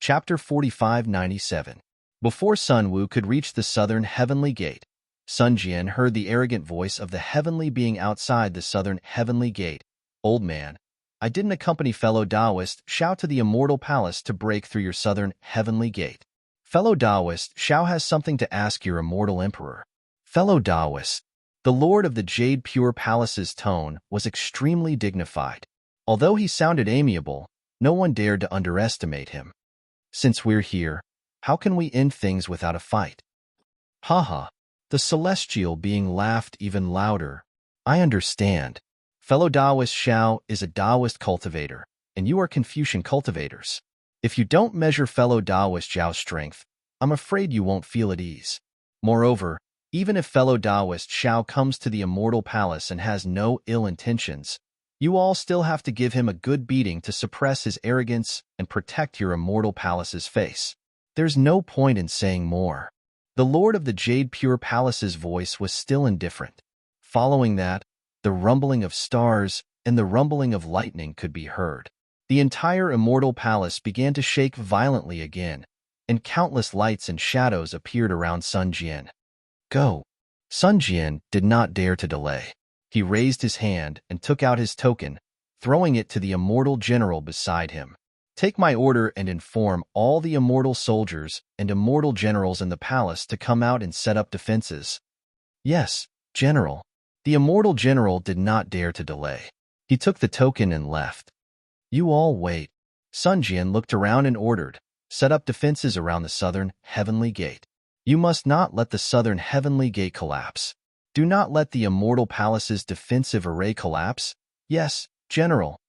Chapter 4597. Before Sun Wu could reach the southern heavenly gate, Sun Jian heard the arrogant voice of the heavenly being outside the southern heavenly gate. "Old man, I didn't accompany fellow Taoist Xiao to the immortal palace to break through your southern heavenly gate. Fellow Taoist Xiao has something to ask your immortal emperor." Fellow Taoist. The lord of the Jade Pure Palace's tone was extremely dignified. Although he sounded amiable, no one dared to underestimate him. "Since we're here, how can we end things without a fight?" Haha. The celestial being laughed even louder. "I understand. Fellow Taoist Xiao is a Taoist cultivator, and you are Confucian cultivators. If you don't measure fellow Taoist Xiao's strength, I'm afraid you won't feel at ease. Moreover, even if fellow Taoist Xiao comes to the immortal palace and has no ill intentions, you all still have to give him a good beating to suppress his arrogance and protect your immortal palace's face. There's no point in saying more." The lord of the Jade Pure Palace's voice was still indifferent. Following that, the rumbling of stars and the rumbling of lightning could be heard. The entire immortal palace began to shake violently again, and countless lights and shadows appeared around Sun Jian. "Go." Sun Jian did not dare to delay. He raised his hand and took out his token, throwing it to the immortal general beside him. "Take my order and inform all the immortal soldiers and immortal generals in the palace to come out and set up defenses." "Yes, General." The immortal general did not dare to delay. He took the token and left. "You all wait." Sun Jian looked around and ordered, "Set up defenses around the southern heavenly gate. You must not let the southern heavenly gate collapse. Do not let the immortal palace's defensive array collapse." "Yes, General."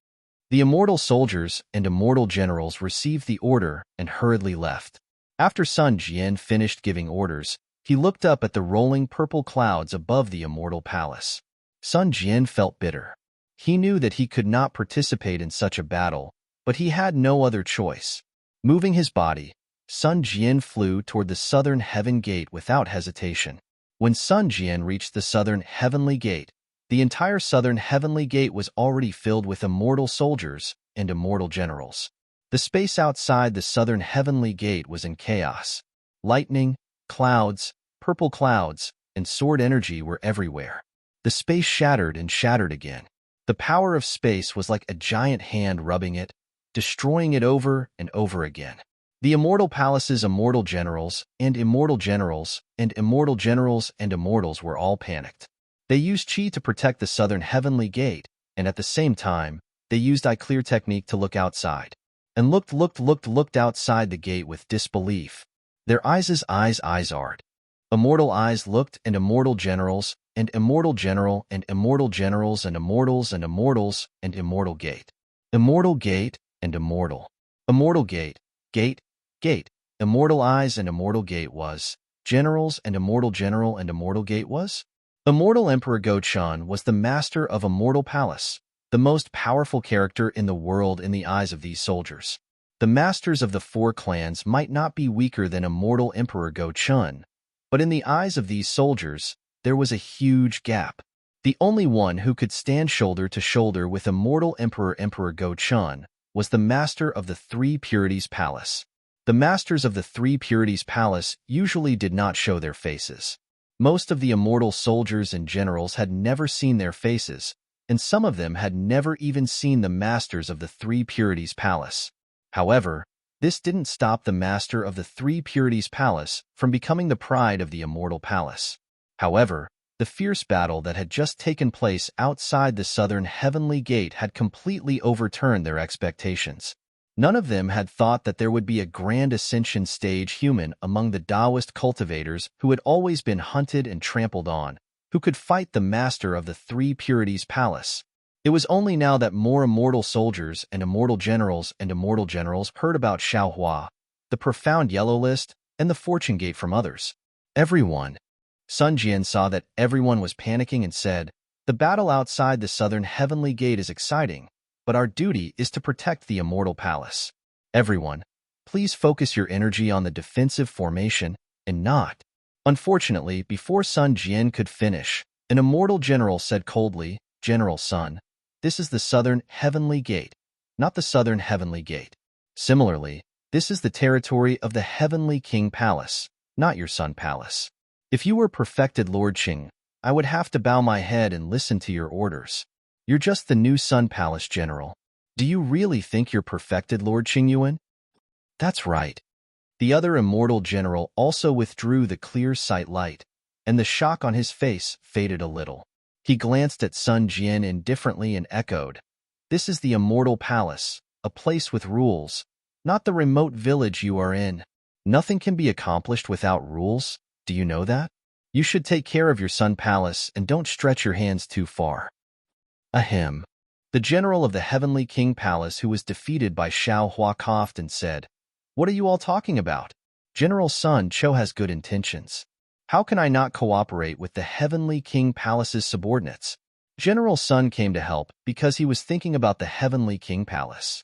The immortal soldiers and immortal generals received the order and hurriedly left. After Sun Jian finished giving orders, he looked up at the rolling purple clouds above the immortal palace. Sun Jian felt bitter. He knew that he could not participate in such a battle, but he had no other choice. Moving his body, Sun Jian flew toward the southern heaven gate without hesitation. When Sun Jian reached the southern heavenly gate, the entire southern heavenly gate was already filled with immortal soldiers and immortal generals. The space outside the southern heavenly gate was in chaos. Lightning, clouds, purple clouds, and sword energy were everywhere. The space shattered and shattered again. The power of space was like a giant hand rubbing it, destroying it over and over again. The immortal palace's immortal generals and immortal generals and immortal generals and immortals were all panicked. They used Qi to protect the southern heavenly gate, and at the same time, they used eye clear technique to look outside. And looked outside the gate with disbelief. Their eyes art. Immortal eyes looked, and immortal generals and immortal general and immortal generals and immortals and immortals and immortal gate. Immortal gate and immortal. Immortal gate, gate, gate. Immortal eyes and immortal gate was. Generals and immortal general and immortal gate was. Immortal Emperor Go-chan was the master of Immortal Palace, the most powerful character in the world in the eyes of these soldiers. The masters of the four clans might not be weaker than Immortal Emperor Go-chan, but in the eyes of these soldiers, there was a huge gap. The only one who could stand shoulder to shoulder with Immortal Emperor Go-chan was the master of the Three Purities Palace. The masters of the Three Purities Palace usually did not show their faces. Most of the immortal soldiers and generals had never seen their faces, and some of them had never even seen the masters of the Three Purities Palace. However, this didn't stop the master of the Three Purities Palace from becoming the pride of the immortal palace. However, the fierce battle that had just taken place outside the southern heavenly gate had completely overturned their expectations. None of them had thought that there would be a grand ascension stage human among the Taoist cultivators who had always been hunted and trampled on, who could fight the master of the Three Purities Palace. It was only now that more immortal soldiers and immortal generals heard about Xiaohua, the profound yellow list, and the fortune gate from others. Everyone. Sun Jian saw that everyone was panicking and said, "The battle outside the southern heavenly gate is exciting, but our duty is to protect the immortal palace. Everyone, please focus your energy on the defensive formation and not." Unfortunately, before Sun Jian could finish, an immortal general said coldly, "General Sun, this is the southern heavenly gate, not the southern heavenly gate." Similarly, This is the territory of the Heavenly King Palace, not your Sun Palace. If you were perfected Lord Qing, I would have to bow my head and listen to your orders. You're just the new Sun Palace General. Do you really think you're perfected, Lord Qingyuan? That's right. The other immortal general also withdrew the clear sight light, and the shock on his face faded a little. He glanced at Sun Jian indifferently and echoed, "This is the immortal palace, a place with rules, not the remote village you are in. Nothing can be accomplished without rules. Do you know that? You should take care of your Sun Palace and don't stretch your hands too far." Ahem. The general of the Heavenly King Palace who was defeated by Xiao Hua coughed and said, "What are you all talking about? General Sun Cho has good intentions. How can I not cooperate with the Heavenly King Palace's subordinates?" General Sun came to help because he was thinking about the Heavenly King Palace.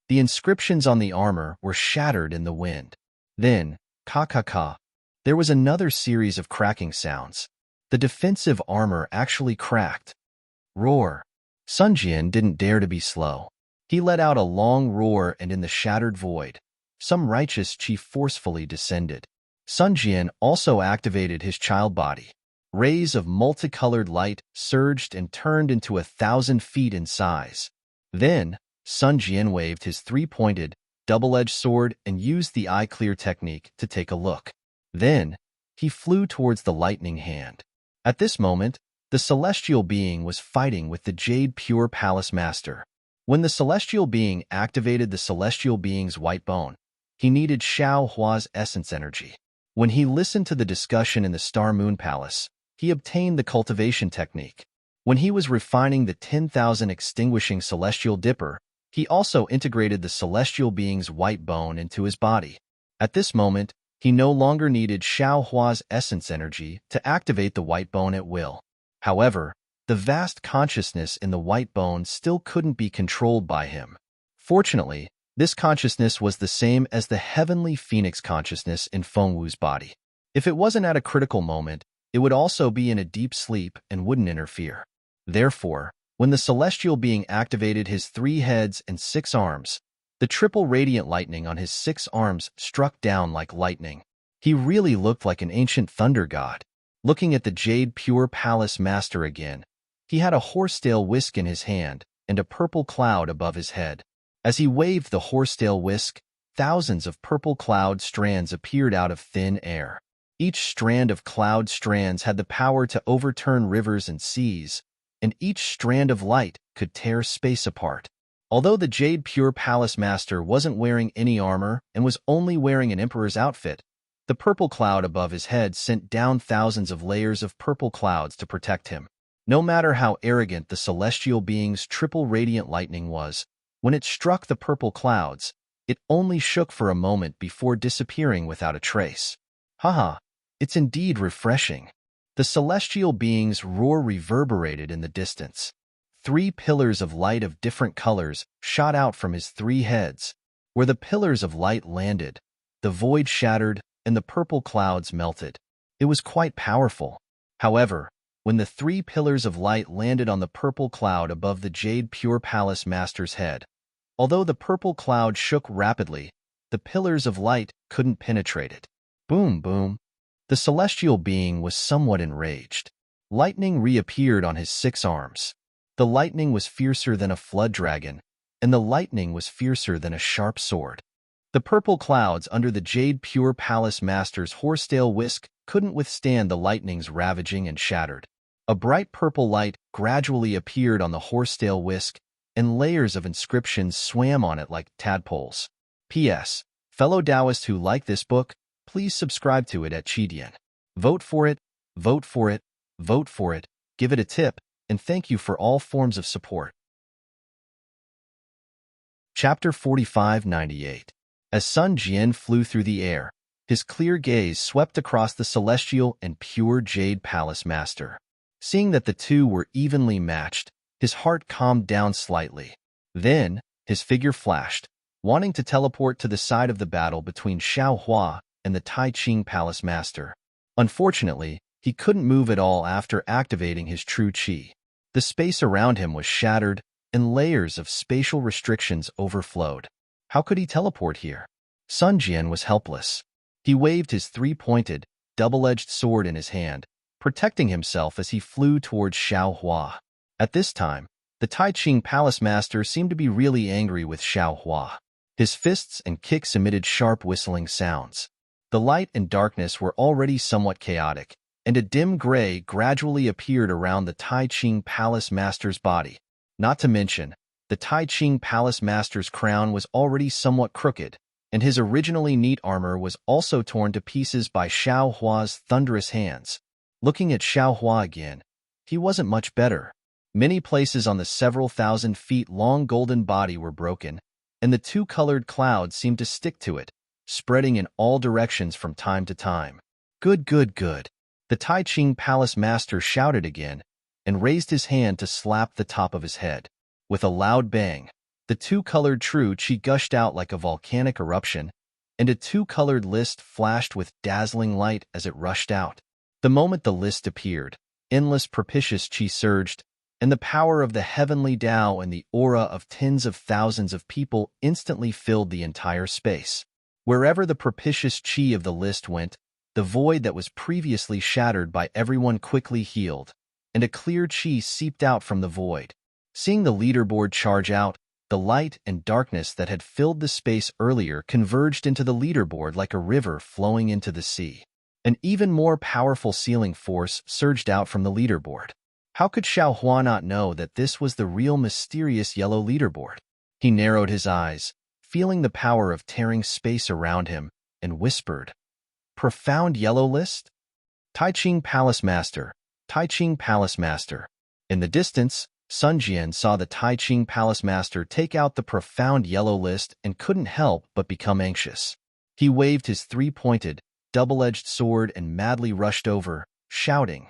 The inscriptions on the armor were shattered in the wind. Then, ka-ka-ka, there was another series of cracking sounds. The defensive armor actually cracked. Roar. Sun Jian didn't dare to be slow. He let out a long roar, and in the shattered void, some righteous chief forcefully descended. Sun Jian also activated his child body. Rays of multicolored light surged and turned into 1,000 feet in size. Then, Sun Jian waved his three-pointed, double-edged sword and used the eye-clear technique to take a look. Then, he flew towards the lightning hand. At this moment, the celestial being was fighting with the Jade Pure Palace Master. When the celestial being activated the celestial being's white bone, he needed Xiao Hua's essence energy. When he listened to the discussion in the Star Moon Palace, he obtained the cultivation technique. When he was refining the 10,000 extinguishing celestial dipper, he also integrated the celestial being's white bone into his body. At this moment, he no longer needed Xiao Hua's essence energy to activate the white bone at will. However, the vast consciousness in the white bone still couldn't be controlled by him. Fortunately, this consciousness was the same as the heavenly phoenix consciousness in Feng Wu's body. If it wasn't at a critical moment, it would also be in a deep sleep and wouldn't interfere. Therefore, when the celestial being activated his 3 heads and 6 arms, the triple radiant lightning on his 6 arms struck down like lightning. He really looked like an ancient thunder god. Looking at the Jade Pure Palace Master again, he had a horsetail whisk in his hand and a purple cloud above his head. As he waved the horsetail whisk, thousands of purple cloud strands appeared out of thin air. Each strand of cloud strands had the power to overturn rivers and seas, and each strand of light could tear space apart. Although the Jade Pure Palace Master wasn't wearing any armor and was only wearing an emperor's outfit, the purple cloud above his head sent down thousands of layers of purple clouds to protect him. No matter how arrogant the celestial being's triple radiant lightning was, when it struck the purple clouds, it only shook for a moment before disappearing without a trace. Haha, it's indeed refreshing. The celestial being's roar reverberated in the distance. 3 pillars of light of different colors shot out from his 3 heads. Where the pillars of light landed, the void shattered and the purple clouds melted. It was quite powerful. However, when the 3 pillars of light landed on the purple cloud above the Jade Pure Palace Master's head, although the purple cloud shook rapidly, the pillars of light couldn't penetrate it. Boom, boom. The celestial being was somewhat enraged. Lightning reappeared on his 6 arms. The lightning was fiercer than a flood dragon, and the lightning was fiercer than a sharp sword. The purple clouds under the Jade Pure Palace Master's horsetail whisk couldn't withstand the lightning's ravaging and shattered. A bright purple light gradually appeared on the horsetail whisk, and layers of inscriptions swam on it like tadpoles. P.S. Fellow Taoists who like this book, please subscribe to it at Qidian. Vote for it, vote for it, vote for it, give it a tip, and thank you for all forms of support. Chapter 4598. As Sun Jian flew through the air, his clear gaze swept across the celestial and pure Jade Palace Master. Seeing that the two were evenly matched, his heart calmed down slightly. Then, his figure flashed, wanting to teleport to the side of the battle between Xiao Hua and the Tai Ching Palace Master. Unfortunately, he couldn't move at all after activating his true qi. The space around him was shattered, and layers of spatial restrictions overflowed. How could he teleport here? Sun Jian was helpless. He waved his three-pointed, double-edged sword in his hand, protecting himself as he flew towards Xiao Hua. At this time, the Tai Ching Palace Master seemed to be really angry with Xiao Hua. His fists and kicks emitted sharp whistling sounds. The light and darkness were already somewhat chaotic, and a dim gray gradually appeared around the Tai Ching Palace Master's body. Not to mention, the Tai Ching Palace Master's crown was already somewhat crooked, and his originally neat armor was also torn to pieces by Xiao Hua's thunderous hands. Looking at Xiao Hua again, he wasn't much better. Many places on the several thousand feet long golden body were broken, and the two-colored clouds seemed to stick to it, spreading in all directions from time to time. Good, good, good. The Tai Ching Palace Master shouted again, and raised his hand to slap the top of his head. With a loud bang, the two-colored true chi gushed out like a volcanic eruption, and a two-colored list flashed with dazzling light as it rushed out. The moment the list appeared, endless propitious chi surged, and the power of the heavenly Tao and the aura of tens of thousands of people instantly filled the entire space. Wherever the propitious chi of the list went, the void that was previously shattered by everyone quickly healed, and a clear chi seeped out from the void. Seeing the leaderboard charge out, the light and darkness that had filled the space earlier converged into the leaderboard like a river flowing into the sea. An even more powerful sealing force surged out from the leaderboard. How could Xiao Hua not know that this was the real mysterious yellow leaderboard? He narrowed his eyes, feeling the power of tearing space around him, and whispered, "Profound yellow list? Tai Ching Palace Master, Tai Ching Palace Master." In the distance, Sun Jian saw the Tai Ching Palace Master take out the profound yellow list and couldn't help but become anxious. He waved his three-pointed, double-edged sword and madly rushed over, shouting,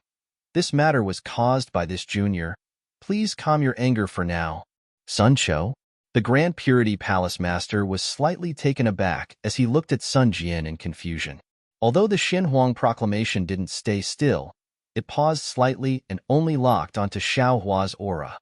"This matter was caused by this junior. Please calm your anger for now." Sun Cho, the Grand Purity Palace Master, was slightly taken aback as he looked at Sun Jian in confusion. Although the Xinhuang proclamation didn't stay still, it paused slightly and only locked onto Xiao Hua's aura.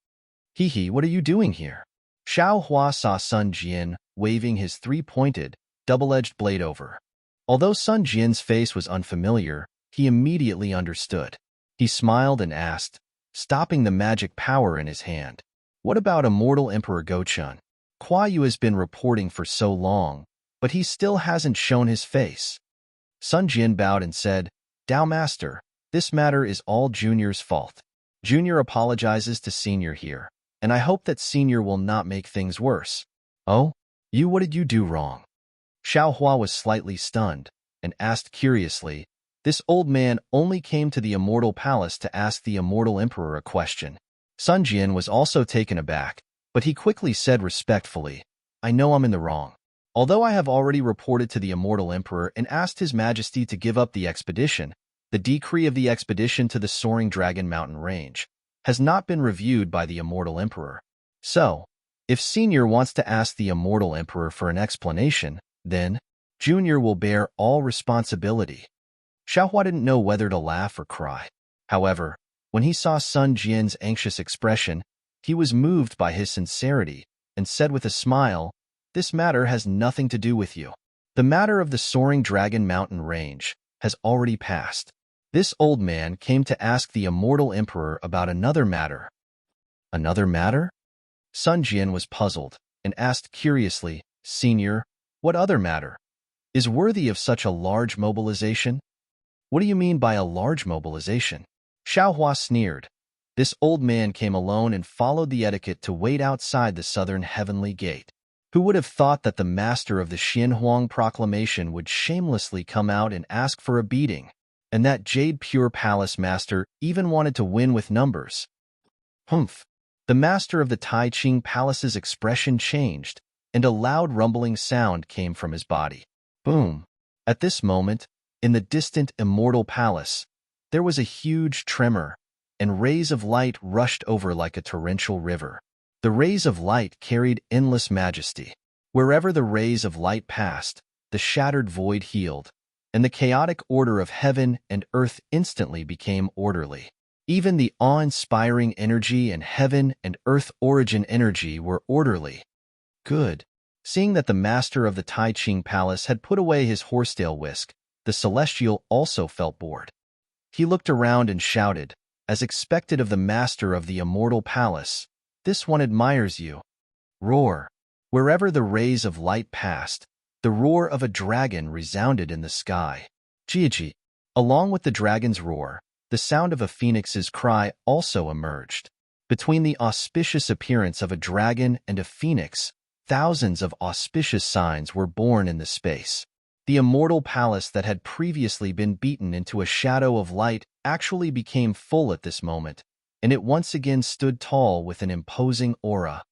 "Hee, what are you doing here?" Xiao Hua saw Sun Jian waving his three-pointed, double-edged blade over. Although Sun Jian's face was unfamiliar, he immediately understood. He smiled and asked, stopping the magic power in his hand, "What about Immortal Emperor Gochun? Kuai Yu has been reporting for so long, but he still hasn't shown his face." Sun Jian bowed and said, "Tao Master, this matter is all Junior's fault. Junior apologizes to Senior here, and I hope that Senior will not make things worse." "Oh? What did you do wrong?" Xiao Hua was slightly stunned, and asked curiously. This old man only came to the Immortal Palace to ask the Immortal Emperor a question. Sun Jian was also taken aback, but he quickly said respectfully, "I know I'm in the wrong. Although I have already reported to the Immortal Emperor and asked His Majesty to give up the expedition, the decree of the expedition to the Soaring Dragon Mountain Range has not been reviewed by the Immortal Emperor. So, if Senior wants to ask the Immortal Emperor for an explanation, then Junior will bear all responsibility." Xiao Hua didn't know whether to laugh or cry. However, when he saw Sun Jian's anxious expression, he was moved by his sincerity and said with a smile, "This matter has nothing to do with you. The matter of the Soaring Dragon Mountain Range has already passed. This old man came to ask the Immortal Emperor about another matter." "Another matter?" Sun Jian was puzzled and asked curiously, "Senior, what other matter is worthy of such a large mobilization?" "What do you mean by a large mobilization?" Xiao Hua sneered. This old man came alone and followed the etiquette to wait outside the southern heavenly gate. Who would have thought that the master of the Xinhuang proclamation would shamelessly come out and ask for a beating, and that Jade Pure Palace Master even wanted to win with numbers? Humph! The master of the Tai Ching Palace's expression changed, and a loud rumbling sound came from his body. Boom! At this moment, in the distant Immortal Palace, there was a huge tremor, and rays of light rushed over like a torrential river. The rays of light carried endless majesty. Wherever the rays of light passed, the shattered void healed, and the chaotic order of heaven and earth instantly became orderly. Even the awe-inspiring energy and heaven and earth origin energy were orderly. Good. Seeing that the master of the Tai Ching Palace had put away his horsetail whisk, the celestial also felt bored. He looked around and shouted, as expected of the master of the immortal palace, "This one admires you." Roar. Wherever the rays of light passed, the roar of a dragon resounded in the sky. Jiji. Along with the dragon's roar, the sound of a phoenix's cry also emerged. Between the auspicious appearance of a dragon and a phoenix, thousands of auspicious signs were born in the space. The immortal palace that had previously been beaten into a shadow of light actually became full at this moment, and it once again stood tall with an imposing aura.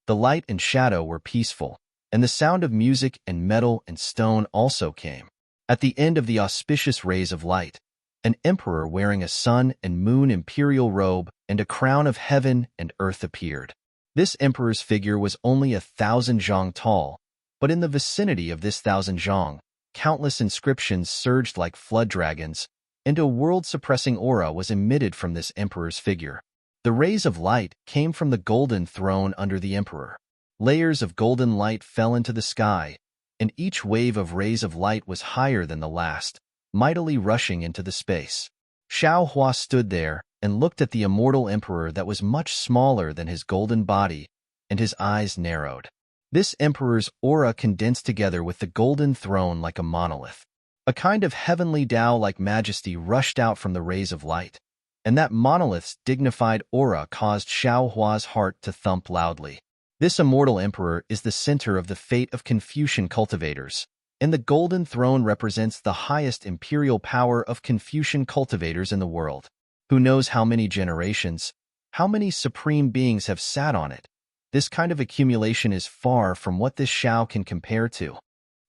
The light and shadow were peaceful, and the sound of music and metal and stone also came. At the end of the auspicious rays of light, an emperor wearing a sun and moon imperial robe and a crown of heaven and earth appeared. This emperor's figure was only 1,000 zhang tall, but in the vicinity of this 1,000 zhang, countless inscriptions surged like flood dragons, and a world-suppressing aura was emitted from this emperor's figure. The rays of light came from the golden throne under the emperor. Layers of golden light fell into the sky, and each wave of rays of light was higher than the last, mightily rushing into the space. Xiao Hua stood there and looked at the immortal emperor that was much smaller than his golden body, and his eyes narrowed. This emperor's aura condensed together with the golden throne like a monolith. A kind of heavenly Tao-like majesty rushed out from the rays of light, and that monolith's dignified aura caused Xiao Hua's heart to thump loudly. This immortal emperor is the center of the fate of Confucian cultivators, and the golden throne represents the highest imperial power of Confucian cultivators in the world. Who knows how many generations, how many supreme beings have sat on it? This kind of accumulation is far from what this Xiao can compare to.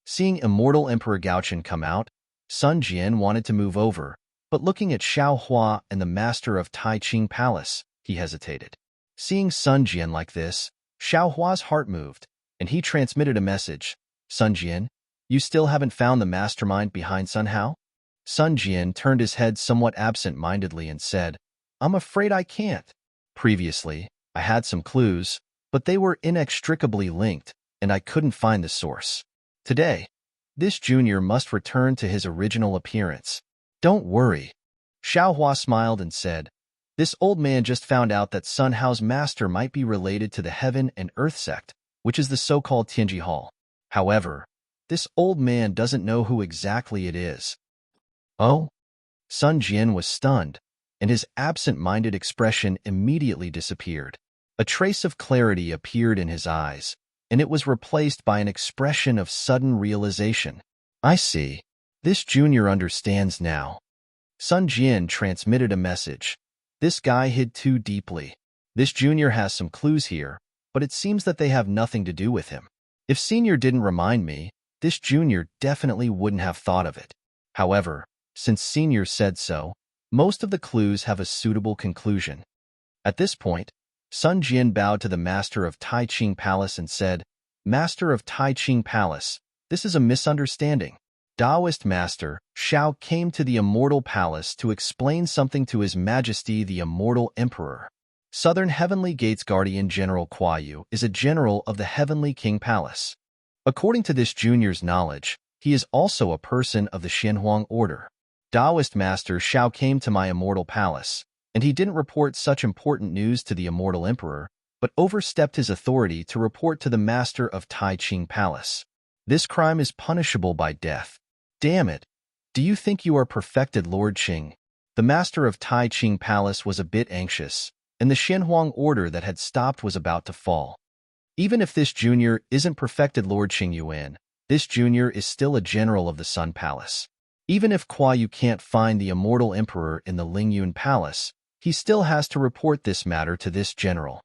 Seeing immortal Emperor Gaochen come out, Sun Jian wanted to move over, but looking at Xiao Hua and the master of Tai Ching Palace, he hesitated. Seeing Sun Jian like this, Xiao Hua's heart moved, and he transmitted a message. "Sun Jian, you still haven't found the mastermind behind Sun Hao?" Sun Jian turned his head somewhat absent-mindedly and said, "I'm afraid I can't. Previously, I had some clues, but they were inextricably linked, and I couldn't find the source. Today, this junior must return to his original appearance." "Don't worry." Xiao Hua smiled and said, "This old man just found out that Sun Hao's master might be related to the Heaven and Earth sect, which is the so-called Tianji Hall. However, this old man doesn't know who exactly it is." "Oh?" Sun Jian was stunned, and his absent-minded expression immediately disappeared. A trace of clarity appeared in his eyes, and it was replaced by an expression of sudden realization. "I see. This junior understands now." Sun Jian transmitted a message. "This guy hid too deeply. This junior has some clues here, but it seems that they have nothing to do with him. If senior didn't remind me, this junior definitely wouldn't have thought of it. However, since senior said so, most of the clues have a suitable conclusion." At this point, Sun Jian bowed to the master of Tai Ching Palace and said, "Master of Tai Ching Palace, this is a misunderstanding. Taoist Master Xiao came to the Immortal Palace to explain something to His Majesty the Immortal Emperor. Southern Heavenly Gate's Guardian General Kuai Yu is a general of the Heavenly King Palace. According to this junior's knowledge, he is also a person of the Xianhuang Order. Taoist Master Xiao came to my Immortal Palace, and he didn't report such important news to the Immortal Emperor, but overstepped his authority to report to the Master of Tai Ching Palace. This crime is punishable by death. Damn it! Do you think you are perfected, Lord Qing?" The Master of Tai Ching Palace was a bit anxious, and the Xianhuang Order that had stopped was about to fall. Even if this junior isn't perfected Lord Qing Yuan, this junior is still a general of the Sun Palace. Even if Kuai Yu can't find the Immortal Emperor in the Lingyun Palace, he still has to report this matter to this general.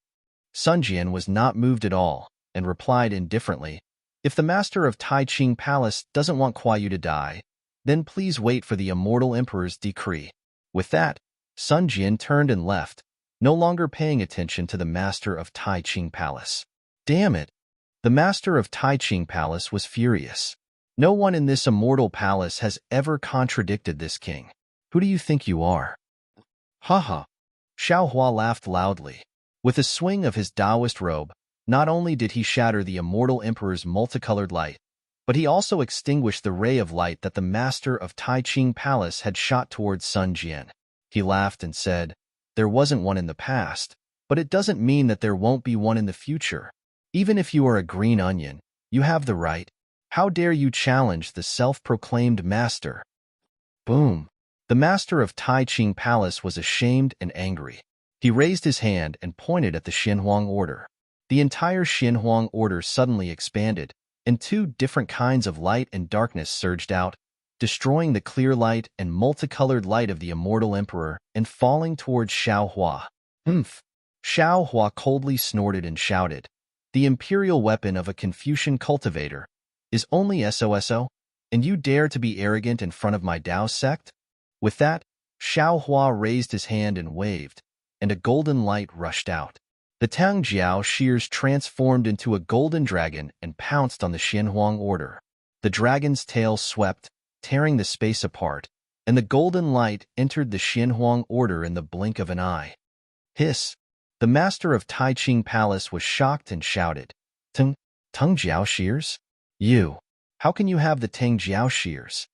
Sun Jian was not moved at all, and replied indifferently, "If the Master of Tai Ching Palace doesn't want Kuai Yu to die, then please wait for the Immortal Emperor's decree." With that, Sun Jian turned and left, no longer paying attention to the Master of Tai Ching Palace. Damn it! The Master of Tai Ching Palace was furious. No one in this immortal palace has ever contradicted this king. Who do you think you are? Haha. Xiao Hua laughed loudly. With a swing of his Taoist robe, not only did he shatter the immortal emperor's multicolored light, but he also extinguished the ray of light that the master of Tai Ching Palace had shot towards Sun Jian. He laughed and said, "There wasn't one in the past, but it doesn't mean that there won't be one in the future. Even if you are a green onion, you have the right. How dare you challenge the self-proclaimed master?" Boom! The master of Tai Ching Palace was ashamed and angry. He raised his hand and pointed at the Xinhuang order. The entire Xinhuang order suddenly expanded, and two different kinds of light and darkness surged out, destroying the clear light and multicolored light of the immortal emperor and falling towards Xiao Hua. Humph! Xiao Hua coldly snorted and shouted, "The imperial weapon of a Confucian cultivator is only SOSO, and you dare to be arrogant in front of my Dao sect?" With that, Xiao Hua raised his hand and waved, and a golden light rushed out. The Tang Jiao shears transformed into a golden dragon and pounced on the Xinhuang order. The dragon's tail swept, tearing the space apart, and the golden light entered the Xinhuang order in the blink of an eye. Hiss! The master of Tai Ching Palace was shocked and shouted, Tang Jiao shears? You! How can you have the Tang Jiao shears?"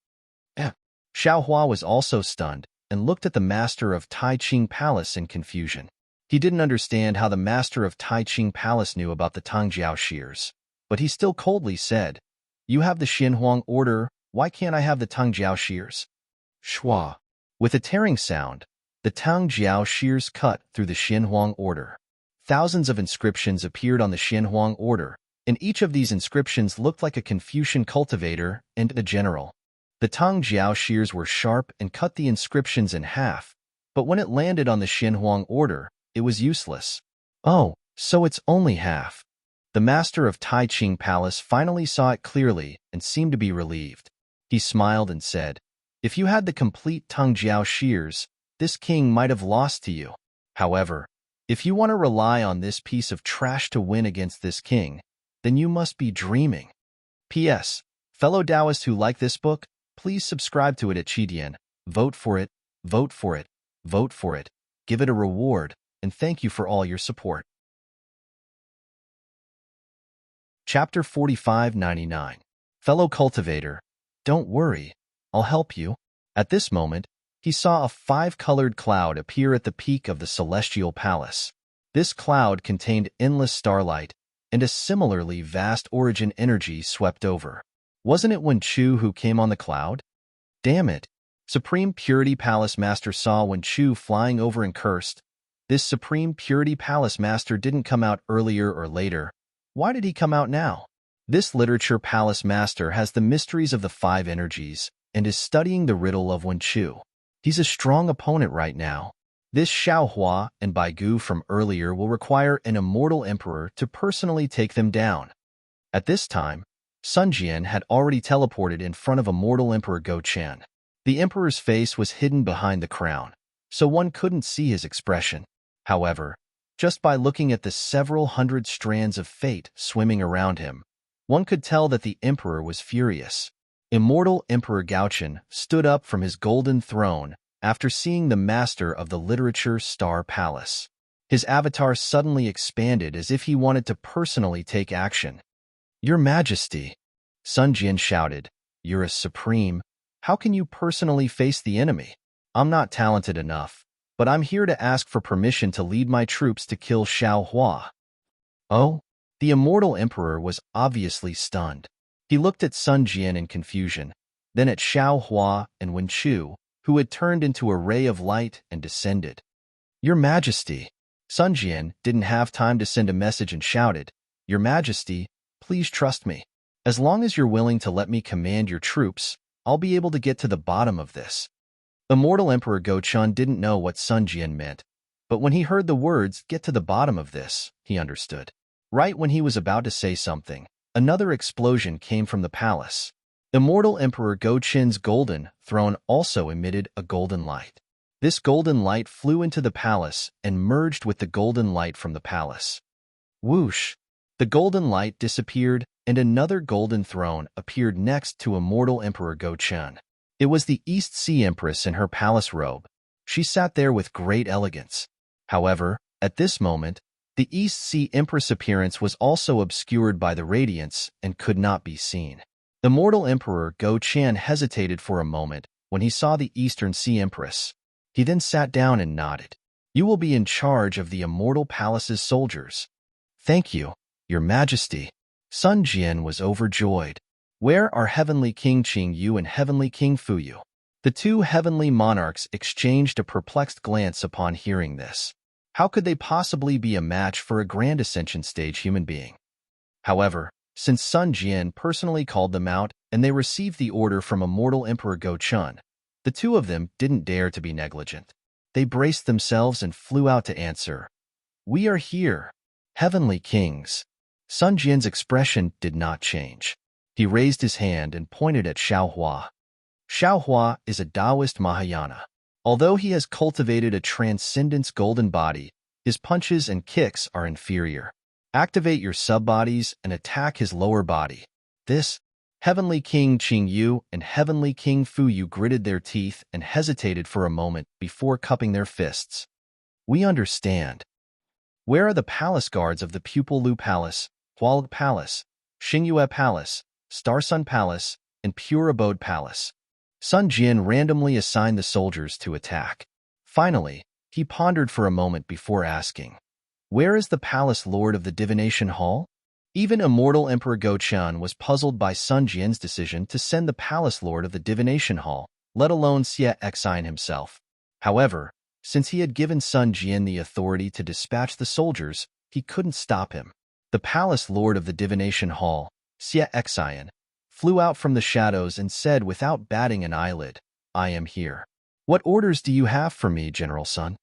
Xiao Hua was also stunned and looked at the master of Tai Ching Palace in confusion. He didn't understand how the master of Tai Ching Palace knew about the Tang Jiao shears, but he still coldly said, "You have the Xinhuang order, why can't I have the Tang Jiao shears?" Shua! With a tearing sound, the Tang Jiao shears cut through the Xinhuang order. Thousands of inscriptions appeared on the Xinhuang order, and each of these inscriptions looked like a Confucian cultivator and a general. The Tang Jiao shears were sharp and cut the inscriptions in half, but when it landed on the Xinhuang order, it was useless. "Oh, so it's only half." The master of Tai Ching Palace finally saw it clearly and seemed to be relieved. He smiled and said, "If you had the complete Tang Jiao shears, this king might have lost to you. However, if you want to rely on this piece of trash to win against this king, then you must be dreaming." P.S. Fellow Taoists who like this book, please subscribe to it at Qidian. Vote for it, vote for it, vote for it. Give it a reward, and thank you for all your support. Chapter 4599. Fellow Cultivator, don't worry, I'll help you. At this moment, he saw a five-colored cloud appear at the peak of the celestial palace. This cloud contained endless starlight, and a similarly vast origin energy swept over. Wasn't it Wen Chu who came on the cloud? Damn it! Supreme Purity Palace Master saw Wen Chu flying over and cursed. This Supreme Purity Palace Master didn't come out earlier or later. Why did he come out now? This Literature Palace Master has the mysteries of the five energies and is studying the riddle of Wen Chu. He's a strong opponent right now. This Xiao Hua and Bai Gu from earlier will require an immortal emperor to personally take them down. At this time, Sun Jian had already teleported in front of immortal Emperor Go Chen. The emperor's face was hidden behind the crown, so one couldn't see his expression. However, just by looking at the several hundred strands of fate swimming around him, one could tell that the emperor was furious. Immortal Emperor Gaochen stood up from his golden throne after seeing the master of the Literature Star Palace. His avatar suddenly expanded as if he wanted to personally take action. "Your Majesty," Sun Jian shouted, "you're a supreme. How can you personally face the enemy? I'm not talented enough, but I'm here to ask for permission to lead my troops to kill Xiao Hua." Oh? The immortal emperor was obviously stunned. He looked at Sun Jian in confusion, then at Xiao Hua and Wen Chu, who had turned into a ray of light and descended. "Your Majesty." Sun Jian didn't have time to send a message and shouted, "Your Majesty, please trust me. As long as you're willing to let me command your troops, I'll be able to get to the bottom of this." Immortal Emperor Go Chen didn't know what Sun Jian meant, but when he heard the words, "get to the bottom of this," he understood. Right when he was about to say something, another explosion came from the palace. Immortal Emperor Go Chen's golden throne also emitted a golden light. This golden light flew into the palace and merged with the golden light from the palace. Whoosh! The golden light disappeared, and another golden throne appeared next to Immortal Emperor Go Chen. It was the East Sea Empress in her palace robe. She sat there with great elegance. However, at this moment, the East Sea Empress' appearance was also obscured by the radiance and could not be seen. The mortal Emperor Go Chan hesitated for a moment when he saw the Eastern Sea Empress. He then sat down and nodded. "You will be in charge of the Immortal Palace's soldiers." "Thank you, Your Majesty." Sun Jian was overjoyed. "Where are Heavenly King Qing Yu and Heavenly King Fu Yu?" The two heavenly monarchs exchanged a perplexed glance upon hearing this. How could they possibly be a match for a Grand Ascension stage human being? However, since Sun Jian personally called them out and they received the order from Immortal Emperor Go Chun, the two of them didn't dare to be negligent. They braced themselves and flew out to answer. "We are here, Heavenly Kings." Sun Jian's expression did not change. He raised his hand and pointed at Xiaohua. Xiaohua is a Taoist Mahayana. Although he has cultivated a transcendence golden body, his punches and kicks are inferior. Activate your sub-bodies and attack his lower body. This, Heavenly King Qing Yu and Heavenly King Fu Yu gritted their teeth and hesitated for a moment before cupping their fists. "We understand. Where are the palace guards of the Pupil Lu Palace, Hualg Palace, Xingyue Palace, Starsun Palace, and Pure Abode Palace?" Sun Jian randomly assigned the soldiers to attack. Finally, he pondered for a moment before asking, "Where is the palace lord of the divination hall?" Even Immortal Emperor Go Chun was puzzled by Sun Jian's decision to send the palace lord of the divination hall, let alone Xie Xian himself. However, since he had given Sun Jian the authority to dispatch the soldiers, he couldn't stop him. The palace lord of the divination hall, Xie Xian, flew out from the shadows and said without batting an eyelid, "I am here." "What orders do you have for me, General Sun?"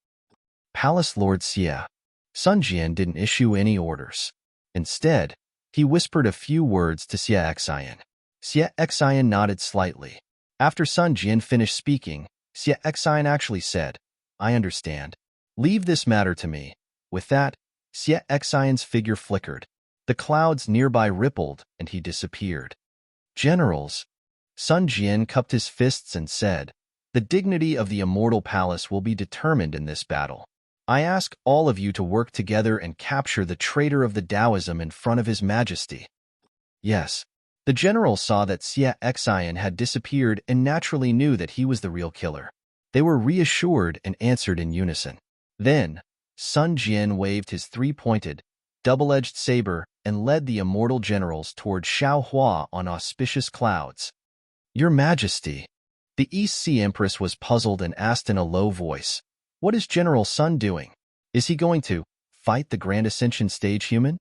"Palace Lord Xie." Sun Jian didn't issue any orders. Instead, he whispered a few words to Xie Xian. Xie Xian nodded slightly. After Sun Jian finished speaking, Xie Xian actually said, "I understand. Leave this matter to me." With that, Xie Xian's figure flickered. The clouds nearby rippled and he disappeared. "Generals," Sun Jian cupped his fists and said, "the dignity of the Immortal Palace will be determined in this battle. I ask all of you to work together and capture the traitor of the Taoism in front of His Majesty." Yes. The generals saw that Xie Xian had disappeared and naturally knew that he was the real killer. They were reassured and answered in unison. Then, Sun Jian waved his three-pointed, double-edged saber and led the immortal generals toward Xiaohua on auspicious clouds. "Your Majesty." The East Sea Empress was puzzled and asked in a low voice, "What is General Sun doing? Is he going to fight the Grand Ascension stage human?"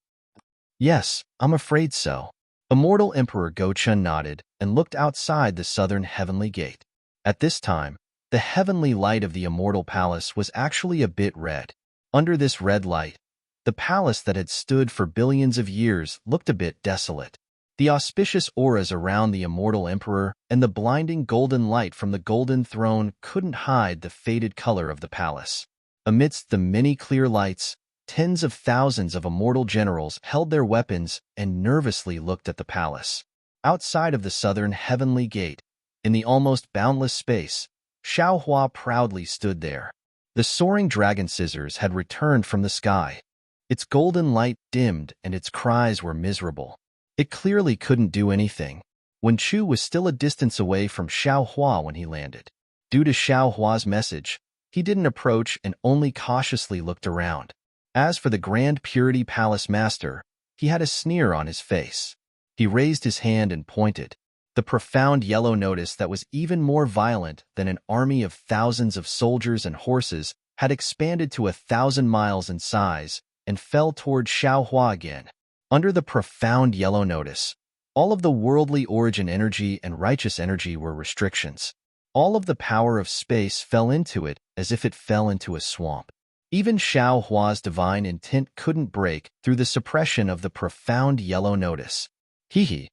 "Yes, I'm afraid so." Immortal Emperor Go Chun nodded and looked outside the southern heavenly gate. At this time, the heavenly light of the Immortal Palace was actually a bit red. Under this red light, the palace that had stood for billions of years looked a bit desolate. The auspicious auras around the Immortal Emperor and the blinding golden light from the golden throne couldn't hide the faded color of the palace. Amidst the many clear lights, tens of thousands of immortal generals held their weapons and nervously looked at the palace. Outside of the southern heavenly gate, in the almost boundless space, Xiaohua proudly stood there. The soaring dragon scissors had returned from the sky. Its golden light dimmed and its cries were miserable. It clearly couldn't do anything. Wen Chu was still a distance away from Xiaohua when he landed. Due to Xiaohua's message, he didn't approach and only cautiously looked around. As for the Grand Purity Palace Master, he had a sneer on his face. He raised his hand and pointed. The profound yellow notice that was even more violent than an army of thousands of soldiers and horses had expanded to 1,000 miles in size and fell toward Xiaohua again. Under the profound yellow notice, all of the worldly origin energy and righteous energy were restrictions. All of the power of space fell into it as if it fell into a swamp. Even Xiaohua's divine intent couldn't break through the suppression of the profound yellow notice. Hee.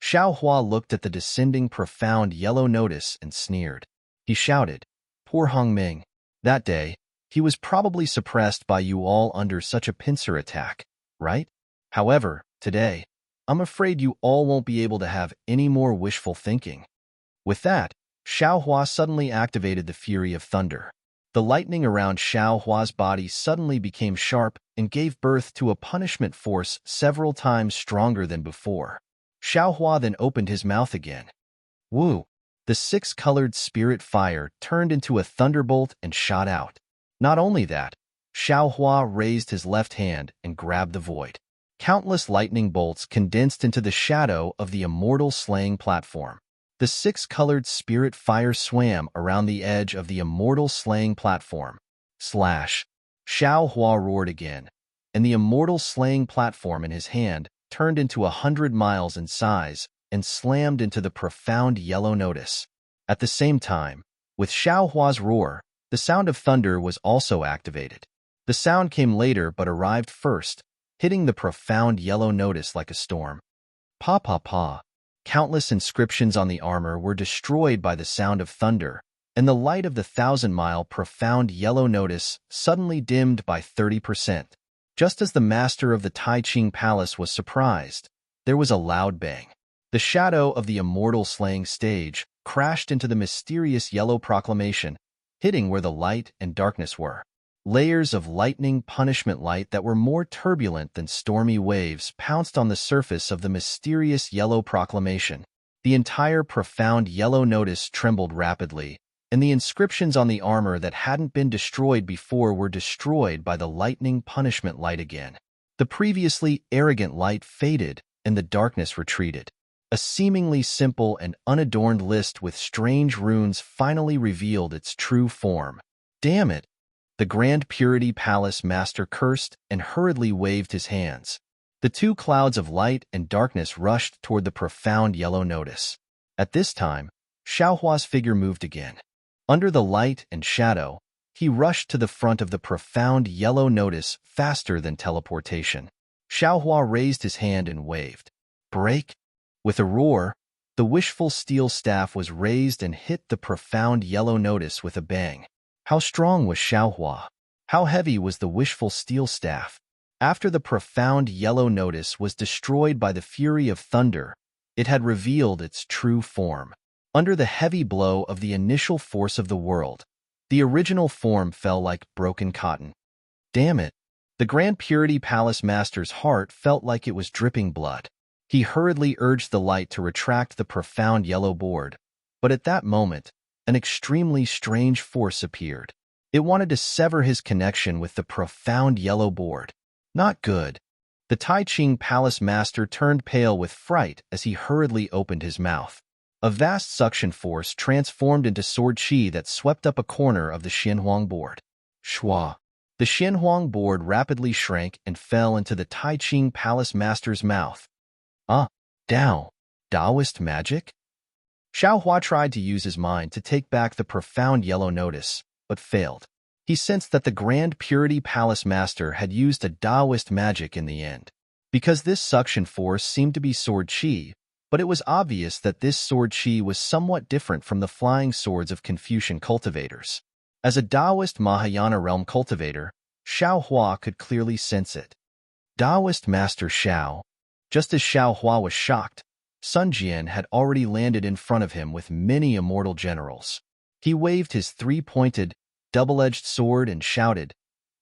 Xiaohua looked at the descending profound yellow notice and sneered. He shouted, "Poor Hongming. That day, he was probably suppressed by you all under such a pincer attack, right? However, today, I'm afraid you all won't be able to have any more wishful thinking." With that, Xiaohua suddenly activated the Fury of Thunder. The lightning around Xiao Hua's body suddenly became sharp and gave birth to a punishment force several times stronger than before. Xiao Hua then opened his mouth again. Woo! The six-colored spirit fire turned into a thunderbolt and shot out. Not only that, Xiao Hua raised his left hand and grabbed the void. Countless lightning bolts condensed into the shadow of the immortal slaying platform. The six-colored spirit fire swam around the edge of the immortal slaying platform. Slash! Xiao Hua roared again, and the immortal slaying platform in his hand turned into 100 miles in size and slammed into the profound yellow notice. At the same time, with Xiao Hua's roar, the sound of thunder was also activated. The sound came later but arrived first, hitting the profound yellow notice like a storm. Pa pa pa. Countless inscriptions on the armor were destroyed by the sound of thunder, and the light of the 1,000-mile profound yellow notice suddenly dimmed by 30%. Just as the master of the Tai Ching Palace was surprised, there was a loud bang. The shadow of the immortal slaying stage crashed into the mysterious yellow proclamation, hitting where the light and darkness were. Layers of lightning punishment light that were more turbulent than stormy waves pounced on the surface of the mysterious yellow proclamation. The entire profound yellow notice trembled rapidly, and the inscriptions on the armor that hadn't been destroyed before were destroyed by the lightning punishment light again. The previously arrogant light faded, and the darkness retreated. A seemingly simple and unadorned list with strange runes finally revealed its true form. Damn it! The Grand Purity Palace Master cursed and hurriedly waved his hands. The two clouds of light and darkness rushed toward the profound yellow notice. At this time, Xiao Hua's figure moved again. Under the light and shadow, he rushed to the front of the profound yellow notice faster than teleportation. Xiao Hua raised his hand and waved. Break! With a roar, the wishful steel staff was raised and hit the profound yellow notice with a bang. How strong was Xiao Hua? How heavy was the wishful steel staff? After the profound yellow notice was destroyed by the fury of thunder, it had revealed its true form. Under the heavy blow of the initial force of the world, the original form fell like broken cotton. Damn it! The Grand Purity Palace Master's heart felt like it was dripping blood. He hurriedly urged the light to retract the profound yellow board, but at that moment, an extremely strange force appeared. It wanted to sever his connection with the profound yellow board. Not good. The Tai Ching Palace Master turned pale with fright as he hurriedly opened his mouth. A vast suction force transformed into sword qi that swept up a corner of the Xianhuang board. Shua. The Xianhuang board rapidly shrank and fell into the Tai Ching Palace Master's mouth. Dao. Taoist magic? Xiao Hua tried to use his mind to take back the profound yellow notice, but failed. He sensed that the Grand Purity Palace Master had used a Taoist magic in the end. Because this suction force seemed to be sword qi, but it was obvious that this sword qi was somewhat different from the flying swords of Confucian cultivators. As a Taoist Mahayana realm cultivator, Xiao Hua could clearly sense it. Taoist Master Xiao. Just as Xiao Hua was shocked, Sun Jian had already landed in front of him with many immortal generals. He waved his three-pointed, double-edged sword and shouted,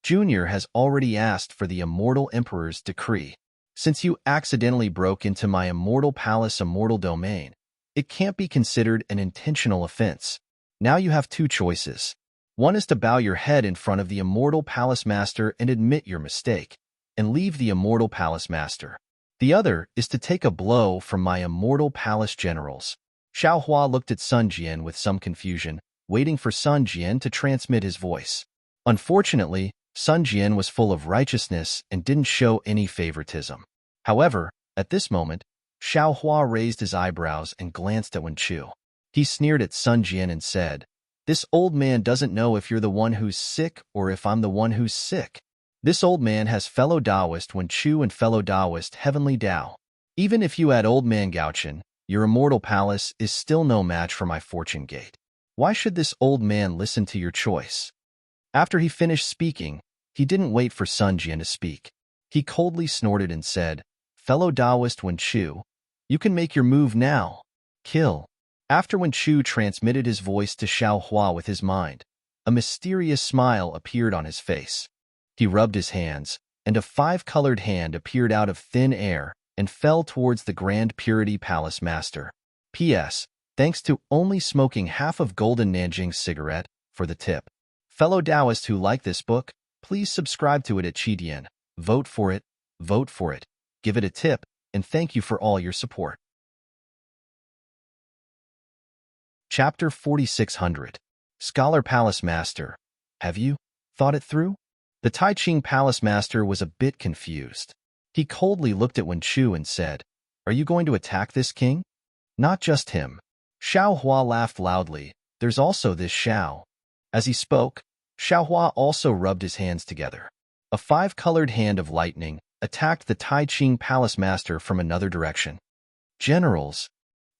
Junior has already asked for the immortal emperor's decree. Since you accidentally broke into my immortal palace immortal domain, it can't be considered an intentional offense. Now you have two choices. One is to bow your head in front of the immortal palace master and admit your mistake, and leave the immortal palace master. The other is to take a blow from my immortal palace generals. Xiao Hua looked at Sun Jian with some confusion, waiting for Sun Jian to transmit his voice. Unfortunately, Sun Jian was full of righteousness and didn't show any favoritism. However, at this moment, Xiao Hua raised his eyebrows and glanced at Wen Chu. He sneered at Sun Jian and said, This old man doesn't know if you're the one who's sick or if I'm the one who's sick. This old man has fellow Taoist Wen Chu and fellow Taoist Heavenly Tao. Even if you had old man Gaochen, your immortal palace is still no match for my fortune gate. Why should this old man listen to your choice? After he finished speaking, he didn't wait for Sun Jian to speak. He coldly snorted and said, Fellow Taoist Wen Chu, you can make your move now. Kill. After Wen Chu transmitted his voice to Xiao Hua with his mind, a mysterious smile appeared on his face. He rubbed his hands, and a five-colored hand appeared out of thin air and fell towards the Grand Purity Palace Master. P.S. Thanks to only smoking half of Golden Nanjing's cigarette for the tip. Fellow Taoists who like this book, please subscribe to it at Qidian. Vote for it, give it a tip, and thank you for all your support. Chapter 4600. Scholar Palace Master. Have you thought it through? The Tai Ching Palace Master was a bit confused. He coldly looked at Wen Chu and said, "Are you going to attack this king?" "Not just him." Xiao Hua laughed loudly. "There's also this Xiao." As he spoke, Xiao Hua also rubbed his hands together. A five-colored hand of lightning attacked the Tai Ching Palace Master from another direction. "Generals."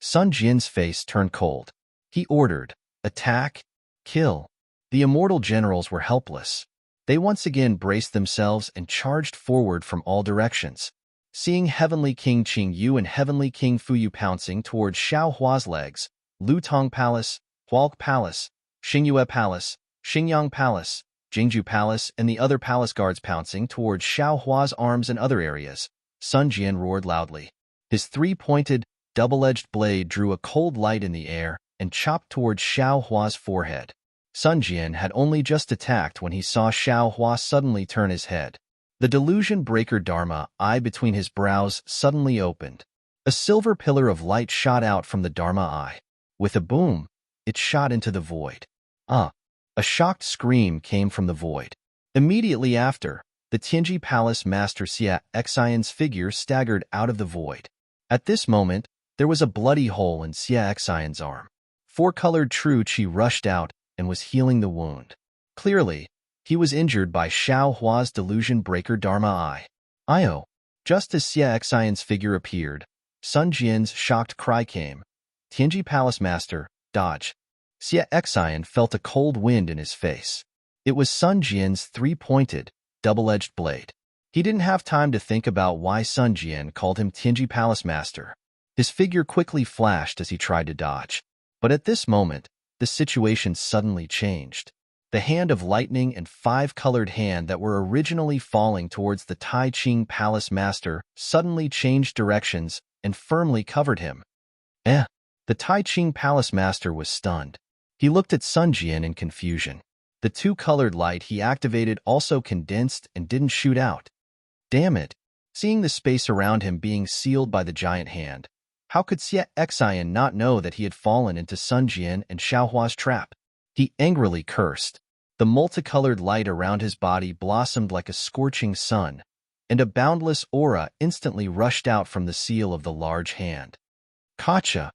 Sun Jian's face turned cold. He ordered, "Attack, kill." The immortal generals were helpless. They once again braced themselves and charged forward from all directions. Seeing Heavenly King Qing Yu and Heavenly King Fu Yu pouncing towards Xiao Hua's legs, Lutong Palace, Hualq Palace, Xingyue Palace, Xingyang Palace, Jingju Palace, and the other palace guards pouncing towards Xiao Hua's arms and other areas, Sun Jian roared loudly. His three-pointed, double-edged blade drew a cold light in the air and chopped towards Xiao Hua's forehead. Sun Jian had only just attacked when he saw Xiao Hua suddenly turn his head. The delusion breaker Dharma eye between his brows suddenly opened. A silver pillar of light shot out from the Dharma eye. With a boom, it shot into the void. A shocked scream came from the void. Immediately after, the Tianji Palace Master Xia Xian's figure staggered out of the void. At this moment, there was a bloody hole in Xia Xian's arm. Four-colored True Qi rushed out and was healing the wound. Clearly, he was injured by Xiao Hua's delusion breaker Dharma eye. "Io!" Just as Xia Xian's figure appeared, Sun Jian's shocked cry came. "Tianji Palace Master, dodge!" Xia Xian felt a cold wind in his face. It was Sun Jian's three-pointed, double-edged blade. He didn't have time to think about why Sun Jian called him Tianji Palace Master. His figure quickly flashed as he tried to dodge. But at this moment, the situation suddenly changed. The hand of lightning and five-colored hand that were originally falling towards the Tai Ching Palace Master suddenly changed directions and firmly covered him. The Tai Ching Palace Master was stunned. He looked at Sun Jian in confusion. The two-colored light he activated also condensed and didn't shoot out. Damn it! Seeing the space around him being sealed by the giant hand, how could Xia Xian not know that he had fallen into Sun Jian and Xiao Hua's trap? He angrily cursed. The multicolored light around his body blossomed like a scorching sun, and a boundless aura instantly rushed out from the seal of the large hand. Kacha!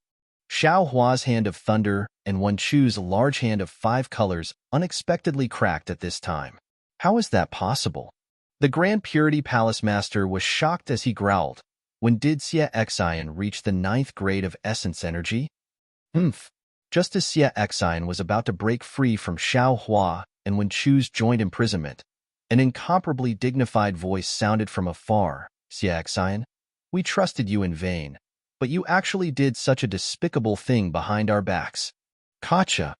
Xiao Hua's hand of thunder and Wen Chu's large hand of five colors unexpectedly cracked at this time. How is that possible? The Grand Purity Palace Master was shocked as he growled. When did Xia Xian reach the 9th grade of essence energy? Just as Xia Xian was about to break free from Xiao Hua and Wen Chu's joint imprisonment, an incomparably dignified voice sounded from afar. "Xia Xian, we trusted you in vain, but you actually did such a despicable thing behind our backs." Kacha!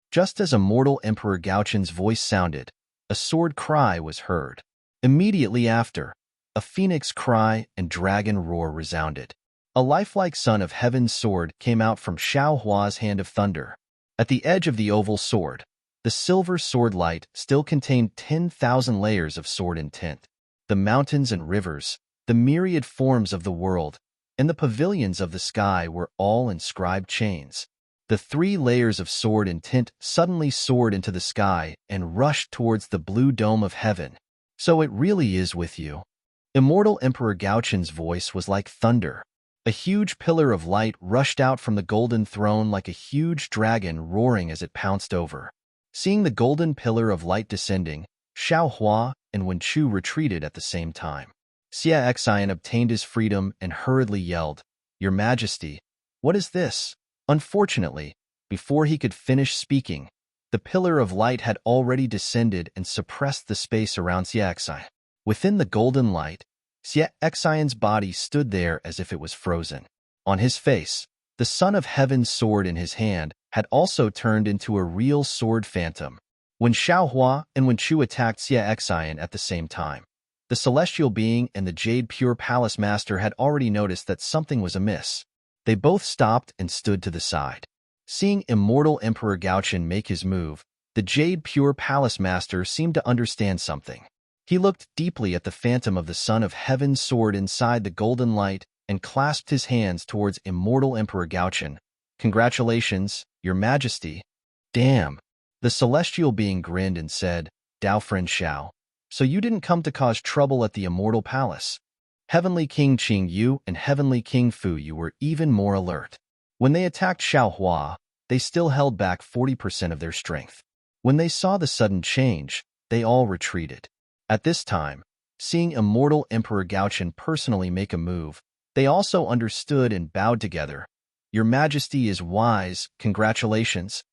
Just as immortal Emperor Gaoqin's voice sounded, a sword cry was heard. Immediately after, a phoenix cry and dragon roar resounded. A lifelike son of heaven's sword came out from Xiao Hua's hand of thunder. At the edge of the oval sword, the silver sword light still contained 10,000 layers of sword intent. The mountains and rivers, the myriad forms of the world, and the pavilions of the sky were all inscribed chains. The 3 layers of sword intent suddenly soared into the sky and rushed towards the blue dome of heaven. "So it really is with you." Immortal Emperor Gaoqin's voice was like thunder. A huge pillar of light rushed out from the golden throne like a huge dragon roaring as it pounced over. Seeing the golden pillar of light descending, Xiao Hua and Wen Chu retreated at the same time. Xia Xian obtained his freedom and hurriedly yelled, "Your Majesty, what is this?" Unfortunately, before he could finish speaking, the pillar of light had already descended and suppressed the space around Xia Xian. Within the golden light, Xia Xian's body stood there as if it was frozen. On his face, the Son of Heaven's sword in his hand had also turned into a real sword phantom. when Xiaohua and when Chu attacked Xie Xian at the same time. The celestial being and the Jade Pure Palace Master had already noticed that something was amiss. They both stopped and stood to the side. Seeing immortal Emperor Gaochen make his move, the Jade Pure Palace Master seemed to understand something. He looked deeply at the phantom of the Son of Heaven's sword inside the golden light and clasped his hands towards immortal Emperor Gaochen. "Congratulations, Your Majesty." "Damn." The celestial being grinned and said, "Dao friend Xiao, so you didn't come to cause trouble at the immortal palace." Heavenly King Qing Yu and Heavenly King Fu Yu were even more alert. When they attacked Xiaohua, they still held back 40% of their strength. When they saw the sudden change, they all retreated. At this time, seeing immortal Emperor Gaochen personally make a move, they also understood and bowed together. "Your Majesty is wise, congratulations."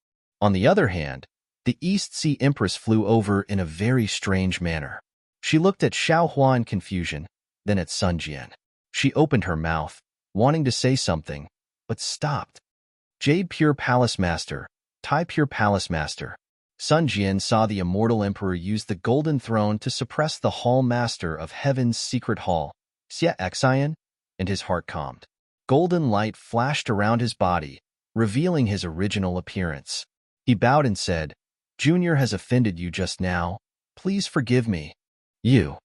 On the other hand, the East Sea Empress flew over in a very strange manner. She looked at Xiaohua in confusion, then at Sun Jian. She opened her mouth, wanting to say something, but stopped. Jade Pure Palace Master, Tai Pure Palace Master. Sun Jian saw the immortal emperor use the golden throne to suppress the Hall Master of Heaven's secret hall, Xie Xian, and his heart calmed. Golden light flashed around his body, revealing his original appearance. He bowed and said, "Junior has offended you just now. Please forgive me." You.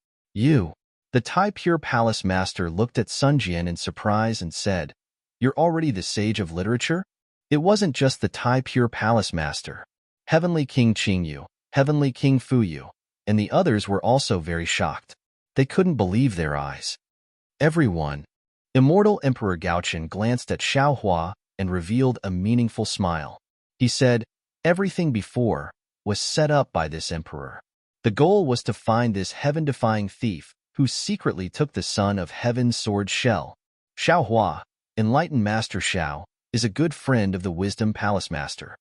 The Tai Pure Palace Master looked at Sun Jian in surprise and said, "You're already the sage of literature?" It wasn't just the Tai Pure Palace Master. Heavenly King Qing Yu, Heavenly King Fu Yu, and the others were also very shocked. They couldn't believe their eyes. Everyone. Immortal Emperor Gaochen glanced at Xiaohua and revealed a meaningful smile. He said, "Everything before was set up by this emperor. The goal was to find this heaven-defying thief who secretly took the Son of Heaven's sword shell. Xiaohua, enlightened Master Xiao, is a good friend of the Wisdom Palace Master.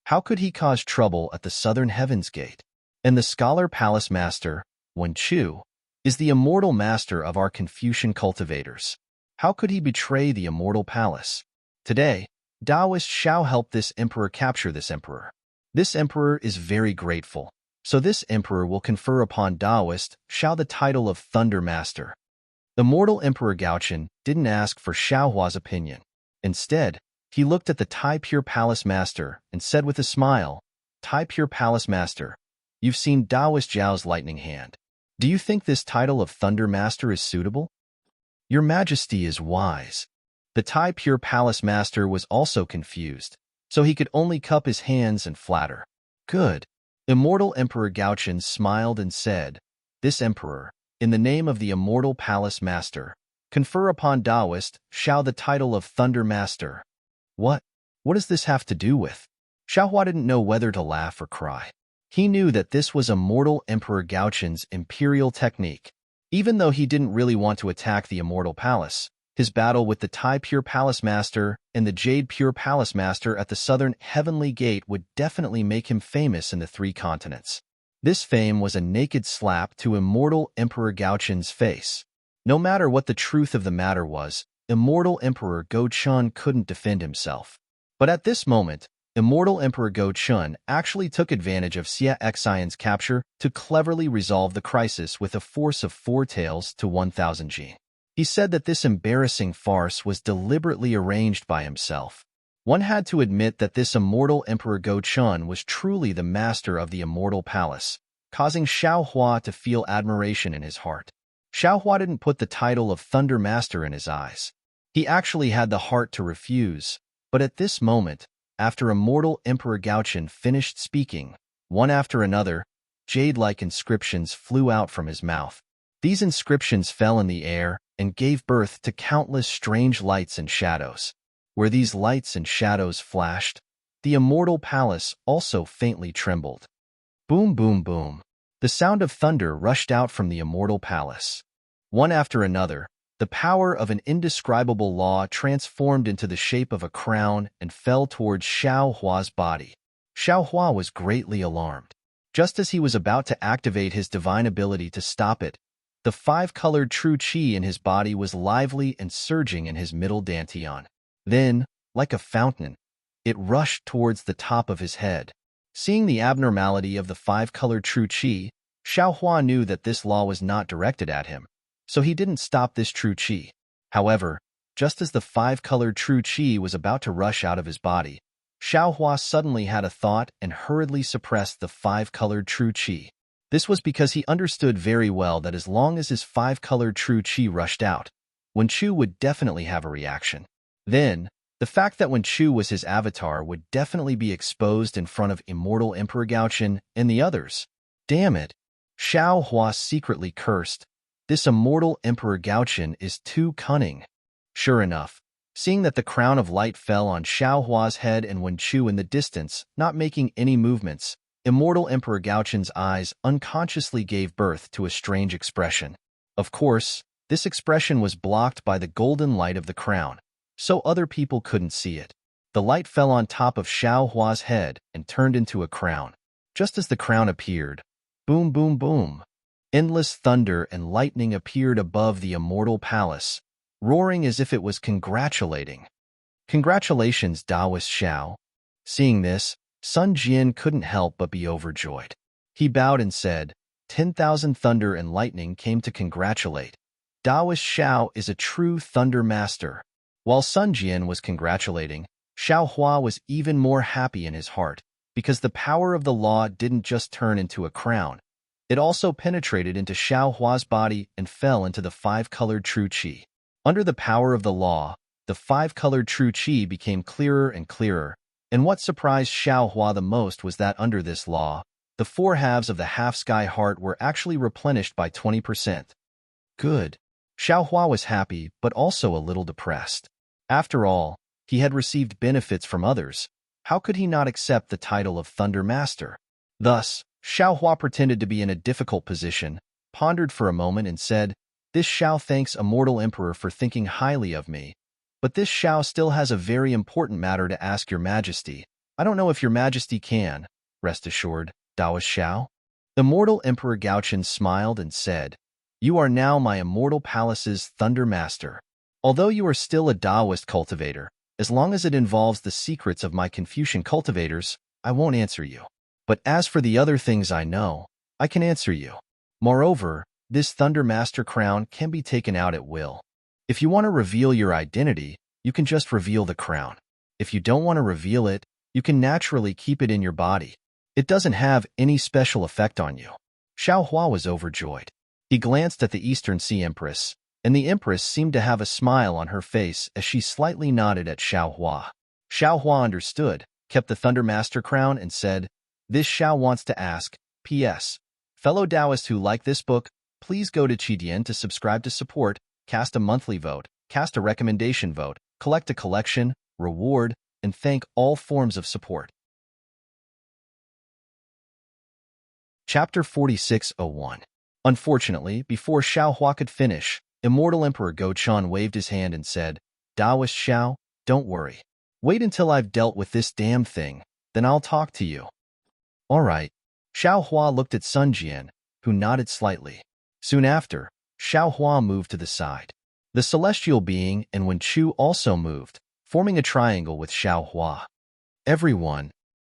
How could he cause trouble at the Southern Heaven's Gate? And the Scholar Palace Master, Wen Chu, is the immortal master of our Confucian cultivators. How could he betray the immortal palace? Today, Taoist Xiao helped this emperor capture this emperor. This emperor is very grateful, so this emperor will confer upon Taoist Xiao the title of Thunder Master." The mortal Emperor Gaochen didn't ask for Xiaohua's opinion. Instead, he looked at the Tai Pure Palace Master and said with a smile, "Tai Pure Palace Master, you've seen Taoist Zhao's lightning hand. Do you think this title of Thunder Master is suitable?" "Your Majesty is wise." The Tai Pure Palace Master was also confused, so he could only cup his hands and flatter. "Good." Immortal Emperor Gaochen smiled and said, "This emperor, in the name of the Immortal Palace Master, confer upon Taoist Xiao the title of Thunder Master." What does this have to do with? Xiaohua didn't know whether to laugh or cry. He knew that this was immortal Emperor Gaochen's imperial technique. Even though he didn't really want to attack the immortal palace, his battle with the Tai Pure Palace Master and the Jade Pure Palace Master at the Southern Heavenly Gate would definitely make him famous in the 3 continents. This fame was a naked slap to immortal Emperor Gaochen's face. No matter what the truth of the matter was, immortal Emperor Go Chun couldn't defend himself. But at this moment, immortal Emperor Go Chun actually took advantage of Xie Xian's capture to cleverly resolve the crisis with a force of 4 taels to 1,000 G. He said that this embarrassing farce was deliberately arranged by himself. One had to admit that this immortal Emperor Go Chun was truly the master of the immortal palace, causing Xiaohua to feel admiration in his heart. Xiaohua didn't put the title of Thunder Master in his eyes. He actually had the heart to refuse, but at this moment, after immortal Emperor Gaochen finished speaking, one after another, jade-like inscriptions flew out from his mouth. These inscriptions fell in the air and gave birth to countless strange lights and shadows. Where these lights and shadows flashed, the immortal palace also faintly trembled. Boom, boom, boom. The sound of thunder rushed out from the immortal palace. One after another, the power of an indescribable law transformed into the shape of a crown and fell towards Xiaohua's body. Xiaohua was greatly alarmed. Just as he was about to activate his divine ability to stop it, the 5-colored true qi in his body was lively and surging in his middle dantian. Then, like a fountain, it rushed towards the top of his head. Seeing the abnormality of the five-colored true qi, Xiaohua knew that this law was not directed at him, so he didn't stop this true qi. However, just as the five-colored true qi was about to rush out of his body, Xiaohua suddenly had a thought and hurriedly suppressed the five-colored true qi. This was because he understood very well that as long as his five-colored true qi rushed out, Wen Chu would definitely have a reaction. Then, the fact that Wen Chu was his avatar would definitely be exposed in front of immortal Emperor Gaochen and the others. Damn it! Xiaohua secretly cursed. This immortal Emperor Gaochen is too cunning. Sure enough, seeing that the crown of light fell on Xiaohua's head and Wen Chu in the distance, not making any movements, immortal Emperor Gaochen's eyes unconsciously gave birth to a strange expression. Of course, this expression was blocked by the golden light of the crown, so other people couldn't see it. The light fell on top of Xiaohua's head and turned into a crown. Just as the crown appeared, boom, boom, boom, endless thunder and lightning appeared above the immortal palace, roaring as if it was congratulating. Congratulations, Taoist Xiao. Seeing this, Sun Jian couldn't help but be overjoyed. He bowed and said, 10,000 thunder and lightning came to congratulate. Taoist Xiao is a true thunder master. While Sun Jian was congratulating, Xiaohua was even more happy in his heart, because the power of the law didn't just turn into a crown. It also penetrated into Xiaohua's body and fell into the five-colored true qi. Under the power of the law, the five-colored true qi became clearer and clearer, and what surprised Xiaohua the most was that under this law, the four halves of the half-sky heart were actually replenished by 20%. Good. Xiaohua was happy, but also a little depressed. After all, he had received benefits from others. How could he not accept the title of Thunder Master? Thus, Xiaohua pretended to be in a difficult position, pondered for a moment and said, "This Xiao thanks Immortal Emperor for thinking highly of me. But this Xiao still has a very important matter to ask Your Majesty. I don't know if Your Majesty can, rest assured, Taoist Xiao." Immortal Emperor Gaochen smiled and said, "You are now my Immortal Palace's Thunder Master. Although you are still a Taoist cultivator, as long as it involves the secrets of my Confucian cultivators, I won't answer you. But as for the other things I know, I can answer you. Moreover, this Thunder Master crown can be taken out at will. If you want to reveal your identity, you can just reveal the crown. If you don't want to reveal it, you can naturally keep it in your body. It doesn't have any special effect on you." Xiaohua was overjoyed. He glanced at the Eastern Sea Empress, and the Empress seemed to have a smile on her face as she slightly nodded at Xiaohua. Xiaohua understood, kept the Thunder Master crown, and said, "This Xiao wants to ask, P.S. Fellow Taoists who like this book, please go to Qidian to subscribe to support, cast a monthly vote, cast a recommendation vote, collect a collection, reward, and thank all forms of support." Chapter 4601. Unfortunately, before Xiaohua could finish, Immortal Emperor Gaochen waved his hand and said, "Taoist Xiao, don't worry. Wait until I've dealt with this damn thing, then I'll talk to you." "All right." Xiaohua looked at Sun Jian, who nodded slightly. Soon after, Xiaohua moved to the side. The celestial being and Wen Chu also moved, forming a triangle with Xiaohua. "Everyone."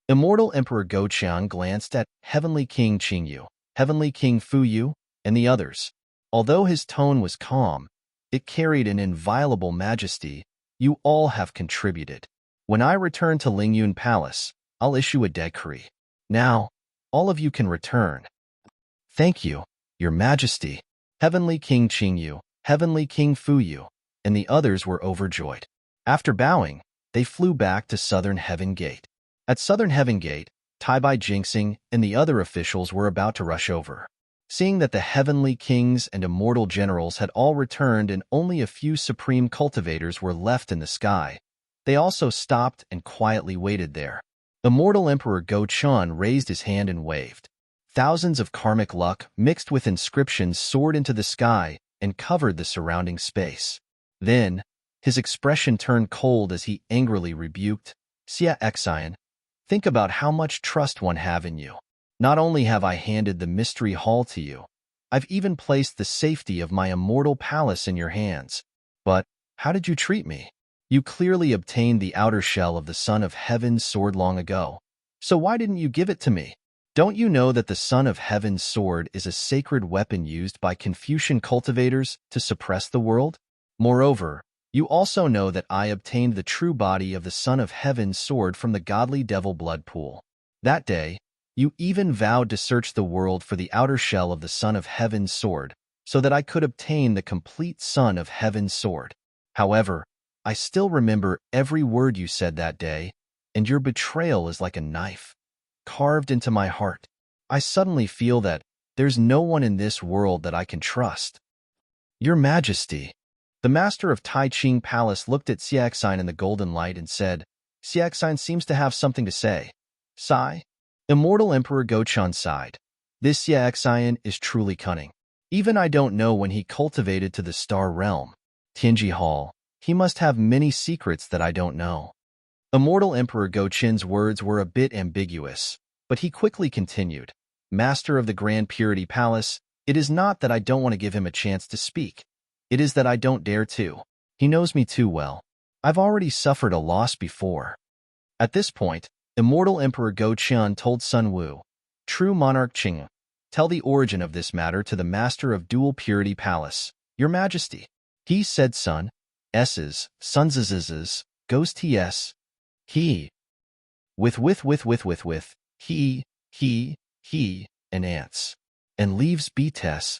Immortal Emperor Gaochen glanced at Heavenly King Qingyu, Heavenly King Fuyu, and the others. Although his tone was calm, it carried an inviolable majesty. "You all have contributed. When I return to Lingyun Palace, I'll issue a decree. Now, all of you can return." "Thank you, Your Majesty." Heavenly King Qingyu, Heavenly King Fuyu, and the others were overjoyed. After bowing, they flew back to Southern Heaven Gate. At Southern Heaven Gate, Taibai Jinxing and the other officials were about to rush over. Seeing that the Heavenly Kings and Immortal Generals had all returned and only a few Supreme Cultivators were left in the sky, they also stopped and quietly waited there. Immortal Emperor Gaochen raised his hand and waved. Thousands of karmic luck mixed with inscriptions soared into the sky and covered the surrounding space. Then, his expression turned cold as he angrily rebuked, "Xia Xian, think about how much trust one have in you. Not only have I handed the mystery hall to you, I've even placed the safety of my immortal palace in your hands. But how did you treat me? You clearly obtained the outer shell of the Son of Heaven's sword long ago. So why didn't you give it to me? Don't you know that the Son of Heaven's sword is a sacred weapon used by Confucian cultivators to suppress the world? Moreover, you also know that I obtained the true body of the Son of Heaven's sword from the godly devil blood pool. That day, you even vowed to search the world for the outer shell of the Son of Heaven's sword, so that I could obtain the complete Son of Heaven's sword. However, I still remember every word you said that day, and your betrayal is like a knife, carved into my heart. I suddenly feel that there's no one in this world that I can trust. Your Majesty. The master of Tai Ching Palace looked at Xiaxin in the golden light and said, Xiaxin seems to have something to say. Sigh. Immortal Emperor Gochun sighed. This Xiaxin is truly cunning. Even I don't know when he cultivated to the star realm. Tianji Hall. He must have many secrets that I don't know. Immortal Emperor Gochun's words were a bit ambiguous, but he quickly continued, Master of the Grand Purity Palace, it is not that I don't want to give him a chance to speak. It is that I don't dare to. He knows me too well. I've already suffered a loss before. At this point, Immortal Emperor Gochun told Sun Wu, True Monarch Qing, tell the origin of this matter to the Master of Dual Purity Palace, Your Majesty. He said Sun, S's, Sun's, goes Ts, he, with, he, and ants, and leaves Btes.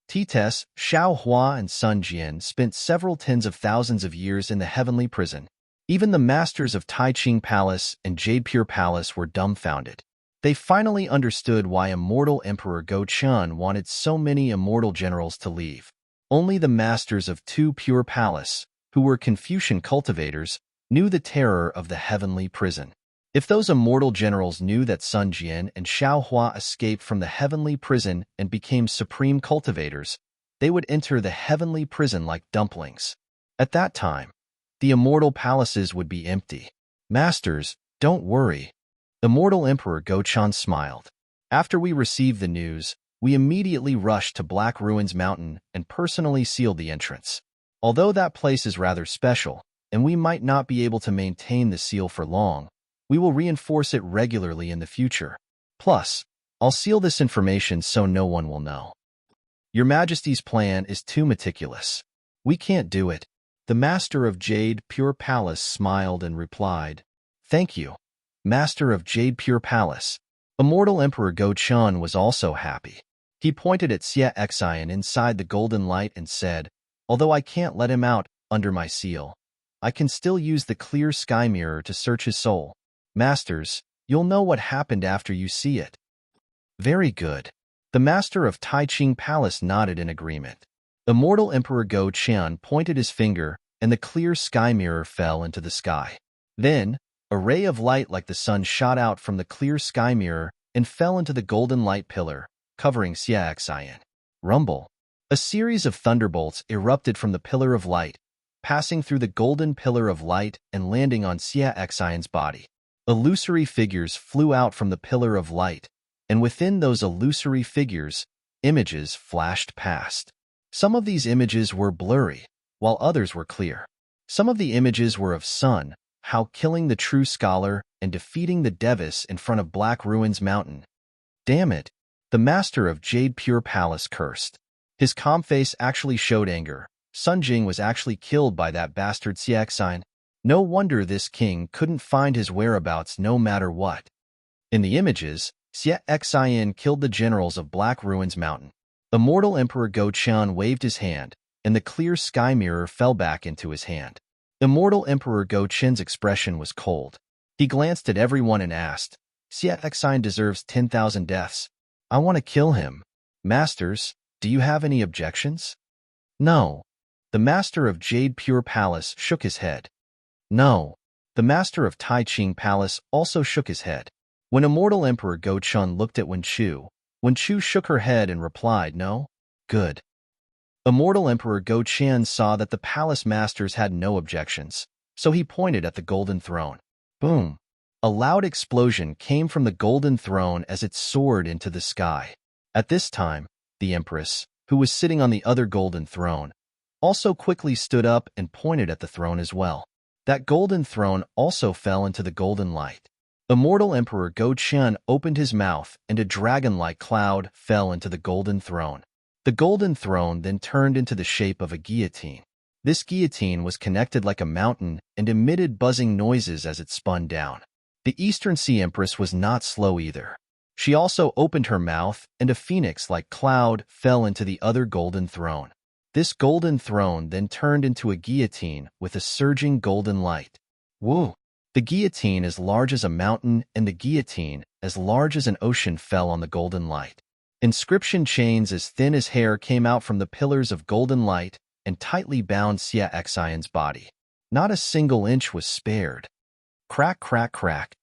Ts, Xiao Hua and Sun Jian spent several tens of thousands of years in the heavenly prison. Even the masters of Tai Ching Palace and Jade Pure Palace were dumbfounded. They finally understood why Immortal Emperor Gochun wanted so many immortal generals to leave. Only the masters of Two Pure Palace, who were Confucian cultivators, knew the terror of the heavenly prison. If those immortal generals knew that Sun Jian and Xiao Hua escaped from the heavenly prison and became supreme cultivators, they would enter the heavenly prison like dumplings. At that time, the immortal palaces would be empty. Masters, don't worry. Immortal Emperor Gochun smiled. After we received the news, we immediately rushed to Black Ruins Mountain and personally sealed the entrance. Although that place is rather special, and we might not be able to maintain the seal for long, we will reinforce it regularly in the future. Plus, I'll seal this information so no one will know. Your Majesty's plan is too meticulous. We can't do it. The Master of Jade Pure Palace smiled and replied, Thank you, Master of Jade Pure Palace. Immortal Emperor Gochun was also happy. He pointed at Xia Xian inside the golden light and said, Although I can't let him out under my seal, I can still use the clear sky mirror to search his soul. Masters, you'll know what happened after you see it. Very good. The master of Tai Ching Palace nodded in agreement. Immortal Emperor Gochun pointed his finger, and the clear sky mirror fell into the sky. Then, a ray of light like the sun shot out from the clear sky mirror and fell into the golden light pillar, covering Xia Xian. Rumble. A series of thunderbolts erupted from the pillar of light, passing through the golden pillar of light and landing on Xia Xian's body. Illusory figures flew out from the pillar of light, and within those illusory figures, images flashed past. Some of these images were blurry, while others were clear. Some of the images were of Sun, how killing the true scholar and defeating the Devis in front of Black Ruins Mountain. Damn it! The master of Jade Pure Palace cursed. His calm face actually showed anger. Sun Jing was actually killed by that bastard Xiaxin. No wonder this king couldn't find his whereabouts no matter what. In the images, Xiaxin killed the generals of Black Ruins Mountain. Immortal Emperor Gochun waved his hand, and the clear sky mirror fell back into his hand. Immortal Emperor Gochun's expression was cold. He glanced at everyone and asked, Xiaxin deserves 10,000 deaths. I want to kill him. Masters, do you have any objections? No. The master of Jade Pure Palace shook his head. No. The master of Tai Ching Palace also shook his head. When Immortal Emperor Gochun looked at Wen Chu shook her head and replied, No? Good. Immortal Emperor Gochun saw that the palace masters had no objections, so he pointed at the golden throne. Boom! A loud explosion came from the golden throne as it soared into the sky. At this time, the Empress, who was sitting on the other golden throne, also quickly stood up and pointed at the throne as well. That golden throne also fell into the golden light. Immortal Emperor Go Qian opened his mouth, and a dragon-like cloud fell into the golden throne. The golden throne then turned into the shape of a guillotine. This guillotine was connected like a mountain and emitted buzzing noises as it spun down. The Eastern Sea Empress was not slow either. She also opened her mouth, and a phoenix-like cloud fell into the other golden throne. This golden throne then turned into a guillotine with a surging golden light. Woo! The guillotine as large as a mountain and the guillotine as large as an ocean fell on the golden light. Inscription chains as thin as hair came out from the pillars of golden light and tightly bound Xia Xian's body. Not a single inch was spared. Crack, crack, crack.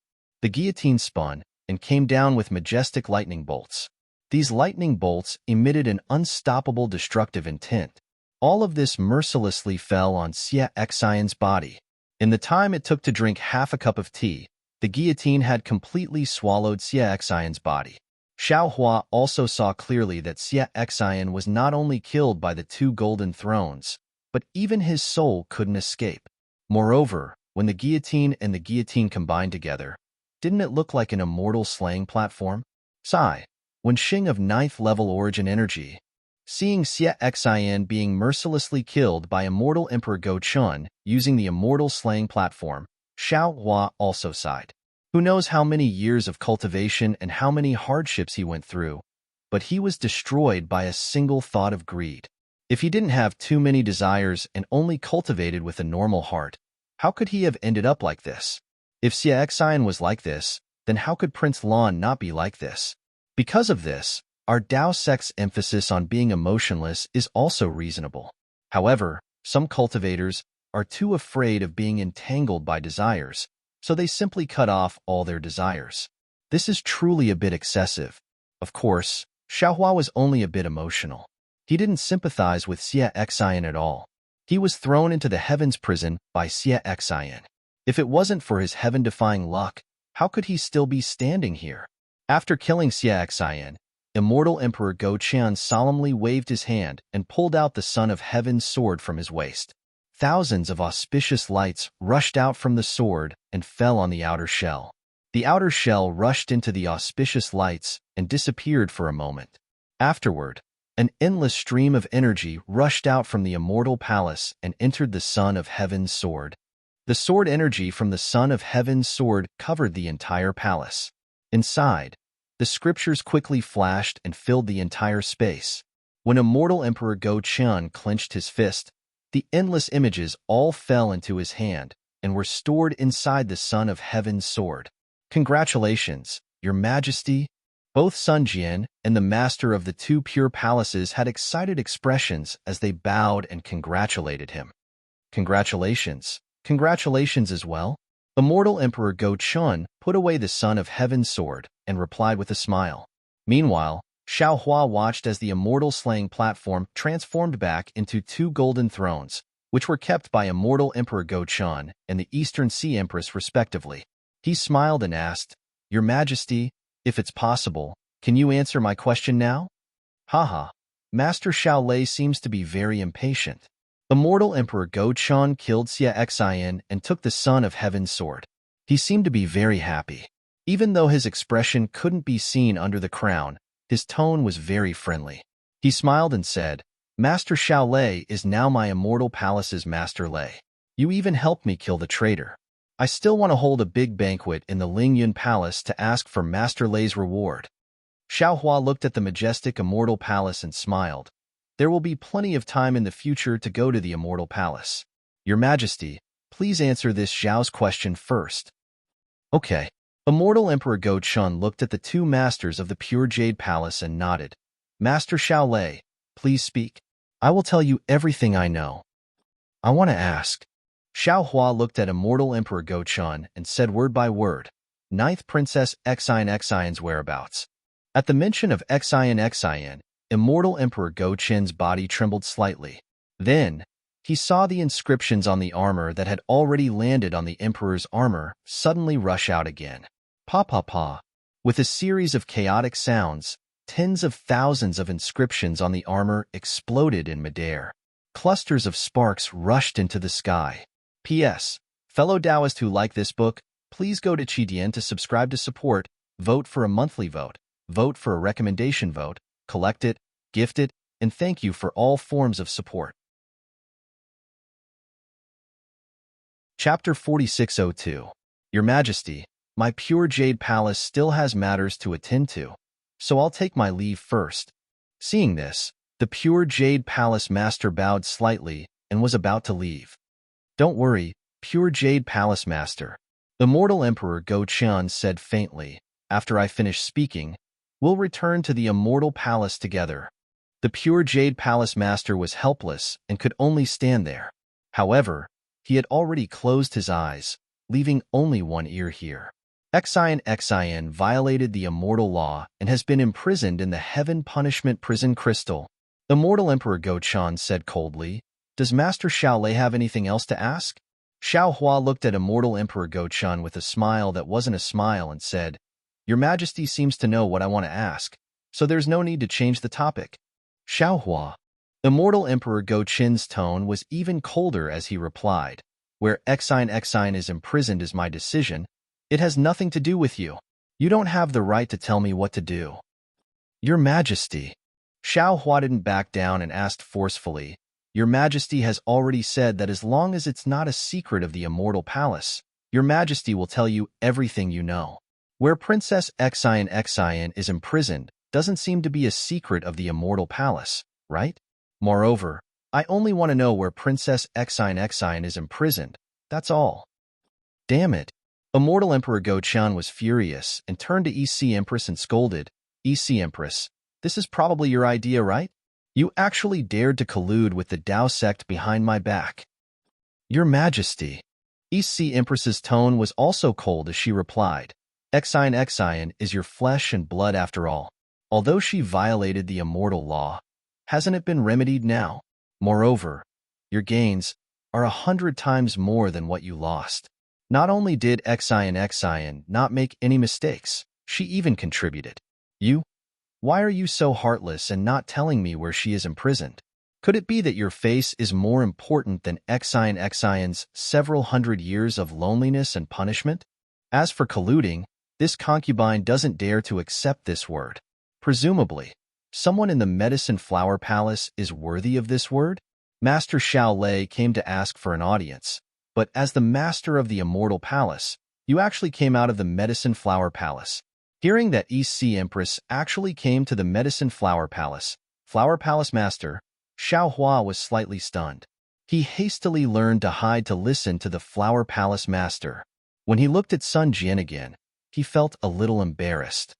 The guillotine spun and came down with majestic lightning bolts. These lightning bolts emitted an unstoppable destructive intent. All of this mercilessly fell on Xia Xian's body. In the time it took to drink half a cup of tea, the guillotine had completely swallowed Xia Xian's body. Xiao Hua also saw clearly that Xia Xian was not only killed by the two golden thrones, but even his soul couldn't escape. Moreover, when the guillotine and the guillotine combined together, didn't it look like an immortal slaying platform? Sigh. When Xing of 9th level origin energy, seeing Xia Xian being mercilessly killed by immortal Emperor Go Chun using the immortal slaying platform, Xiao Hua also sighed. Who knows how many years of cultivation and how many hardships he went through, but he was destroyed by a single thought of greed. If he didn't have too many desires and only cultivated with a normal heart, how could he have ended up like this? If Xia Xian was like this, then how could Prince Lan not be like this? Because of this, our Dao sect's emphasis on being emotionless is also reasonable. However, some cultivators are too afraid of being entangled by desires, so they simply cut off all their desires. This is truly a bit excessive. Of course, Xiaohua was only a bit emotional. He didn't sympathize with Xia Xian at all. He was thrown into the heavens prison by Xia Xian. If it wasn't for his heaven-defying luck, how could he still be standing here? After killing Xia Xian, Immortal Emperor Go Qian solemnly waved his hand and pulled out the Son of Heaven's sword from his waist. Thousands of auspicious lights rushed out from the sword and fell on the outer shell. The outer shell rushed into the auspicious lights and disappeared for a moment. Afterward, an endless stream of energy rushed out from the immortal palace and entered the Son of Heaven's sword. The sword energy from the Son of Heaven's sword covered the entire palace. Inside, the scriptures quickly flashed and filled the entire space. When Immortal Emperor Go Qian clenched his fist, the endless images all fell into his hand and were stored inside the Son of Heaven's sword. Congratulations, Your Majesty! Both Sun Jian and the master of the two pure palaces had excited expressions as they bowed and congratulated him. Congratulations. Congratulations as well. Immortal Emperor Go Chun put away the Son of Heaven's sword and replied with a smile. Meanwhile, Xiao Hua watched as the immortal slaying platform transformed back into two golden thrones, which were kept by Immortal Emperor Go Chun and the Eastern Sea Empress respectively. He smiled and asked, Your Majesty, if it's possible, can you answer my question now? Haha. Master Xiao Lei seems to be very impatient. Immortal Emperor Go Chun killed Xia Xian and took the Son of Heaven's sword. He seemed to be very happy. Even though his expression couldn't be seen under the crown, his tone was very friendly. He smiled and said, Master Xiao Lei is now my immortal palace's Master Lei. You even helped me kill the traitor. I still want to hold a big banquet in the Lingyun Palace to ask for Master Lei's reward. Xiao Hua looked at the majestic immortal palace and smiled. There will be plenty of time in the future to go to the immortal palace. Your Majesty, please answer this Zhao's question first. Okay. Immortal Emperor Go Chun looked at the two masters of the Pure Jade Palace and nodded. Master Xiao Lei, please speak. I will tell you everything I know. I want to ask. Xiao Hua looked at Immortal Emperor Go Chun and said word by word, Ninth Princess Xian's whereabouts. At the mention of Xian, Immortal Emperor Go Chen's body trembled slightly. Then, he saw the inscriptions on the armor that had already landed on the Emperor's armor suddenly rush out again. Pa pa pa. With a series of chaotic sounds, tens of thousands of inscriptions on the armor exploded in midair. Clusters of sparks rushed into the sky. P.S. Fellow Taoists who like this book, Please go to Qidian to subscribe to support, vote for a monthly vote, vote for a recommendation vote, collect it, gift it, and thank you for all forms of support. Chapter 4602. Your Majesty, my pure jade palace still has matters to attend to, so I'll take my leave first. Seeing this, the pure jade palace master bowed slightly and was about to leave. Don't worry, pure jade palace master. The mortal emperor Go Qian said faintly, after I finish speaking, we'll return to the immortal palace together. The pure jade palace master was helpless and could only stand there. However, he had already closed his eyes, leaving only one ear here. Xian violated the immortal law and has been imprisoned in the Heaven Punishment Prison Crystal. The mortal emperor Go Qian said coldly, does Master Xiao Lei have anything else to ask? Xiao Hua looked at immortal emperor Go Qian with a smile that wasn't a smile and said, Your Majesty seems to know what I want to ask, so there's no need to change the topic. Xiao Hua. Immortal emperor Go Qian's tone was even colder as he replied, Where Xian is imprisoned is my decision. It has nothing to do with you. You don't have the right to tell me what to do. Your Majesty. Xiao Hua didn't back down and asked forcefully, Your Majesty has already said that as long as it's not a secret of the immortal palace, Your Majesty will tell you everything you know. Where Princess Xian is imprisoned doesn't seem to be a secret of the immortal palace, right? Moreover, I only want to know where Princess Xian is imprisoned, that's all. Damn it. Immortal Emperor Go Qian was furious and turned to EC Empress and scolded, EC Empress, this is probably your idea, right? You actually dared to collude with the Dao sect behind my back. Your Majesty. EC Empress's tone was also cold as she replied, Xian is your flesh and blood after all. Although she violated the immortal law, hasn't it been remedied now? Moreover, your gains are 100 times more than what you lost. Not only did Xian not make any mistakes, she even contributed. You? Why are you so heartless and not telling me where she is imprisoned? Could it be that your face is more important than Xian's several hundred years of loneliness and punishment? As for colluding, this concubine doesn't dare to accept this word. Presumably, someone in the Medicine Flower Palace is worthy of this word? Master Xiao Lei came to ask for an audience, but as the master of the Immortal Palace, you actually came out of the Medicine Flower Palace. Hearing that EC Empress actually came to the Medicine Flower Palace Master, Xiao Hua was slightly stunned. He hastily learned to hide to listen to the Flower Palace Master. When he looked at Sun Jian again, he felt a little embarrassed.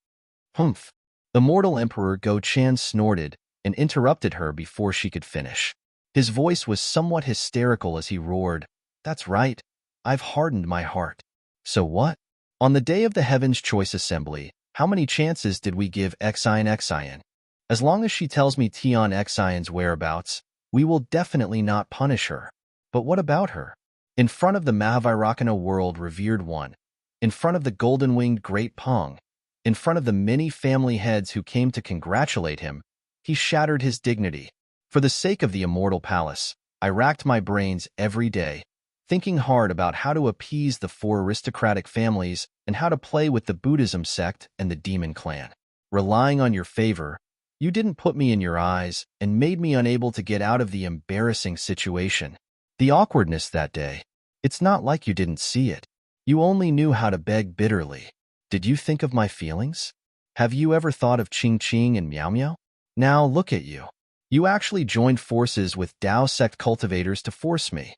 Humph! The mortal emperor Go Qian snorted and interrupted her before she could finish. His voice was somewhat hysterical as he roared, That's right, I've hardened my heart. So what? On the day of the Heaven's Choice Assembly, how many chances did we give Xian? As long as she tells me Tian Xian's whereabouts, we will definitely not punish her. But what about her? In front of the Mahavairakana world revered one, in front of the golden-winged Great Pong, in front of the many family heads who came to congratulate him, he shattered his dignity. For the sake of the Immortal Palace, I racked my brains every day, thinking hard about how to appease the 4 aristocratic families and how to play with the Buddhism sect and the Demon Clan. Relying on your favor, you didn't put me in your eyes and made me unable to get out of the embarrassing situation. The awkwardness that day, it's not like you didn't see it. You only knew how to beg bitterly. Did you think of my feelings? Have you ever thought of Ching Ching and Miao Miao? Now look at you. You actually joined forces with Dao sect cultivators to force me.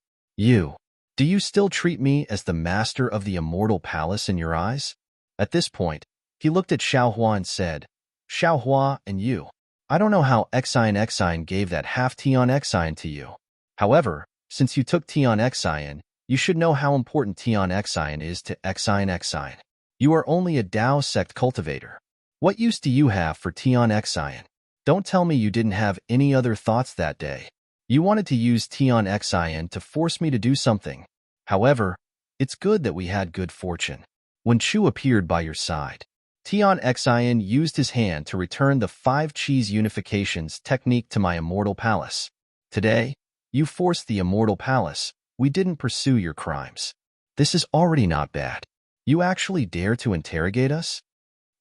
Do you still treat me as the master of the Immortal Palace in your eyes? At this point, he looked at Xiao Hua and said, Xiao Hua and you. I don't know how Xian gave that half Tian Xian to you. However, since you took Tian Xian, you should know how important Tian Xian is to Xian. You are only a Dao sect cultivator. What use do you have for Tian Xian? Don't tell me you didn't have any other thoughts that day. You wanted to use Tian Xian to force me to do something. However, it's good that we had good fortune. When Chu appeared by your side, Tian Xian used his hand to return the 5 cheese unifications technique to my Immortal Palace. Today, you forced the Immortal Palace. We didn't pursue your crimes. This is already not bad. You actually dare to interrogate us?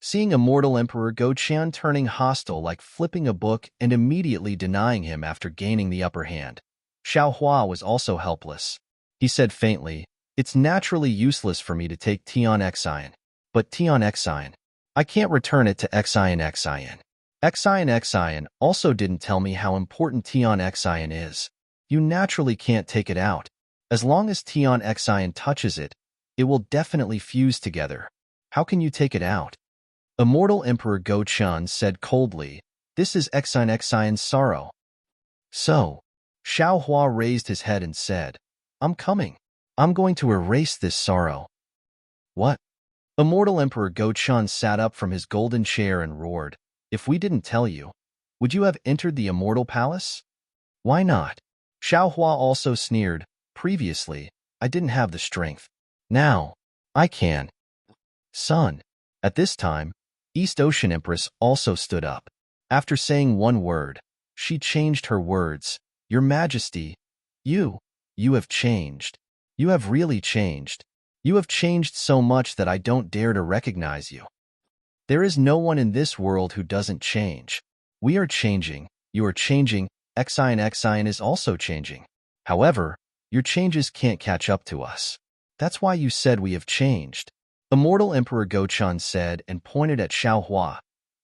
Seeing Immortal Emperor Go Qian turning hostile like flipping a book and immediately denying him after gaining the upper hand, Xiao Hua was also helpless. He said faintly, "It's naturally useless for me to take Tian Xian. But Tian Xian, I can't return it to Xian Xian. Xian Xian also didn't tell me how important Tian Xian is. You naturally can't take it out. As long as Tian Xian touches it, it will definitely fuse together. How can you take it out?" Immortal Emperor Go Qian said coldly, "This is Xian Xian's sorrow." So, Xiao Hua raised his head and said, "I'm coming. I'm going to erase this sorrow." What? Immortal Emperor Go Qian sat up from his golden chair and roared, "If we didn't tell you, would you have entered the immortal palace?" "Why not?" Xiao Hua also sneered, "Previously, I didn't have the strength. Now, I can." Son. At this time, East Ocean Empress also stood up. After saying one word, she changed her words. "Your Majesty, you have changed. You have really changed. You have changed so much that I don't dare to recognize you. There is no one in this world who doesn't change. We are changing. You are changing. Xian is also changing. However, your changes can't catch up to us. That's why you said we have changed." Immortal Emperor Goqian said and pointed at Xiao Hua.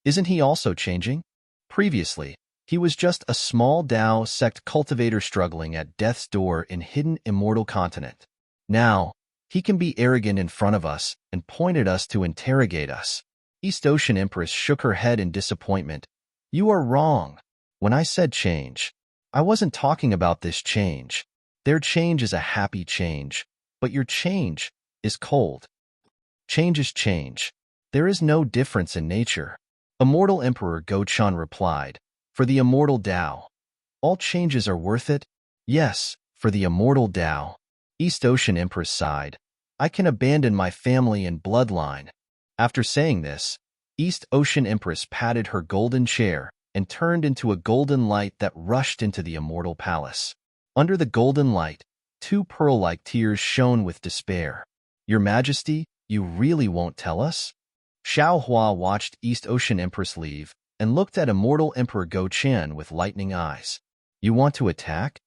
"Isn't he also changing? Previously, he was just a small Dao sect cultivator struggling at death's door in hidden immortal continent. Now, he can be arrogant in front of us and point at us to interrogate us." East Ocean Empress shook her head in disappointment. "You are wrong. When I said change, I wasn't talking about this change. Their change is a happy change, but your change is cold. Change is change. There is no difference in nature." Immortal Emperor Goqian replied, "For the immortal Dao, all changes are worth it?" "Yes, for the immortal Dao." East Ocean Empress sighed. "I can abandon my family and bloodline." After saying this, East Ocean Empress patted her golden chair and turned into a golden light that rushed into the immortal palace. Under the golden light, two pearl-like tears shone with despair. "Your Majesty, you really won't tell us?" Xiao Hua watched East Ocean Empress leave and looked at Immortal Emperor Go Qian with lightning eyes. "You want to attack?"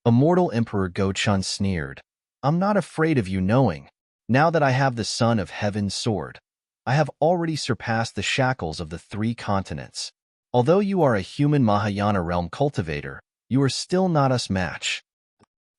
Immortal Emperor Go Qian sneered. "I'm not afraid of you knowing. Now that I have the Son of Heaven's sword, I have already surpassed the shackles of the 3 continents. Although you are a human Mahayana realm cultivator, you are still not us match.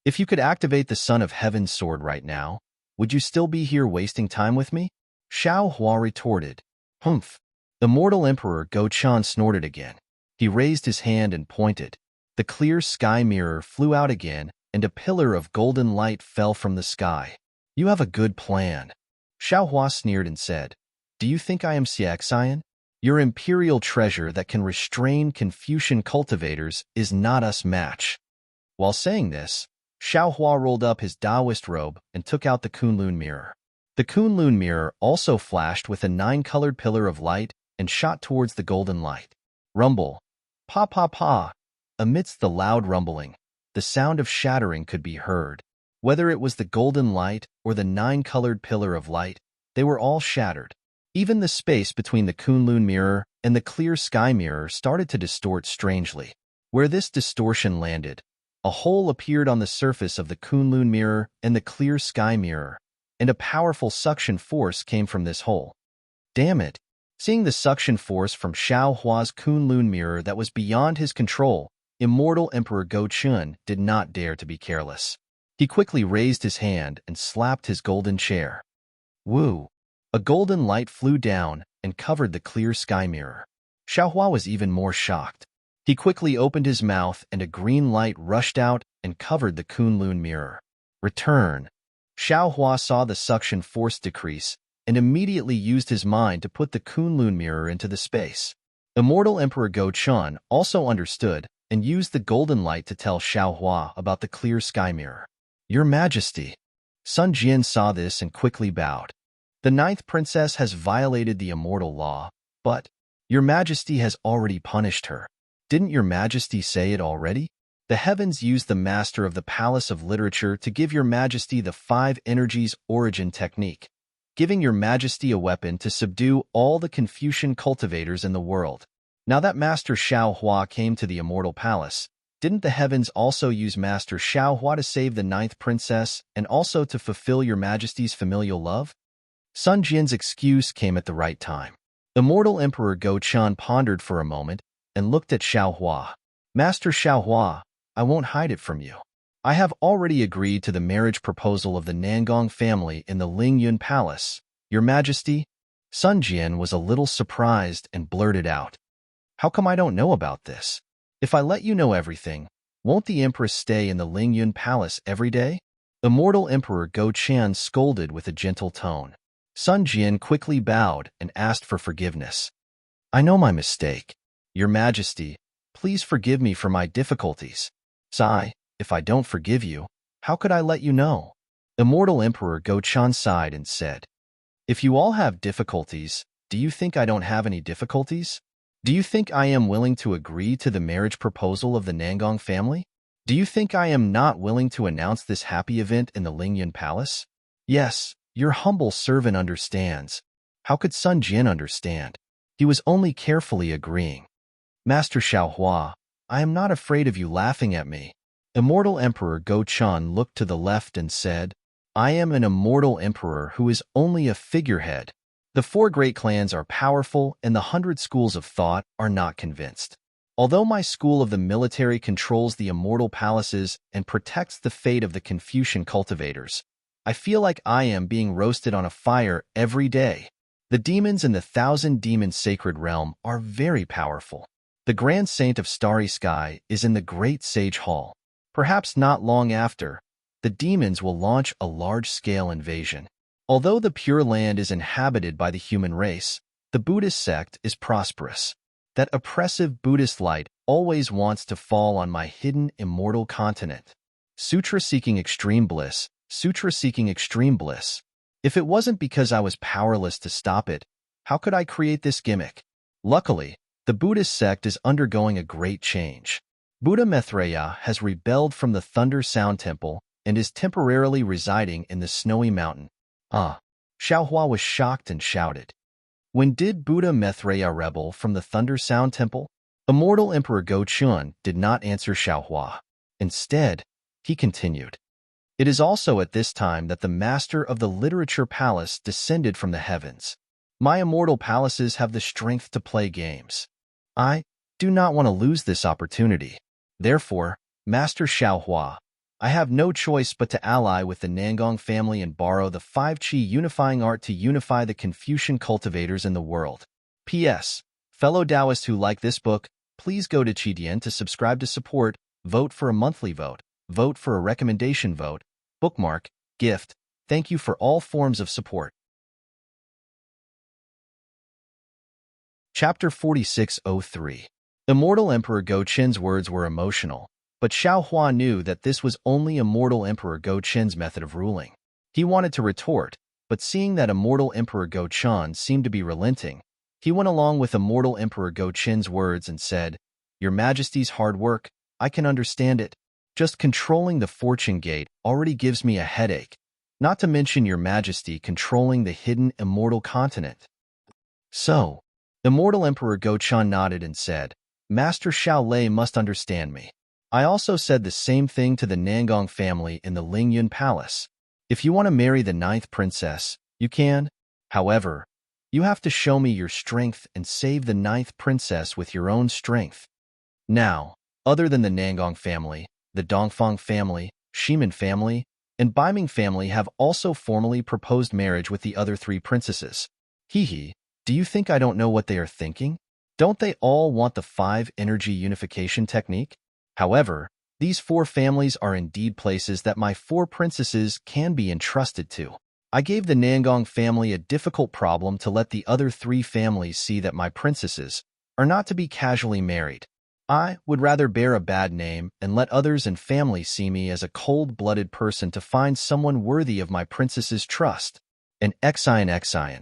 If you could activate the Son of Heaven's sword right now, would you still be here wasting time with me?" Xiao Hua retorted. "Humph." Immortal Emperor Go Qian snorted again. He raised his hand and pointed. The clear sky mirror flew out again, and a pillar of golden light fell from the sky. "You have a good plan." Xiao Hua sneered and said, "Do you think I am Xiaxian? Your imperial treasure that can restrain Confucian cultivators is not us match." While saying this, Xiao Hua rolled up his Taoist robe and took out the Kunlun mirror. The Kunlun mirror also flashed with a 9-colored pillar of light and shot towards the golden light. Rumble. Pa pa pa. Amidst the loud rumbling, the sound of shattering could be heard. Whether it was the golden light or the 9-colored pillar of light, they were all shattered. Even the space between the Kunlun mirror and the clear sky mirror started to distort strangely. Where this distortion landed, a hole appeared on the surface of the Kunlun mirror and the clear sky mirror, and a powerful suction force came from this hole. Damn it! Seeing the suction force from Xiao Hua's Kunlun mirror that was beyond his control, Immortal Emperor Go Qian did not dare to be careless. He quickly raised his hand and slapped his golden chair. Woo! A golden light flew down and covered the clear sky mirror. Xiao Hua was even more shocked. He quickly opened his mouth and a green light rushed out and covered the Kunlun mirror. Return. Xiao Hua saw the suction force decrease and immediately used his mind to put the Kunlun mirror into the space. Immortal Emperor Go Qian also understood and used the golden light to tell Xiao Hua about the clear sky mirror. Your Majesty. Sun Jian saw this and quickly bowed. The 9th princess has violated the immortal law, but Your Majesty has already punished her. Didn't Your Majesty say it already? The heavens used the master of the Palace of Literature to give Your Majesty the 5 energies origin technique. giving your majesty a weapon to subdue all the Confucian cultivators in the world. Now that Master Xiaohua came to the immortal palace, didn't the heavens also use Master Xiaohua to save the 9th princess and also to fulfill your majesty's familial love? Sun Jian's excuse came at the right time. Immortal Emperor Go Qian pondered for a moment and looked at Xiaohua. Master Xiaohua, I won't hide it from you. I have already agreed to the marriage proposal of the Nangong family in the Lingyun Palace. Your Majesty? Sun Jian was a little surprised and blurted out. How come I don't know about this? If I let you know everything, won't the Empress stay in the Lingyun Palace every day? Immortal Emperor Go Qian scolded with a gentle tone. Sun Jian quickly bowed and asked for forgiveness. I know my mistake. Your Majesty, please forgive me for my difficulties. Sigh, if I don't forgive you, how could I let you know? Immortal Emperor Go Qian sighed and said, If you all have difficulties, do you think I don't have any difficulties? Do you think I am willing to agree to the marriage proposal of the Nangong family? Do you think I am not willing to announce this happy event in the Lingyun Palace? Yes, your humble servant understands. How could Sun Jian understand? He was only carefully agreeing. Master Xiaohua, I am not afraid of you laughing at me. Immortal Emperor Go Qian looked to the left and said, I am an immortal emperor who is only a figurehead. The 4 great clans are powerful and the 100 schools of thought are not convinced. Although my school of the military controls the immortal palaces and protects the fate of the Confucian cultivators, I feel like I am being roasted on a fire every day. The demons in the 1,000 demon sacred realm are very powerful. The Grand Saint of Starry Sky is in the Great Sage Hall. Perhaps not long after, the demons will launch a large-scale invasion. Although the Pure Land is inhabited by the human race, the Buddhist sect is prosperous. That oppressive Buddhist light always wants to fall on my hidden immortal continent. Sutra-seeking extreme bliss, sutra-seeking extreme bliss. If it wasn't because I was powerless to stop it, how could I create this gimmick? Luckily, the Buddhist sect is undergoing a great change. Buddha Maitreya has rebelled from the Thunder Sound Temple and is temporarily residing in the Snowy Mountain. Xiaohua was shocked and shouted. When did Buddha Maitreya rebel from the Thunder Sound Temple? Immortal Emperor Go Qian did not answer Xiaohua. Instead, he continued. It is also at this time that the master of the literature palace descended from the heavens. My immortal palaces have the strength to play games. I do not want to lose this opportunity. Therefore, Master Xiaohua, I have no choice but to ally with the Nangong family and borrow the 5-Qi unifying art to unify the Confucian cultivators in the world. P.S. Fellow Taoists who like this book, please go to Qidian to subscribe to support, vote for a monthly vote for a recommendation vote, bookmark, gift. Thank you for all forms of support. Chapter 4603. Immortal Emperor Go Qian's words were emotional, but Xiaohua knew that this was only Immortal Emperor Go Qian's method of ruling. He wanted to retort, but seeing that Immortal Emperor Go Qian seemed to be relenting, he went along with Immortal Emperor Go Qian's words and said, Your Majesty's hard work, I can understand it. Just controlling the fortune gate already gives me a headache, not to mention Your Majesty controlling the hidden immortal continent. So, Immortal Emperor Go Qian nodded and said, Master Xiao Lei must understand me. I also said the same thing to the Nangong family in the Lingyun Palace. If you want to marry the 9th princess, you can. However, you have to show me your strength and save the 9th princess with your own strength. Now, other than the Nangong family, the Dongfang family, Shimin family, and Baiming family have also formally proposed marriage with the other 3 princesses. Hee, do you think I don't know what they are thinking? Don't they all want the 5-energy unification technique? However, these 4 families are indeed places that my 4 princesses can be entrusted to. I gave the Nangong family a difficult problem to let the other 3 families see that my princesses are not to be casually married. I would rather bear a bad name and let others and family see me as a cold-blooded person to find someone worthy of my princess's trust. And Xian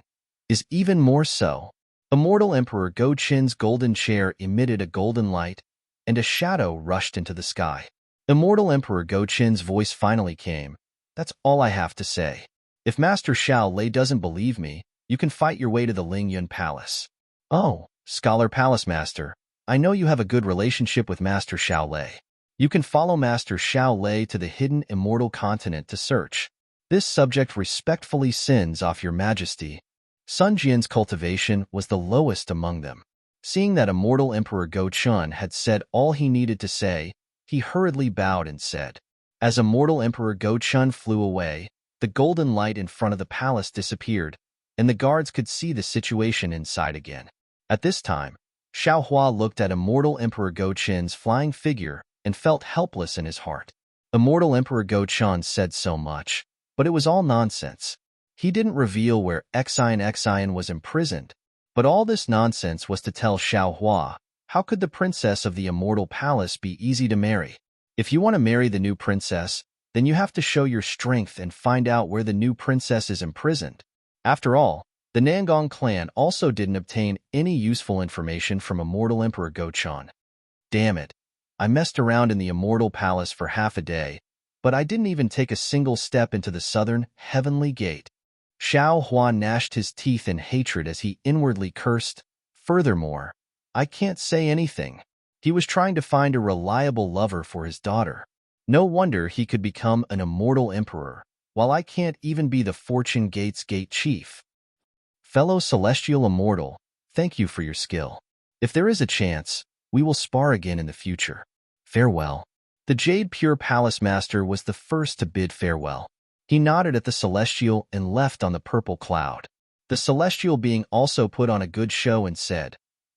is even more so. Immortal Emperor Go Qian's golden chair emitted a golden light, and a shadow rushed into the sky. Immortal Emperor Go Qian's voice finally came. That's all I have to say. If Master Xiao Lei doesn't believe me, you can fight your way to the Ling Yun Palace. Oh, Scholar Palace Master, I know you have a good relationship with Master Xiao Lei. You can follow Master Xiao Lei to the hidden immortal continent to search. This subject respectfully sins off your majesty. Sun Jian's cultivation was the lowest among them. Seeing that immortal Emperor Go Chun had said all he needed to say, he hurriedly bowed and said. As immortal Emperor Go Chun flew away, the golden light in front of the palace disappeared, and the guards could see the situation inside again. At this time, Xiao Hua looked at immortal Emperor Go Chun's flying figure and felt helpless in his heart. Immortal Emperor Go Chun said so much, but it was all nonsense. He didn't reveal where Xian was imprisoned, but all this nonsense was to tell Xiao Hua, how could the princess of the immortal palace be easy to marry? If you want to marry the new princess, then you have to show your strength and find out where the new princess is imprisoned. After all, the Nangong clan also didn't obtain any useful information from immortal Emperor Go Chun. Damn it. I messed around in the immortal palace for half a day, but I didn't even take a single step into the southern heavenly gate. Xiao Hua gnashed his teeth in hatred as he inwardly cursed. Furthermore, I can't say anything. He was trying to find a reliable lover for his daughter. No wonder he could become an immortal emperor, while I can't even be the Fortune Gate's gate chief. Fellow celestial immortal, thank you for your skill. If there is a chance, we will spar again in the future. Farewell. The Jade Pure Palace Master was the first to bid farewell. He nodded at the Celestial and left on the purple cloud. The Celestial being also put on a good show and said,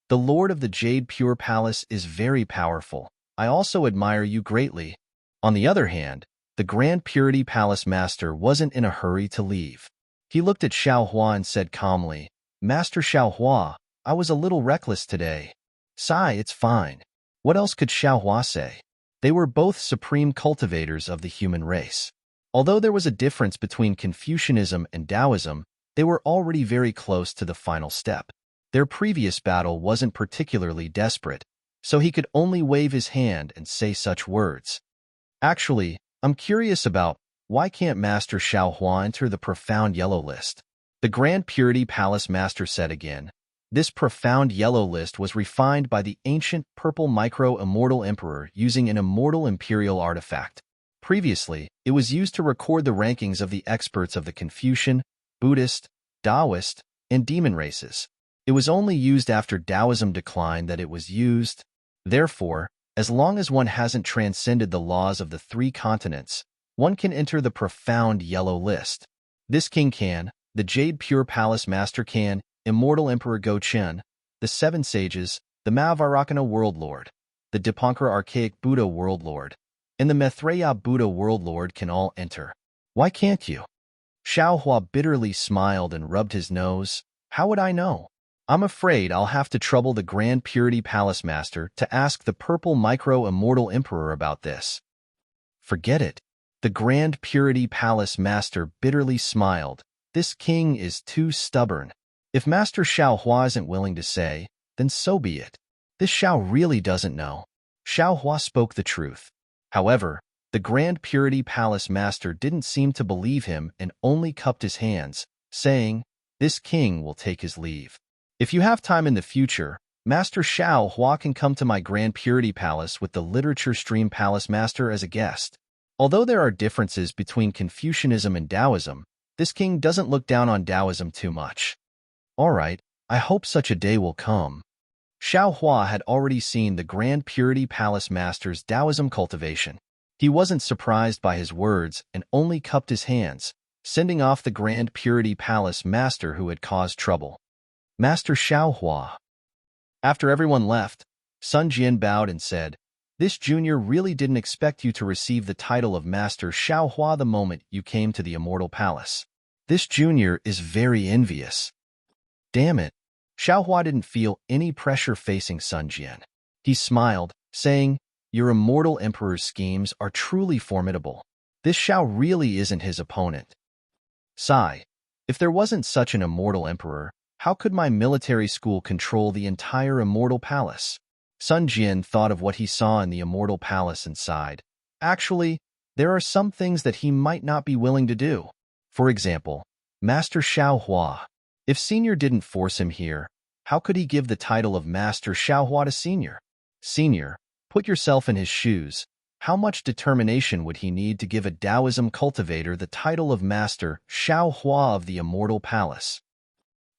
"The Lord of the Jade Pure Palace is very powerful. I also admire you greatly." On the other hand, the Grand Purity Palace Master wasn't in a hurry to leave. He looked at Xiao Hua and said calmly, "Master Xiao Hua, I was a little reckless today." "Sigh, it's fine." What else could Xiao Hua say? They were both supreme cultivators of the human race. Although there was a difference between Confucianism and Taoism, they were already very close to the final step. Their previous battle wasn't particularly desperate, so he could only wave his hand and say such words. Actually, I'm curious about why can't Master Xiao Hua enter the Profound Yellow List? The Grand Purity Palace Master said again. This Profound Yellow List was refined by the ancient Purple Micro-Immortal Emperor using an immortal imperial artifact. Previously, it was used to record the rankings of the experts of the Confucian, Buddhist, Taoist, and demon races. It was only used after Taoism declined that it was used. Therefore, as long as one hasn't transcended the laws of the three continents, one can enter the Profound Yellow List. This king can, the Jade Pure Palace Master can, Immortal Emperor Go Chun, the Seven Sages, the Mahavarakana World Lord, the Dipankara Archaic Buddha World Lord, and the Maitreya Buddha World Lord can all enter. Why can't you? Xiao Hua bitterly smiled and rubbed his nose. How would I know? I'm afraid I'll have to trouble the Grand Purity Palace Master to ask the Purple Micro-Immortal Emperor about this. Forget it. The Grand Purity Palace Master bitterly smiled. This king is too stubborn. If Master Xiao Hua isn't willing to say, then so be it. This Xiao really doesn't know. Xiao Hua spoke the truth. However, the Grand Purity Palace Master didn't seem to believe him and only cupped his hands, saying, "This king will take his leave. If you have time in the future, Master Xiao Hua can come to my Grand Purity Palace with the Literature Stream Palace Master as a guest." Although there are differences between Confucianism and Taoism, this king doesn't look down on Taoism too much. All right, I hope such a day will come. Xiao Hua had already seen the Grand Purity Palace Master's Taoism cultivation. He wasn't surprised by his words and only cupped his hands, sending off the Grand Purity Palace Master who had caused trouble. Master Xiao Hua. After everyone left, Sun Jian bowed and said, "This junior really didn't expect you to receive the title of Master Xiao Hua the moment you came to the Immortal Palace. This junior is very envious." Damn it. Xiao Hua didn't feel any pressure facing Sun Jian. He smiled, saying, "Your immortal emperor's schemes are truly formidable. This Xiao really isn't his opponent." Sigh. If there wasn't such an immortal emperor, how could my military school control the entire immortal palace? Sun Jian thought of what he saw in the immortal palace and sighed. Actually, there are some things that he might not be willing to do. For example, Master Xiaohua. If Senior didn't force him here, how could he give the title of Master Xiaohua to Senior? Senior, put yourself in his shoes. How much determination would he need to give a Taoism cultivator the title of Master Xiaohua of the Immortal Palace?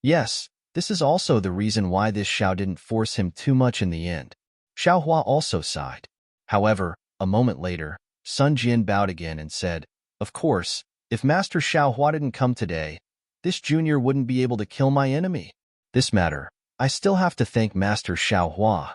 Yes, this is also the reason why this Xiao didn't force him too much in the end. Xiaohua also sighed. However, a moment later, Sun Jian bowed again and said, "Of course, if Master Xiaohua didn't come today, this junior wouldn't be able to kill my enemy. This matter, I still have to thank Master Xiaohua."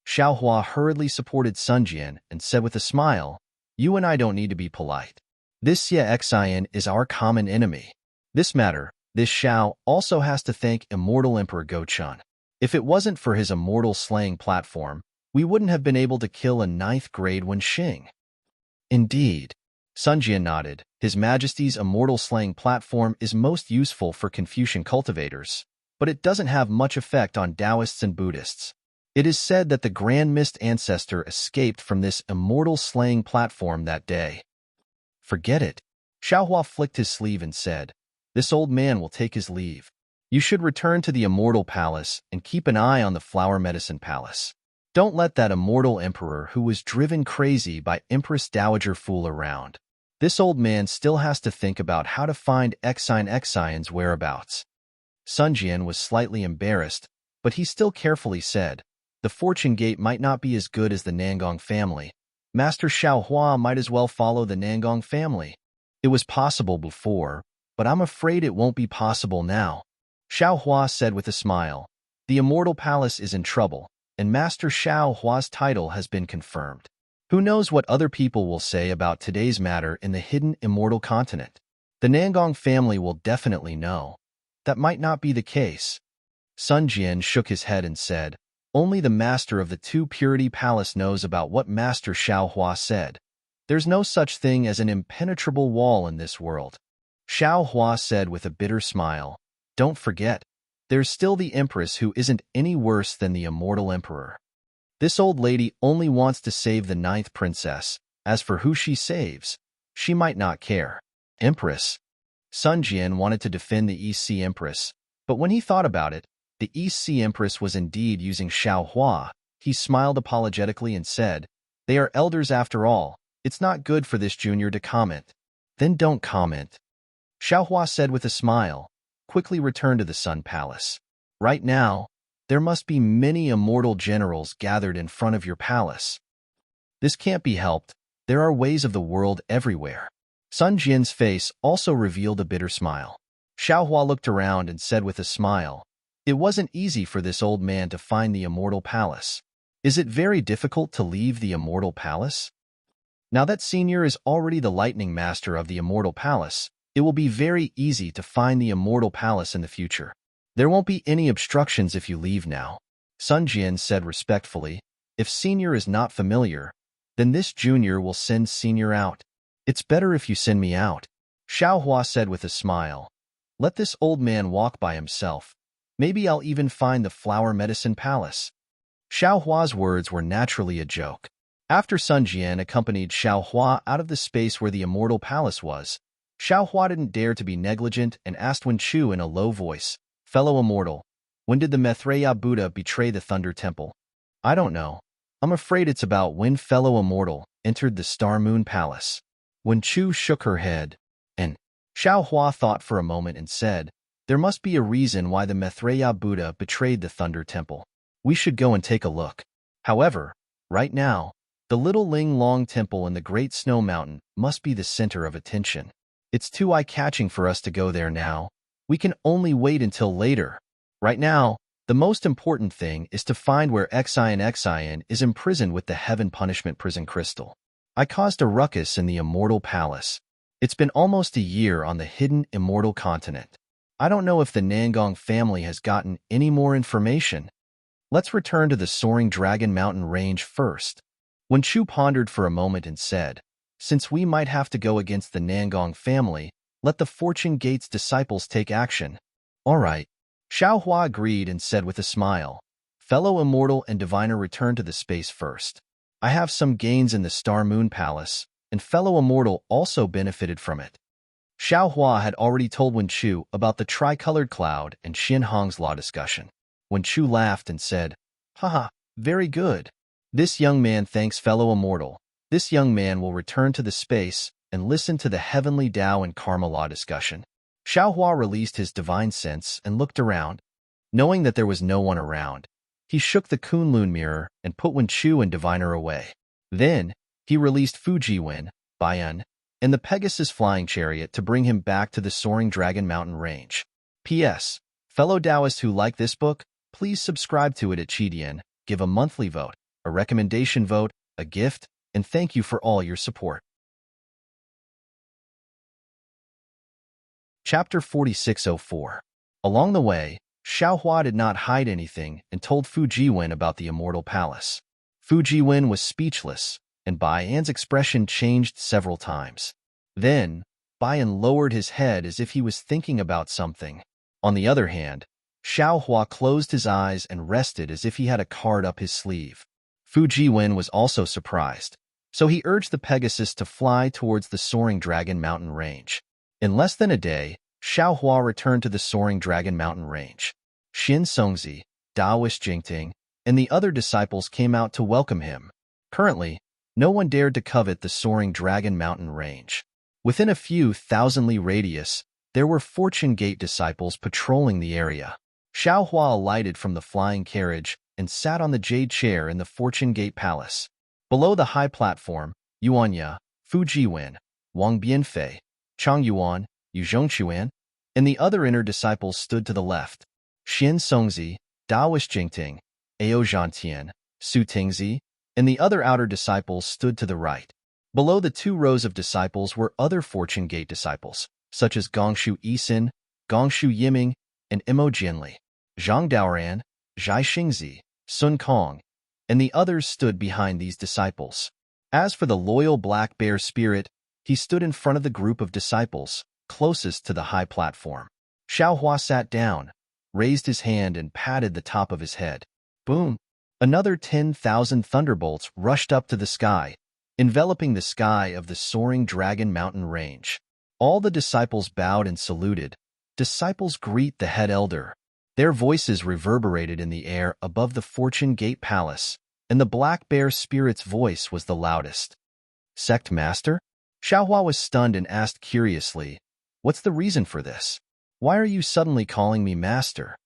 Xiaohua hurriedly supported Sun Jian and said with a smile, "You and I don't need to be polite. This Ye Xian is our common enemy. This matter, this Xiao also has to thank Immortal Emperor Gochun. If it wasn't for his immortal slaying platform, we wouldn't have been able to kill a 9th grade Wenxing." Indeed. Sun Jian nodded. His Majesty's immortal slaying platform is most useful for Confucian cultivators, but it doesn't have much effect on Taoists and Buddhists. It is said that the Grand Mist ancestor escaped from this immortal slaying platform that day. Forget it. Xiaohua flicked his sleeve and said, "This old man will take his leave. You should return to the Immortal Palace and keep an eye on the Flower Medicine Palace. Don't let that immortal emperor who was driven crazy by Empress Dowager fool around. This old man still has to think about how to find Xian's whereabouts." Sun Jian was slightly embarrassed, but he still carefully said, "The Fortune Gate might not be as good as the Nangong family. Master Xiaohua might as well follow the Nangong family. It was possible before, but I'm afraid it won't be possible now." Xiaohua said with a smile, "The Immortal Palace is in trouble, and Master Xiaohua's title has been confirmed. Who knows what other people will say about today's matter in the hidden Immortal Continent? The Nangong family will definitely know. That might not be the case." Sun Jian shook his head and said, "Only the master of the Two Purity Palace knows about what Master Xiaohua said. There's no such thing as an impenetrable wall in this world." Xiaohua said with a bitter smile, "Don't forget, there's still the Empress who isn't any worse than the Immortal Emperor. This old lady only wants to save the 9th princess. As for who she saves, she might not care." Empress. Sun Jian wanted to defend the East Sea Empress, but when he thought about it, the East Sea Empress was indeed using Xiaohua. He smiled apologetically and said, "They are elders after all. It's not good for this junior to comment." "Then don't comment." Xiaohua said with a smile, "Quickly return to the Sun Palace. Right now, there must be many immortal generals gathered in front of your palace. This can't be helped. There are ways of the world everywhere." Sun Jian's face also revealed a bitter smile. Xiaohua looked around and said with a smile, "It wasn't easy for this old man to find the Immortal Palace. Is it very difficult to leave the Immortal Palace? Now that Senior is already the Lightning Master of the Immortal Palace, it will be very easy to find the Immortal Palace in the future. There won't be any obstructions if you leave now." Sun Jian said respectfully, "If Senior is not familiar, then this junior will send Senior out. It's better if you send me out." Xiaohua said with a smile, "Let this old man walk by himself. Maybe I'll even find the Flower Medicine Palace." Xiaohua's words were naturally a joke. After Sun Jian accompanied Xiaohua out of the space where the Immortal Palace was, Xiaohua didn't dare to be negligent and asked Wen Chu in a low voice, "Fellow Immortal, when did the Maitreya Buddha betray the Thunder Temple?" "I don't know. I'm afraid it's about when Fellow Immortal entered the Star Moon Palace." Wen Chu shook her head, and Xiaohua thought for a moment and said, "There must be a reason why the Maitreya Buddha betrayed the Thunder Temple. We should go and take a look. However, right now, the Little Ling Long Temple in the Great Snow Mountain must be the center of attention. It's too eye-catching for us to go there now. We can only wait until later. Right now, the most important thing is to find where Xian is imprisoned with the Heaven Punishment Prison Crystal. I caused a ruckus in the Immortal Palace. It's been almost a year on the hidden Immortal Continent. I don't know if the Nangong family has gotten any more information. Let's return to the Soaring Dragon Mountain Range first." Wen Chu pondered for a moment and said, "Since we might have to go against the Nangong family, let the Fortune Gate's disciples take action." "All right." Xiaohua agreed and said with a smile, "Fellow Immortal and Diviner return to the space first. I have some gains in the Star Moon Palace, and Fellow Immortal also benefited from it. Xiao Hua had already told Wen Chu about the tricolored cloud and Xin Hong's law discussion. Wen Chu laughed and said, "Haha, very good. This young man thanks fellow immortal. This young man will return to the space and listen to the heavenly Tao and karma law discussion." Xiao Hua released his divine sense and looked around. Knowing that there was no one around, he shook the Kunlun mirror and put Wen Chu and Diviner away. Then, he released Fujiwen, Baiyun, and the Pegasus flying chariot to bring him back to the soaring Dragon Mountain range. P.S. Fellow Taoists who like this book, please subscribe to it at Chidian, give a monthly vote, a recommendation vote, a gift, and thank you for all your support. Chapter 4604. Along the way, Xiao Hua did not hide anything and told Fujiwen about the Immortal Palace. Fujiwen was speechless, and Baiyan's expression changed several times. Then, Baiyan lowered his head as if he was thinking about something. On the other hand, Xiao Hua closed his eyes and rested as if he had a card up his sleeve. Fujiwen was also surprised, so he urged the Pegasus to fly towards the soaring Dragon Mountain range. In less than a day, Xiao Hua returned to the soaring Dragon Mountain range. Xin Songzi, Daoist Jingting, and the other disciples came out to welcome him. Currently, no one dared to covet the soaring Dragon Mountain range. Within a few thousand li radius, there were Fortune Gate disciples patrolling the area. Xiao Hua alighted from the flying carriage and sat on the jade chair in the Fortune Gate Palace. Below the high platform, Yuanya, Fujiwen, Wang Bianfei, Chang Yuan, Yu Zhongquan, and the other inner disciples stood to the left. Xin Songzi, Daoist Jingting, Ao Zhantian, Su Tingzi, and the other outer disciples stood to the right. Below the 2 rows of disciples were other Fortune Gate disciples, such as Gongshu Yisin, Gongshu Yiming, and Imo Jianli. Zhang Daoran, Zhai Xingzi, Sun Kong, and the others stood behind these disciples. As for the loyal Black Bear spirit, he stood in front of the group of disciples, closest to the high platform. Xiao Hua sat down, raised his hand and patted the top of his head. Boom! Another 10,000 thunderbolts rushed up to the sky, enveloping the sky of the soaring Dragon Mountain range. All the disciples bowed and saluted. Disciples greet the head elder. Their voices reverberated in the air above the Fortune Gate Palace, and the Black Bear spirit's voice was the loudest. Sect Master? Xiao Hua was stunned and asked curiously, "What's the reason for this? Why are you suddenly calling me Master?"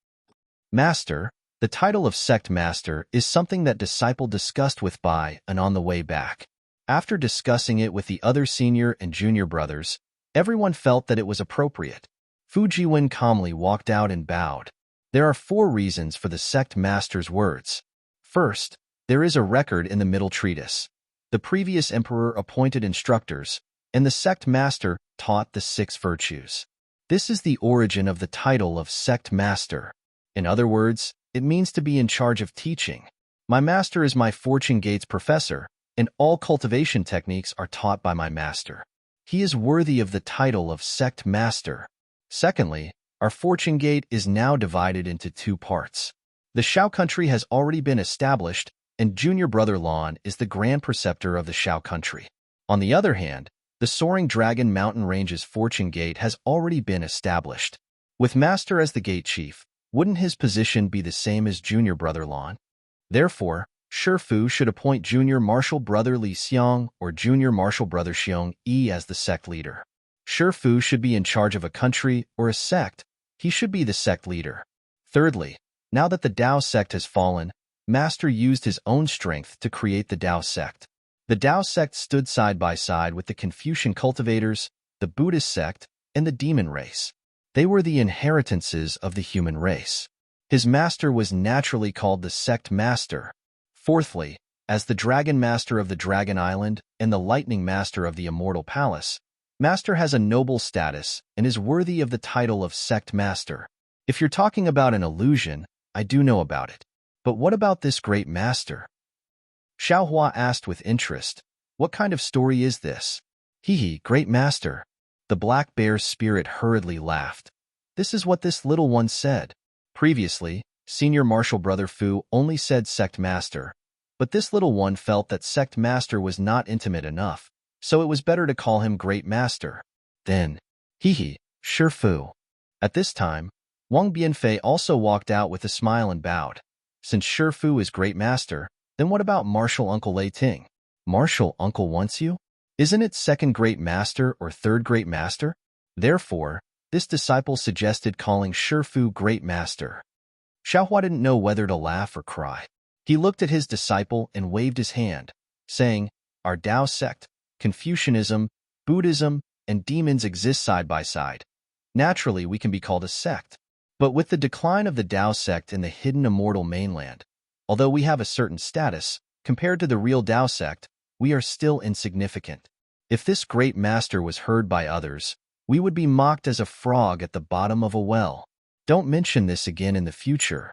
Master, the title of Sect Master, is something that disciple discussed with Bai and on the way back. After discussing it with the other senior and junior brothers, everyone felt that it was appropriate. Fujiwen calmly walked out and bowed. There are 4 reasons for the Sect Master's words. First, there is a record in the middle treatise. The previous emperor appointed instructors, and the Sect Master taught the 6 virtues. This is the origin of the title of Sect Master. In other words, it means to be in charge of teaching. My master is my Fortune Gate's professor, and all cultivation techniques are taught by my master. He is worthy of the title of Sect Master. Secondly, our Fortune Gate is now divided into 2 parts. The Shao country has already been established, and junior brother Lan is the grand preceptor of the Shao country. On the other hand, the soaring Dragon Mountain Range's Fortune Gate has already been established. With Master as the gate chief, wouldn't his position be the same as junior brother Lan? Therefore, Shifu should appoint junior martial brother Li Xiong or junior martial brother Xiong Yi as the sect leader. Shifu should be in charge of a country or a sect. He should be the sect leader. Thirdly, now that the Dao sect has fallen, Master used his own strength to create the Dao sect. The Dao sect stood side by side with the Confucian cultivators, the Buddhist sect, and the demon race. They were the inheritances of the human race. His master was naturally called the Sect Master. Fourthly, as the Dragon Master of the Dragon Island and the Lightning Master of the Immortal Palace, Master has a noble status and is worthy of the title of Sect Master. If you're talking about an illusion, I do know about it. But what about this great master? Xiao Hua asked with interest. What kind of story is this? Hee, great master. The Black Bear's spirit hurriedly laughed. This is what this little one said. Previously, Senior Martial Brother Fu only said Sect Master, but this little one felt that Sect Master was not intimate enough, so it was better to call him Great Master. Then, Hee, Shifu. At this time, Wang Bianfei also walked out with a smile and bowed. Since Shifu is great master, then what about martial uncle Lei Ting? Martial uncle wants you? Isn't it second great master or third great master? Therefore, this disciple suggested calling Shifu great master. Xiaohua didn't know whether to laugh or cry. He looked at his disciple and waved his hand, saying, "Our Tao sect, Confucianism, Buddhism, and demons exist side by side. Naturally, we can be called a sect. But with the decline of the Tao sect in the hidden immortal mainland, although we have a certain status, compared to the real Tao sect, we are still insignificant. If this great master was heard by others, we would be mocked as a frog at the bottom of a well. Don't mention this again in the future."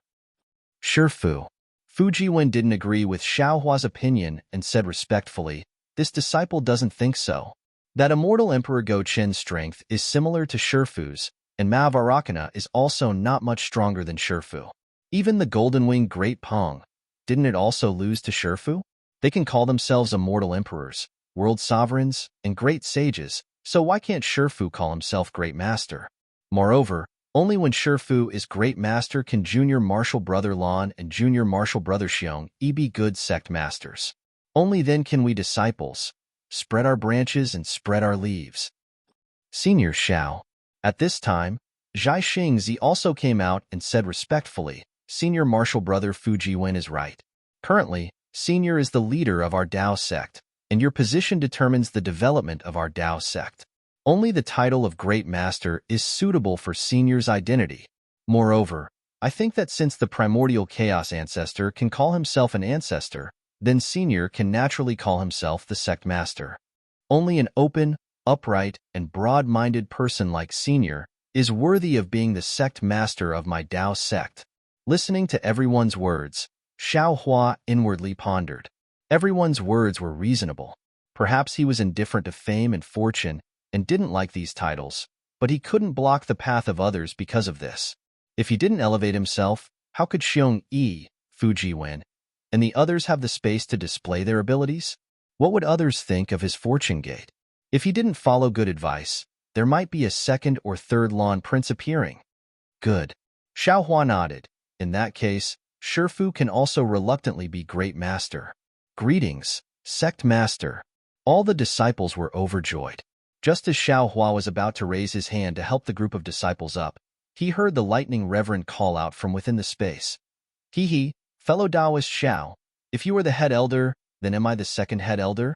Shifu. Fu Jiwen didn't agree with Xiaohua's opinion and said respectfully, "This disciple doesn't think so. That immortal Emperor Go Chen's strength is similar to Shifu's, and Mao Varakana is also not much stronger than Shifu. Even the Golden Wing Great Pong, didn't it also lose to Shifu? They can call themselves immortal emperors, world sovereigns, and great sages, so why can't Shifu call himself great master? Moreover, only when Shifu is great master can junior martial brother Lan and junior martial brother Xiong be good sect masters. Only then can we disciples spread our branches and spread our leaves." Senior Xiao. At this time, Zhai Xingzi also came out and said respectfully, "Senior martial brother Fu Jiwen is right. Currently, Senior is the leader of our Tao sect, and your position determines the development of our Tao sect. Only the title of Great Master is suitable for Senior's identity. Moreover, I think that since the primordial chaos ancestor can call himself an ancestor, then Senior can naturally call himself the sect master. Only an open, upright, and broad-minded person like Senior is worthy of being the sect master of my Tao sect." Listening to everyone's words, Xiaohua inwardly pondered. Everyone's words were reasonable. Perhaps he was indifferent to fame and fortune and didn't like these titles, but he couldn't block the path of others because of this. If he didn't elevate himself, how could Xiong Yi, Fu Jiwen, and the others have the space to display their abilities? What would others think of his fortune gate? If he didn't follow good advice, there might be a second or third Lan Prince appearing. Good. Xiaohua nodded. In that case, Shifu can also reluctantly be great master. Greetings, sect master. All the disciples were overjoyed. Just as Xiaohua was about to raise his hand to help the group of disciples up, he heard the lightning reverent call out from within the space. "Hee, fellow Taoist Xiao, if you are the head elder, then am I the second head elder?"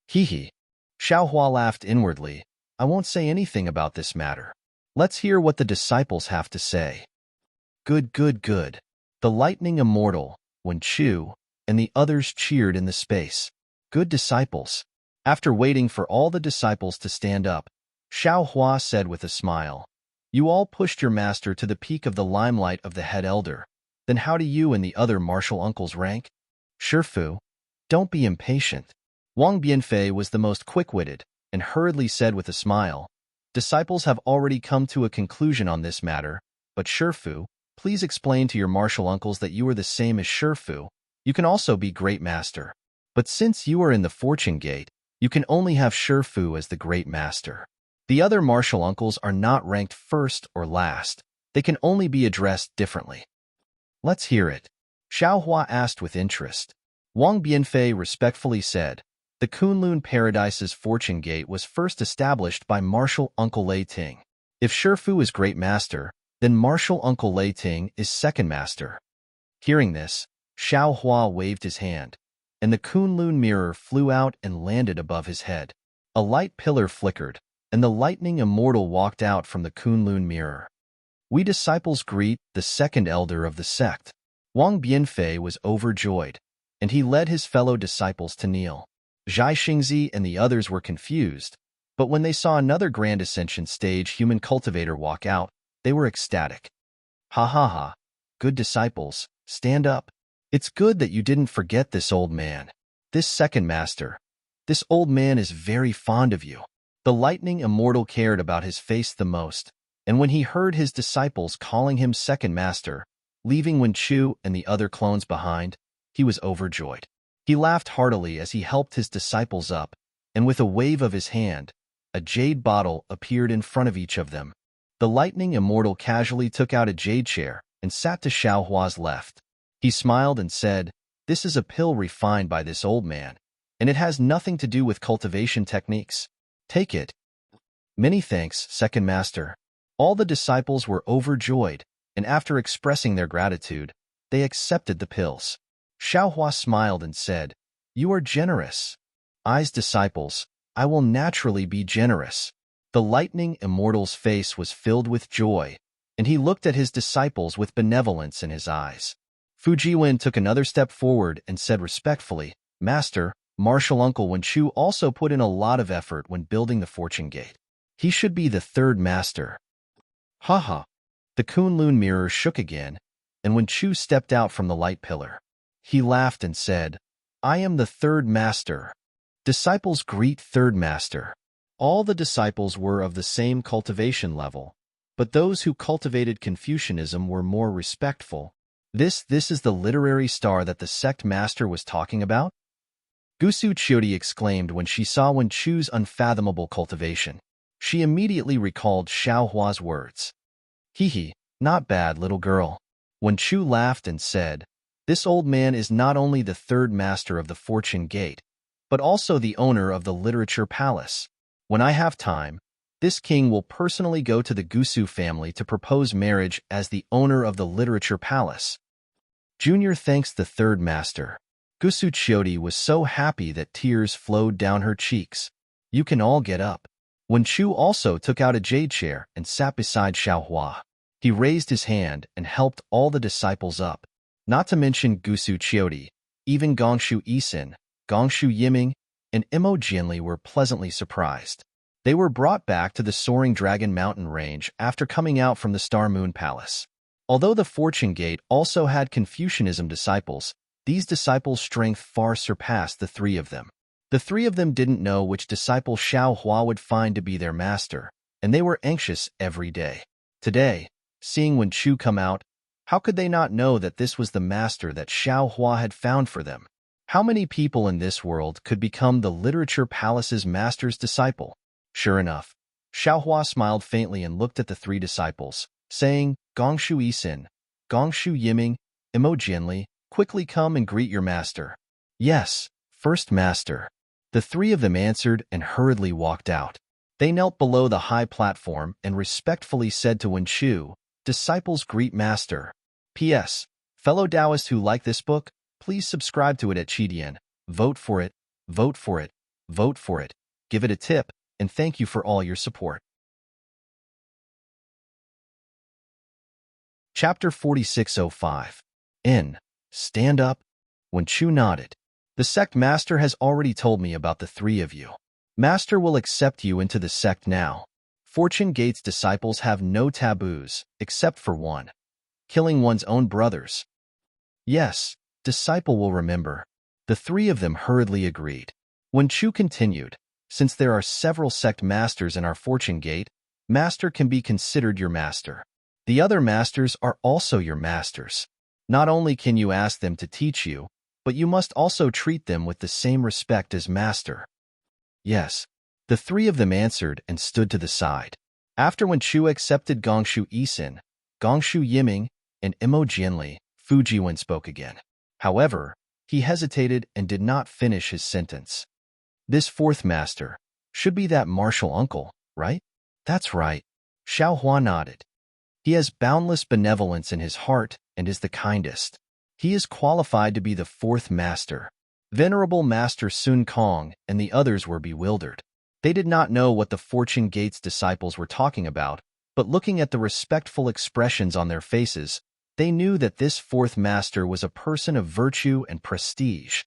Hee. Xiaohua laughed inwardly. "I won't say anything about this matter. Let's hear what the disciples have to say." Good. The lightning immortal, Wen Chu, and the others cheered in the space. Good disciples. After waiting for all the disciples to stand up, Xiaohua said with a smile, "You all pushed your master to the peak of the limelight of the head elder. Then how do you and the other martial uncles rank?" Shifu, don't be impatient. Wang Bianfei was the most quick-witted and hurriedly said with a smile, "Disciples have already come to a conclusion on this matter, but Shifu, please explain to your martial uncles that you are the same as Shifu. You can also be great master. But since you are in the fortune gate, you can only have Shifu as the great master. The other martial uncles are not ranked first or last. They can only be addressed differently." "Let's hear it," Xiaohua asked with interest. Wang Bianfei respectfully said, "The Kunlun Paradise's fortune gate was first established by martial uncle Lei Ting. If Shifu is great master, then martial uncle Lei Ting is second master." Hearing this, Xiaohua waved his hand, and the Kunlun mirror flew out and landed above his head. A light pillar flickered, and the lightning immortal walked out from the Kunlun mirror. "We disciples greet the second elder of the sect." Wang Bianfei was overjoyed, and he led his fellow disciples to kneel. Zhai Xingzi and the others were confused, but when they saw another Grand Ascension stage human cultivator walk out, they were ecstatic. Ha. Good disciples, stand up. It's good that you didn't forget this old man. This second master. This old man is very fond of you." The lightning immortal cared about his face the most, and when he heard his disciples calling him second master, leaving Wen Chu and the other clones behind, he was overjoyed. He laughed heartily as he helped his disciples up, and with a wave of his hand, a jade bottle appeared in front of each of them. The lightning immortal casually took out a jade chair and sat to Xiaohua's left. He smiled and said, "This is a pill refined by this old man, and it has nothing to do with cultivation techniques. Take it." "Many thanks, second master." All the disciples were overjoyed, and after expressing their gratitude, they accepted the pills. Xiaohua smiled and said, "You are generous. I's disciples, I will naturally be generous." The lightning immortal's face was filled with joy, and he looked at his disciples with benevolence in his eyes. Fujiwen took another step forward and said respectfully, "Master, Martial Uncle Wenchu also put in a lot of effort when building the Fortune Gate. He should be the third master." Haha. The Kunlun mirror shook again, and Wenchu stepped out from the light pillar. He laughed and said, "I am the third master." Disciples greet third master. All the disciples were of the same cultivation level, but those who cultivated Confucianism were more respectful. This is the literary star that the sect master was talking about? Gusu Chiodi exclaimed when she saw Wenchu's unfathomable cultivation. She immediately recalled Xiaohua's words. "Hee, not bad, little girl." Wenchu laughed and said, "This old man is not only the third master of the Fortune Gate, but also the owner of the Literature Palace. When I have time, this king will personally go to the Gusu family to propose marriage as the owner of the Literature Palace." Junior thanks the third master. Gusu Chiodi was so happy that tears flowed down her cheeks. "You can all get up." Wenchu also took out a jade chair and sat beside Xiaohua. He raised his hand and helped all the disciples up. Not to mention Gusu Chiodi, even Gongshu Isin, Gongshu Yiming, and Imo Jianli were pleasantly surprised. They were brought back to the soaring Dragon Mountain range after coming out from the Star Moon Palace. Although the Fortune Gate also had Confucianism disciples, these disciples' strength far surpassed the three of them. The three of them didn't know which disciple Xiaohua would find to be their master, and they were anxious every day. Today, seeing Wenchu come out, how could they not know that this was the master that Xiaohua had found for them? How many people in this world could become the Literature Palace's master's disciple? Sure enough, Xiaohua smiled faintly and looked at the three disciples, saying, "Gongshu Isin, Gongshu Yiming, Imo Jianli, quickly come and greet your master." "Yes, first master." The three of them answered and hurriedly walked out. They knelt below the high platform and respectfully said to Wenchu, "Disciples greet master. P.S. Fellow Taoists who like this book, please subscribe to it at Qidian. Vote for it, vote for it, vote for it. Give it a tip, and thank you for all your support." Chapter 4605. Stand up. Wenchu nodded. "The sect master has already told me about the three of you. Master will accept you into the sect now. Fortune Gate's disciples have no taboos, except for one: killing one's own brothers." "Yes, disciple will remember." The three of them hurriedly agreed. Wenchu continued, "Since there are several sect masters in our Fortune Gate, master can be considered your master. The other masters are also your masters. Not only can you ask them to teach you, but you must also treat them with the same respect as master." "Yes." The three of them answered and stood to the side. After Wenchu accepted Gongshu Isin, Gongshu Yiming, and Imo Jianli, Fujiwen spoke again. However, he hesitated and did not finish his sentence. "This fourth master should be that martial uncle, right?" "That's right." Xiaohua nodded. "He has boundless benevolence in his heart and is the kindest. He is qualified to be the fourth master." Venerable Master Sun Kong and the others were bewildered. They did not know what the Fortune Gate's disciples were talking about, but looking at the respectful expressions on their faces, they knew that this fourth master was a person of virtue and prestige.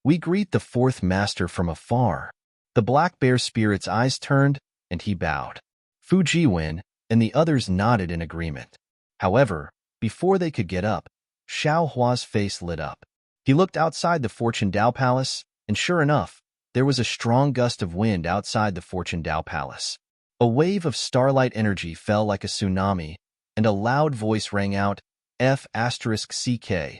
"We greet the fourth master from afar." The black bear spirit's eyes turned, and he bowed. Fujiwen and the others nodded in agreement. However, before they could get up, Xiaohua's face lit up. He looked outside the Fortune Dao Palace, and sure enough, there was a strong gust of wind outside the Fortune Dao Palace. A wave of starlight energy fell like a tsunami, and a loud voice rang out, "F***CK.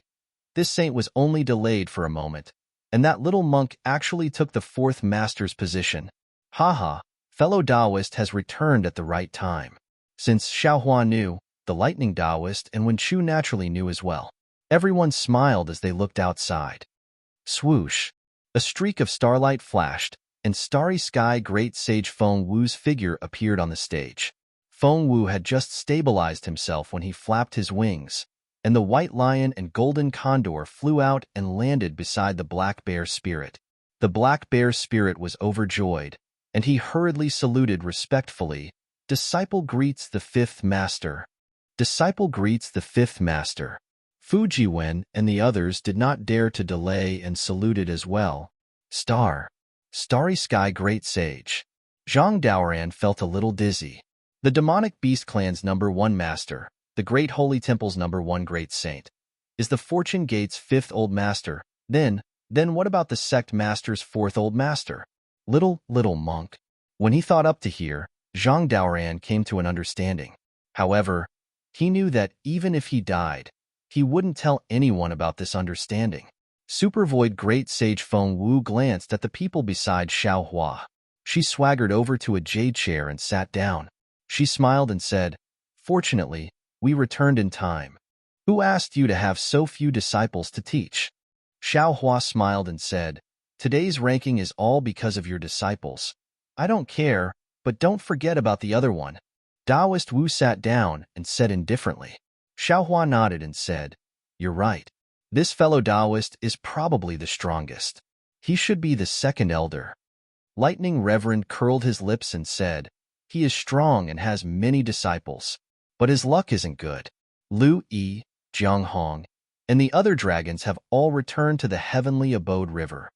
This saint was only delayed for a moment, and that little monk actually took the fourth master's position." Haha, Fellow Taoist has returned at the right time. Since Xiaohua knew, the lightning Taoist and Wen Chu naturally knew as well. Everyone smiled as they looked outside. Swoosh! A streak of starlight flashed, and starry sky great sage Feng Wu's figure appeared on the stage. Feng Wu had just stabilized himself when he flapped his wings, and the white lion and golden condor flew out and landed beside the black bear spirit. The black bear spirit was overjoyed, and he hurriedly saluted respectfully. Disciple greets the fifth master. Disciple greets the fifth master. Fujiwen and the others did not dare to delay and saluted as well. Starry sky great sage. Zhang Daoran felt a little dizzy. The demonic beast clan's #1 master, the great holy temple's #1 great saint, is the fortune gate's 5th old master. Then what about the sect master's 4th old master? Little monk. When he thought up to here, Zhang Daoran came to an understanding. However, he knew that even if he died, he wouldn't tell anyone about this understanding. Supervoid Great Sage Feng Wu glanced at the people beside Xiaohua. She swaggered over to a jade chair and sat down. She smiled and said, "Fortunately, we returned in time. Who asked you to have so few disciples to teach?" Xiaohua smiled and said, "Today's ranking is all because of your disciples. I don't care, but don't forget about the other one." Taoist Wu sat down and said indifferently. Xiaohua nodded and said, "You're right. This fellow Taoist is probably the strongest. He should be the second elder." Lightning Reverend curled his lips and said, "He is strong and has many disciples, but his luck isn't good. Lu Yi, Jiang Hong, and the other dragons have all returned to the heavenly abode river."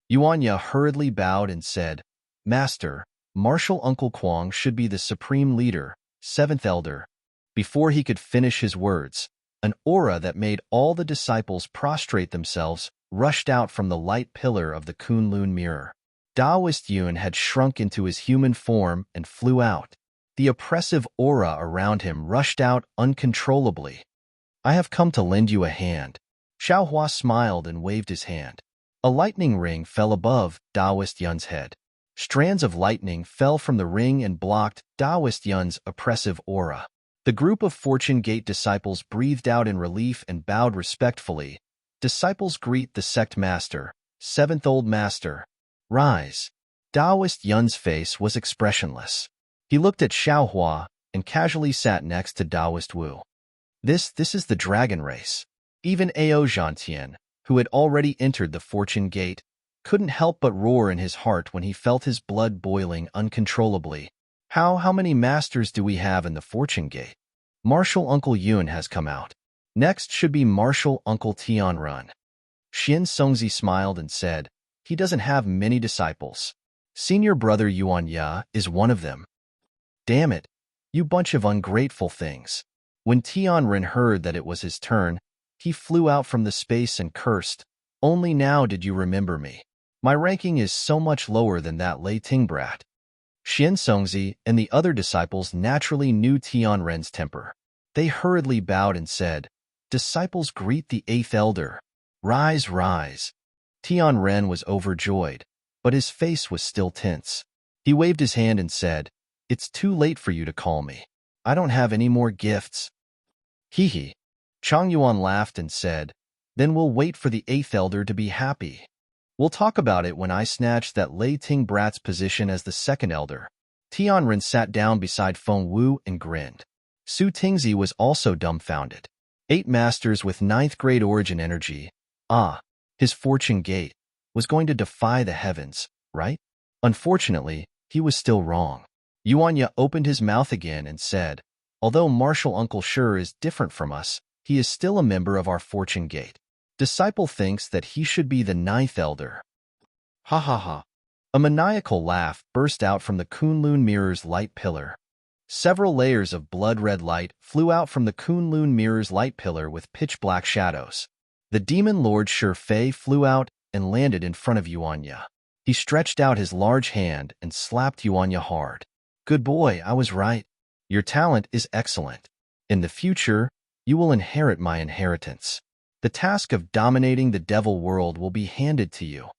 Yuanya hurriedly bowed and said, "Master, Martial Uncle Kuang should be the supreme leader, 7th elder." Before he could finish his words, an aura that made all the disciples prostrate themselves rushed out from the light pillar of the Kunlun mirror. Taoist Yun had shrunk into his human form and flew out. The oppressive aura around him rushed out uncontrollably. "I have come to lend you a hand." Xiaohua smiled and waved his hand. A lightning ring fell above Taoist Yun's head. Strands of lightning fell from the ring and blocked Taoist Yun's oppressive aura. The group of Fortune Gate disciples breathed out in relief and bowed respectfully. "Disciples greet the sect master, 7th old master. Rise." Taoist Yun's face was expressionless. He looked at Xiaohua and casually sat next to Taoist Wu. This is the dragon race. Even Ao Zhantian, who had already entered the Fortune Gate, couldn't help but roar in his heart when he felt his blood boiling uncontrollably. How many masters do we have in the Fortune Gate? Martial Uncle Yun has come out. Next should be Martial Uncle Tianrun. Xin Songzi smiled and said, "He doesn't have many disciples. Senior brother Yuanya is one of them." "Damn it, you bunch of ungrateful things." When Tianren heard that it was his turn, he flew out from the space and cursed, "Only now did you remember me. My ranking is so much lower than that Lei Ting brat." Xian Songzi and the other disciples naturally knew Tianren's temper. They hurriedly bowed and said, "Disciples greet the 8th elder. Rise, rise." Tianren was overjoyed, but his face was still tense. He waved his hand and said, "It's too late for you to call me. I don't have any more gifts." Hee hee. Chang Yuan laughed and said, "Then we'll wait for the 8th elder to be happy. We'll talk about it when I snatch that Lei Ting brat's position as the 2nd elder." Tianren sat down beside Feng Wu and grinned. Su Tingzi was also dumbfounded. 8 masters with 9th grade origin energy. His Fortune Gate was going to defy the heavens, right? Unfortunately, he was still wrong. Yuanya opened his mouth again and said, "Although Martial Uncle Sure is different from us, he is still a member of our Fortune Gate. Disciple thinks that he should be the 9th elder." Ha ha ha. A maniacal laugh burst out from the Kunlun mirror's light pillar. Several layers of blood-red light flew out from the Kunlun mirror's light pillar with pitch-black shadows. The demon lord Fei flew out and landed in front of Yuanya. He stretched out his large hand and slapped Yuanya hard. "Good boy, I was right. Your talent is excellent. In the future, you will inherit my inheritance. The task of dominating the devil world will be handed to you."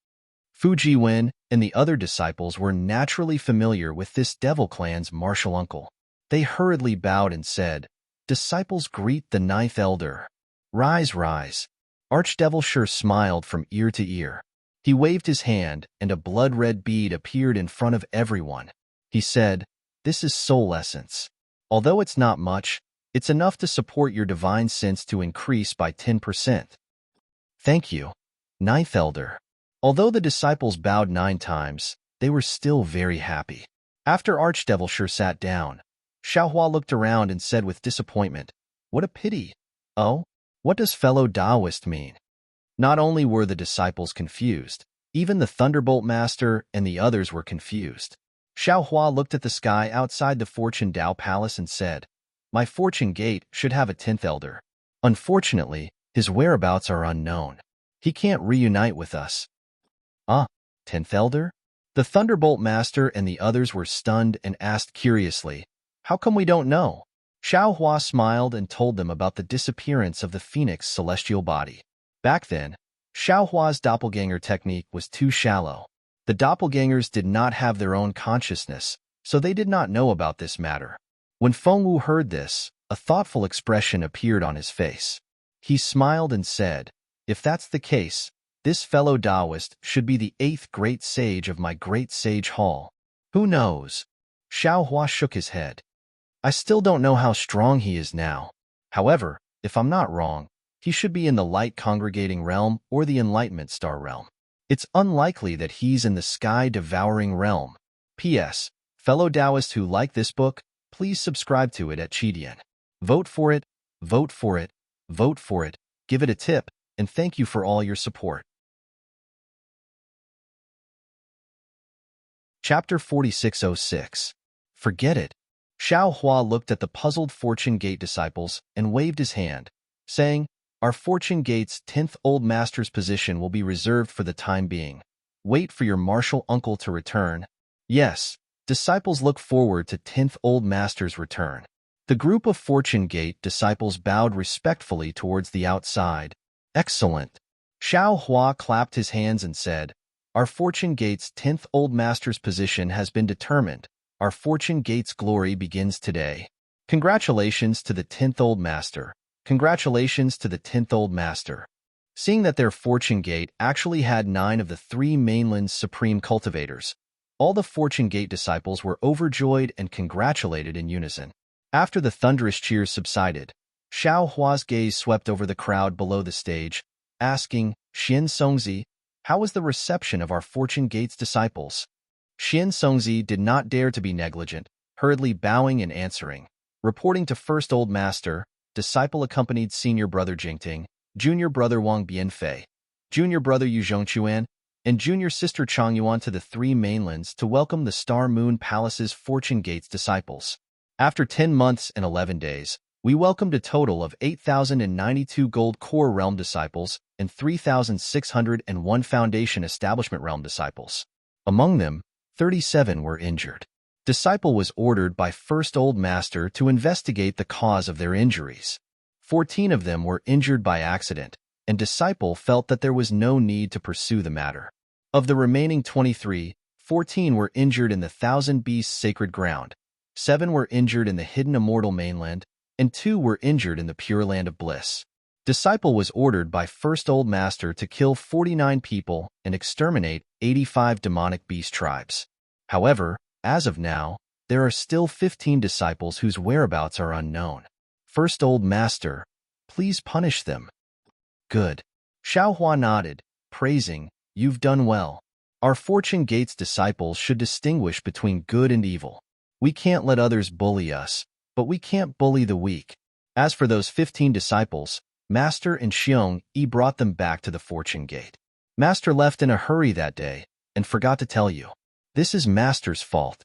Fu Jiwen and the other disciples were naturally familiar with this devil clan's martial uncle. They hurriedly bowed and said, "Disciples greet the ninth elder. Rise, rise." Archdevil sure smiled from ear to ear. He waved his hand, and a blood-red bead appeared in front of everyone. He said, "This is soul essence. Although it's not much, it's enough to support your divine sense to increase by 10%. Thank you, ninth elder." Although the disciples bowed 9 times, they were still very happy. After Archdevil sure sat down, Xiaohua looked around and said with disappointment, "What a pity. Oh, what does fellow Taoist mean?" Not only were the disciples confused, even the Thunderbolt Master and the others were confused. Xiaohua looked at the sky outside the Fortune Dao Palace and said, "My Fortune Gate should have a 10th elder. Unfortunately, his whereabouts are unknown. He can't reunite with us." 10th elder? The Thunderbolt Master and the others were stunned and asked curiously, "How come we don't know?" Xiaohua smiled and told them about the disappearance of the Phoenix celestial body. Back then, Xiaohua's doppelganger technique was too shallow. The doppelgangers did not have their own consciousness, so they did not know about this matter. When Fengwu heard this, a thoughtful expression appeared on his face. He smiled and said, "If that's the case, this fellow Taoist should be the 8th great sage of my great sage hall. Who knows?" Xiaohua shook his head. "I still don't know how strong he is now. However, if I'm not wrong, he should be in the light congregating realm or the enlightenment star realm. It's unlikely that he's in the sky devouring realm. P.S. Fellow Taoists who like this book, please subscribe to it at Chidian. Vote for it, vote for it, vote for it, give it a tip, and thank you for all your support." Chapter 4606. Forget it. Xiaohua looked at the puzzled Fortune Gate disciples and waved his hand, saying, "Our Fortune Gate's 10th Old Master's position will be reserved for the time being. Wait for your martial uncle to return." Yes, disciples look forward to 10th Old Master's return. The group of Fortune Gate disciples bowed respectfully towards the outside. "Excellent." Xiaohua clapped his hands and said, "Our Fortune Gate's 10th Old Master's position has been determined. Our Fortune Gate's glory begins today. Congratulations to the 10th Old Master. Congratulations to the 10th Old Master." Seeing that their Fortune Gate actually had 9 of the 3 mainland's supreme cultivators, all the Fortune Gate disciples were overjoyed and congratulated in unison. After the thunderous cheers subsided, Xiaohua's gaze swept over the crowd below the stage, asking, "Xian Songzi, how was the reception of our Fortune Gate's disciples?" Xian Songzi did not dare to be negligent, hurriedly bowing and answering. Reporting to First Old Master, disciple accompanied Senior Brother Jingting, Junior Brother Wang Bianfei, Junior Brother Yu Zhongquan, and Junior Sister Changyuan to the 3 mainlands to welcome the Star Moon Palace's Fortune Gates disciples. After 10 months and 11 days, we welcomed a total of 8,092 Gold Core Realm disciples and 3,601 Foundation Establishment Realm disciples. Among them, 37 were injured. Disciple was ordered by First Old Master to investigate the cause of their injuries. 14 of them were injured by accident, and Disciple felt that there was no need to pursue the matter. Of the remaining 23, 14 were injured in the Thousand Beasts Sacred Ground, 7 were injured in the Hidden Immortal Mainland, and 2 were injured in the Pure Land of Bliss. Disciple was ordered by First Old Master to kill 49 people and exterminate 85 demonic beast tribes. However, as of now, there are still 15 disciples whose whereabouts are unknown. First Old Master, please punish them. Good. Xiaohua nodded, praising, "You've done well. Our Fortune Gates disciples should distinguish between good and evil. We can't let others bully us, but we can't bully the weak." As for those 15 disciples, Master and Xiong Yi brought them back to the Fortune Gate. Master left in a hurry that day and forgot to tell you. This is Master's fault.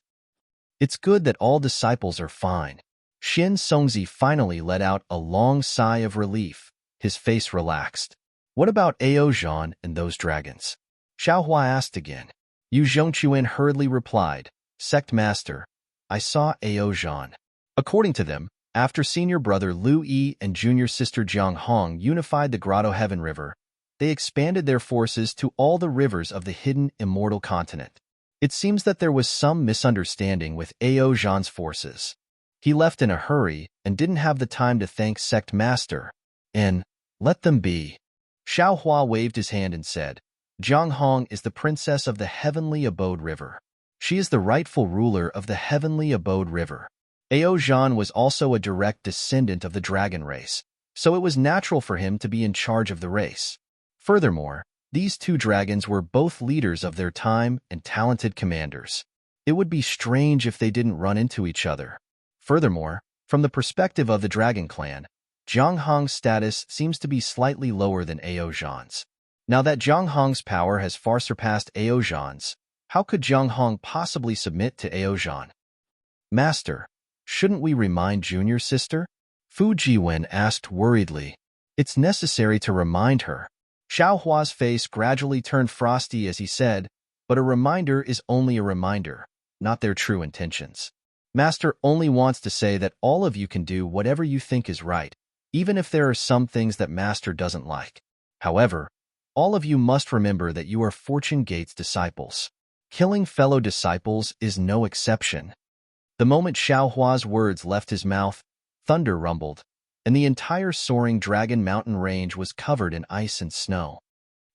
It's good that all disciples are fine. Xian Songzi finally let out a long sigh of relief. His face relaxed. What about Ao Zhan and those dragons? Xiaohua asked again. Yu Zhongquan hurriedly replied, "Sect Master, I saw Ao Zhan." According to them, after Senior Brother Lu Yi and Junior Sister Jiang Hong unified the Grotto Heaven River, they expanded their forces to all the rivers of the hidden immortal continent. It seems that there was some misunderstanding with Ao Zhan's forces. He left in a hurry and didn't have the time to thank Sect Master. And let them be. Xiao Hua waved his hand and said, Zhang Hong is the princess of the Heavenly Abode River. She is the rightful ruler of the Heavenly Abode River. Ao Zhan was also a direct descendant of the dragon race, so it was natural for him to be in charge of the race. Furthermore, these two dragons were both leaders of their time and talented commanders. It would be strange if they didn't run into each other. Furthermore, from the perspective of the Dragon Clan, Zhang Hong's status seems to be slightly lower than Ao Zhan's. Now that Zhang Hong's power has far surpassed Ao Zhan's, how could Zhang Hong possibly submit to Ao Zhan? Master, shouldn't we remind junior sister? Fu Jiwen asked worriedly. It's necessary to remind her. Xiao Hua's face gradually turned frosty as he said, but a reminder is only a reminder, not their true intentions. Master only wants to say that all of you can do whatever you think is right, even if there are some things that Master doesn't like. However, all of you must remember that you are Fortune Gate's disciples. Killing fellow disciples is no exception. The moment Xiao Hua's words left his mouth, thunder rumbled, and the entire soaring Dragon Mountain range was covered in ice and snow.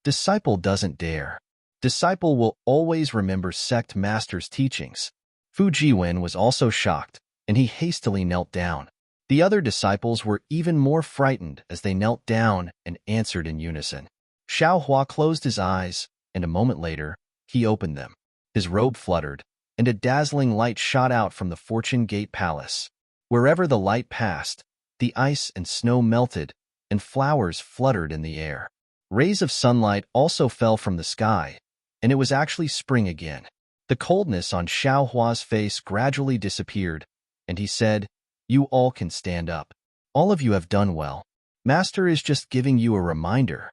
Disciple doesn't dare. Disciple will always remember Sect Master's teachings. Fu Jiwen was also shocked, and he hastily knelt down. The other disciples were even more frightened as they knelt down and answered in unison. Xiao Hua closed his eyes, and a moment later, he opened them. His robe fluttered, and a dazzling light shot out from the Fortune Gate Palace. Wherever the light passed, the ice and snow melted, and flowers fluttered in the air. Rays of sunlight also fell from the sky, and it was actually spring again. The coldness on Xiao Hua's face gradually disappeared, and he said, You all can stand up. All of you have done well. Master is just giving you a reminder.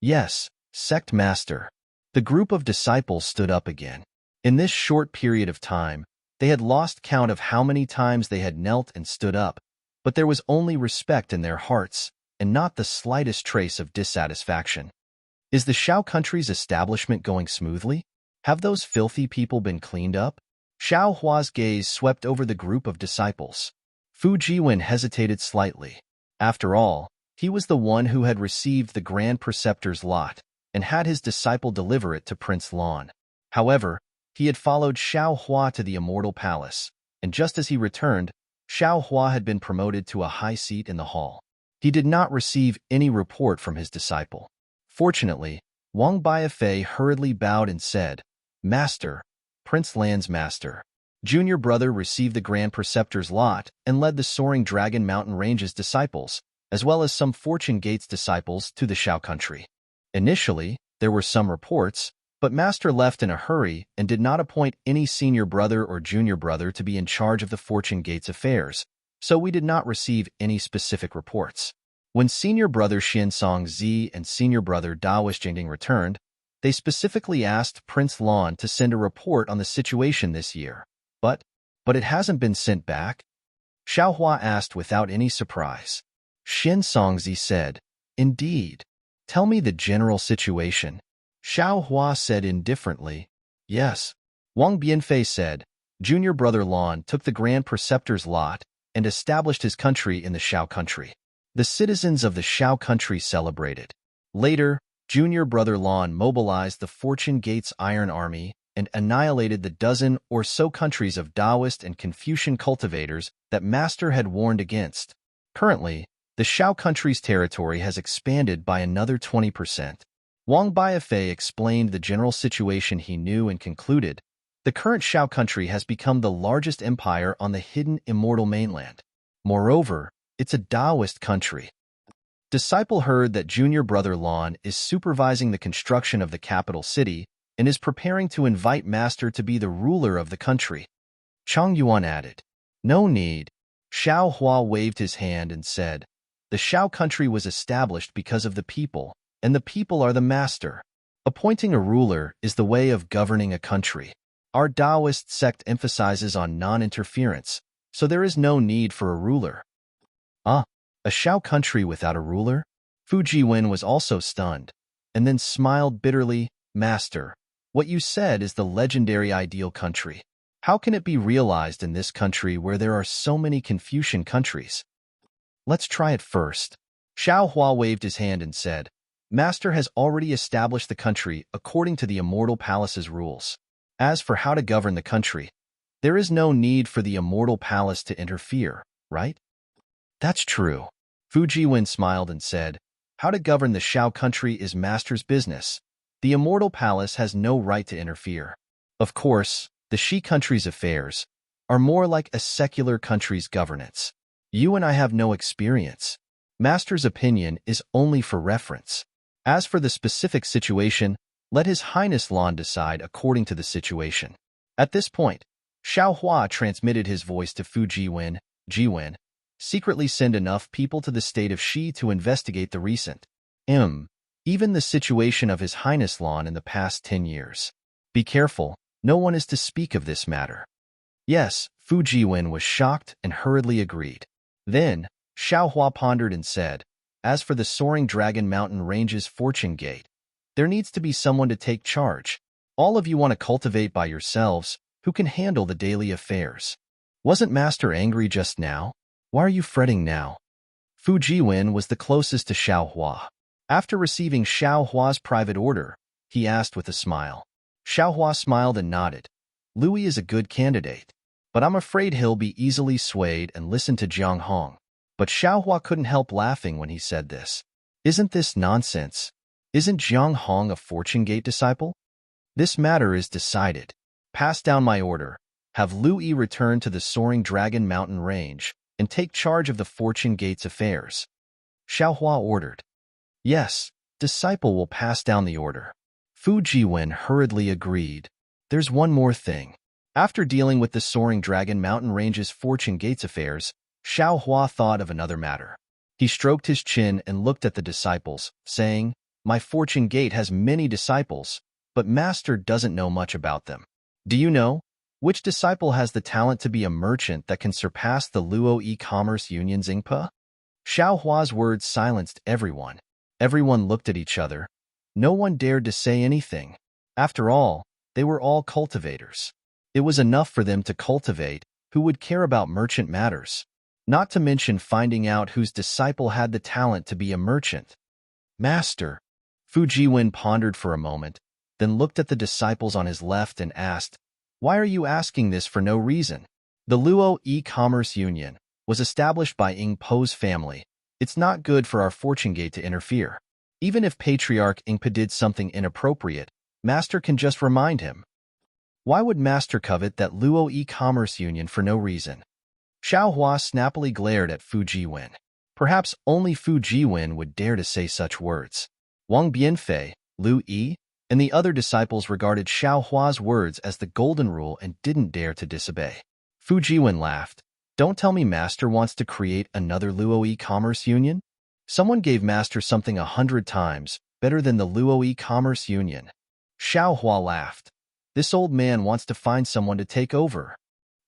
Yes, Sect Master. The group of disciples stood up again. In this short period of time, they had lost count of how many times they had knelt and stood up, but there was only respect in their hearts, and not the slightest trace of dissatisfaction. Is the Xiao country's establishment going smoothly? Have those filthy people been cleaned up? Xiao Hua's gaze swept over the group of disciples. Fu Jiwen hesitated slightly. After all, he was the one who had received the Grand Preceptor's lot and had his disciple deliver it to Prince Lan. However, he had followed Xiao Hua to the Immortal Palace, and just as he returned, Xiao Hua had been promoted to a high seat in the hall. He did not receive any report from his disciple. Fortunately, Wang Baifei hurriedly bowed and said, Master, Prince Lan's master. Junior brother received the Grand Preceptor's lot and led the soaring Dragon Mountain Range's disciples, as well as some Fortune Gate's disciples, to the Xiao country. Initially, there were some reports, but Master left in a hurry and did not appoint any senior brother or junior brother to be in charge of the Fortune Gate's affairs, so we did not receive any specific reports. When senior brother Xinsong Zi and senior brother Daoist Jingding returned, they specifically asked Prince Lan to send a report on the situation this year. But it hasn't been sent back? Xiao Hua asked without any surprise. Xinsong Zi said, Indeed. Tell me the general situation. Xiao Hua said indifferently, Yes. Wang Bianfei said, Junior brother Lan took the Grand Preceptor's lot and established his country in the Xiao country. The citizens of the Xiao country celebrated. Later, Junior brother Lan mobilized the Fortune Gate's Iron Army and annihilated the dozen or so countries of Taoist and Confucian cultivators that Master had warned against. Currently, the Xiao country's territory has expanded by another 20%. Wang Baifei explained the general situation he knew and concluded, the current Xiao country has become the largest empire on the hidden immortal mainland. Moreover, it's a Taoist country. Disciple heard that junior brother Lan is supervising the construction of the capital city and is preparing to invite Master to be the ruler of the country. Chang Yuan added, No need. Xiao Hua waved his hand and said, The Xiao country was established because of the people, and the people are the master. Appointing a ruler is the way of governing a country. Our Taoist sect emphasizes on non-interference, so there is no need for a ruler. A Xiao country without a ruler? Fu Jiwen was also stunned. and then smiled bitterly. Master, what you said is the legendary ideal country. How can it be realized in this country where there are so many Confucian countries? Let's try it first. Xiao Hua waved his hand and said, Master has already established the country according to the Immortal Palace's rules. As for how to govern the country, there is no need for the Immortal Palace to interfere, right? That's true. Fu Jiwen smiled and said, How to govern the Shao country is Master's business. The Immortal Palace has no right to interfere. Of course, the Shi country's affairs are more like a secular country's governance. You and I have no experience. Master's opinion is only for reference. As for the specific situation, let His Highness Lan decide according to the situation. At this point, Xiao Hua transmitted his voice to Fu Jiwen. Jiwen, secretly send enough people to the state of Shi to investigate the recent even the situation of His Highness Lan in the past 10 years. Be careful, no one is to speak of this matter. Yes, Fu Jiwen was shocked and hurriedly agreed. Then, Xiao Hua pondered and said, As for the Soaring Dragon Mountain Range's Fortune Gate, there needs to be someone to take charge. All of you want to cultivate by yourselves, who can handle the daily affairs. Wasn't Master angry just now? Why are you fretting now? Fu Jiwen was the closest to Xiao Hua. After receiving Xiao Hua's private order, he asked with a smile. Xiao Hua smiled and nodded. Louis is a good candidate, but I'm afraid he'll be easily swayed and listen to Jiang Hong. But Xiao Hua couldn't help laughing when he said this. Isn't this nonsense? Isn't Jiang Hong a Fortune Gate disciple? This matter is decided. Pass down my order. Have Louis return to the Soaring Dragon Mountain Range and take charge of the Fortune Gate's affairs. Xiao Hua ordered. Yes, disciple will pass down the order. Fu Jiwen hurriedly agreed. There's one more thing. After dealing with the Soaring Dragon Mountain Range's Fortune Gate's affairs, Xiao Hua thought of another matter. He stroked his chin and looked at the disciples, saying, My Fortune Gate has many disciples, but Master doesn't know much about them. Do you know? Which disciple has the talent to be a merchant that can surpass the Luo e-commerce union's Ingpa? Xiao Hua's words silenced everyone. Everyone looked at each other. No one dared to say anything. After all, they were all cultivators. It was enough for them to cultivate who would care about merchant matters, not to mention finding out whose disciple had the talent to be a merchant. Master, Fu Jiwen pondered for a moment, then looked at the disciples on his left and asked, Why are you asking this for no reason? The Luo e-commerce union was established by Ing Po's family. It's not good for our Fortune Gate to interfere. Even if Patriarch Ingpa did something inappropriate, Master can just remind him. Why would Master covet that Luo e-commerce union for no reason? Xiao Hua snappily glared at Fu Jiwen. Perhaps only Fu Jiwen would dare to say such words. Wang Bianfei, Lu Yi, and the other disciples regarded Xiao Hua's words as the golden rule and didn't dare to disobey. Fu Jiwen laughed. Don't tell me Master wants to create another Luo e-commerce union? Someone gave Master something 100 times better than the Luo e-commerce union. Xiao Hua laughed. This old man wants to find someone to take over.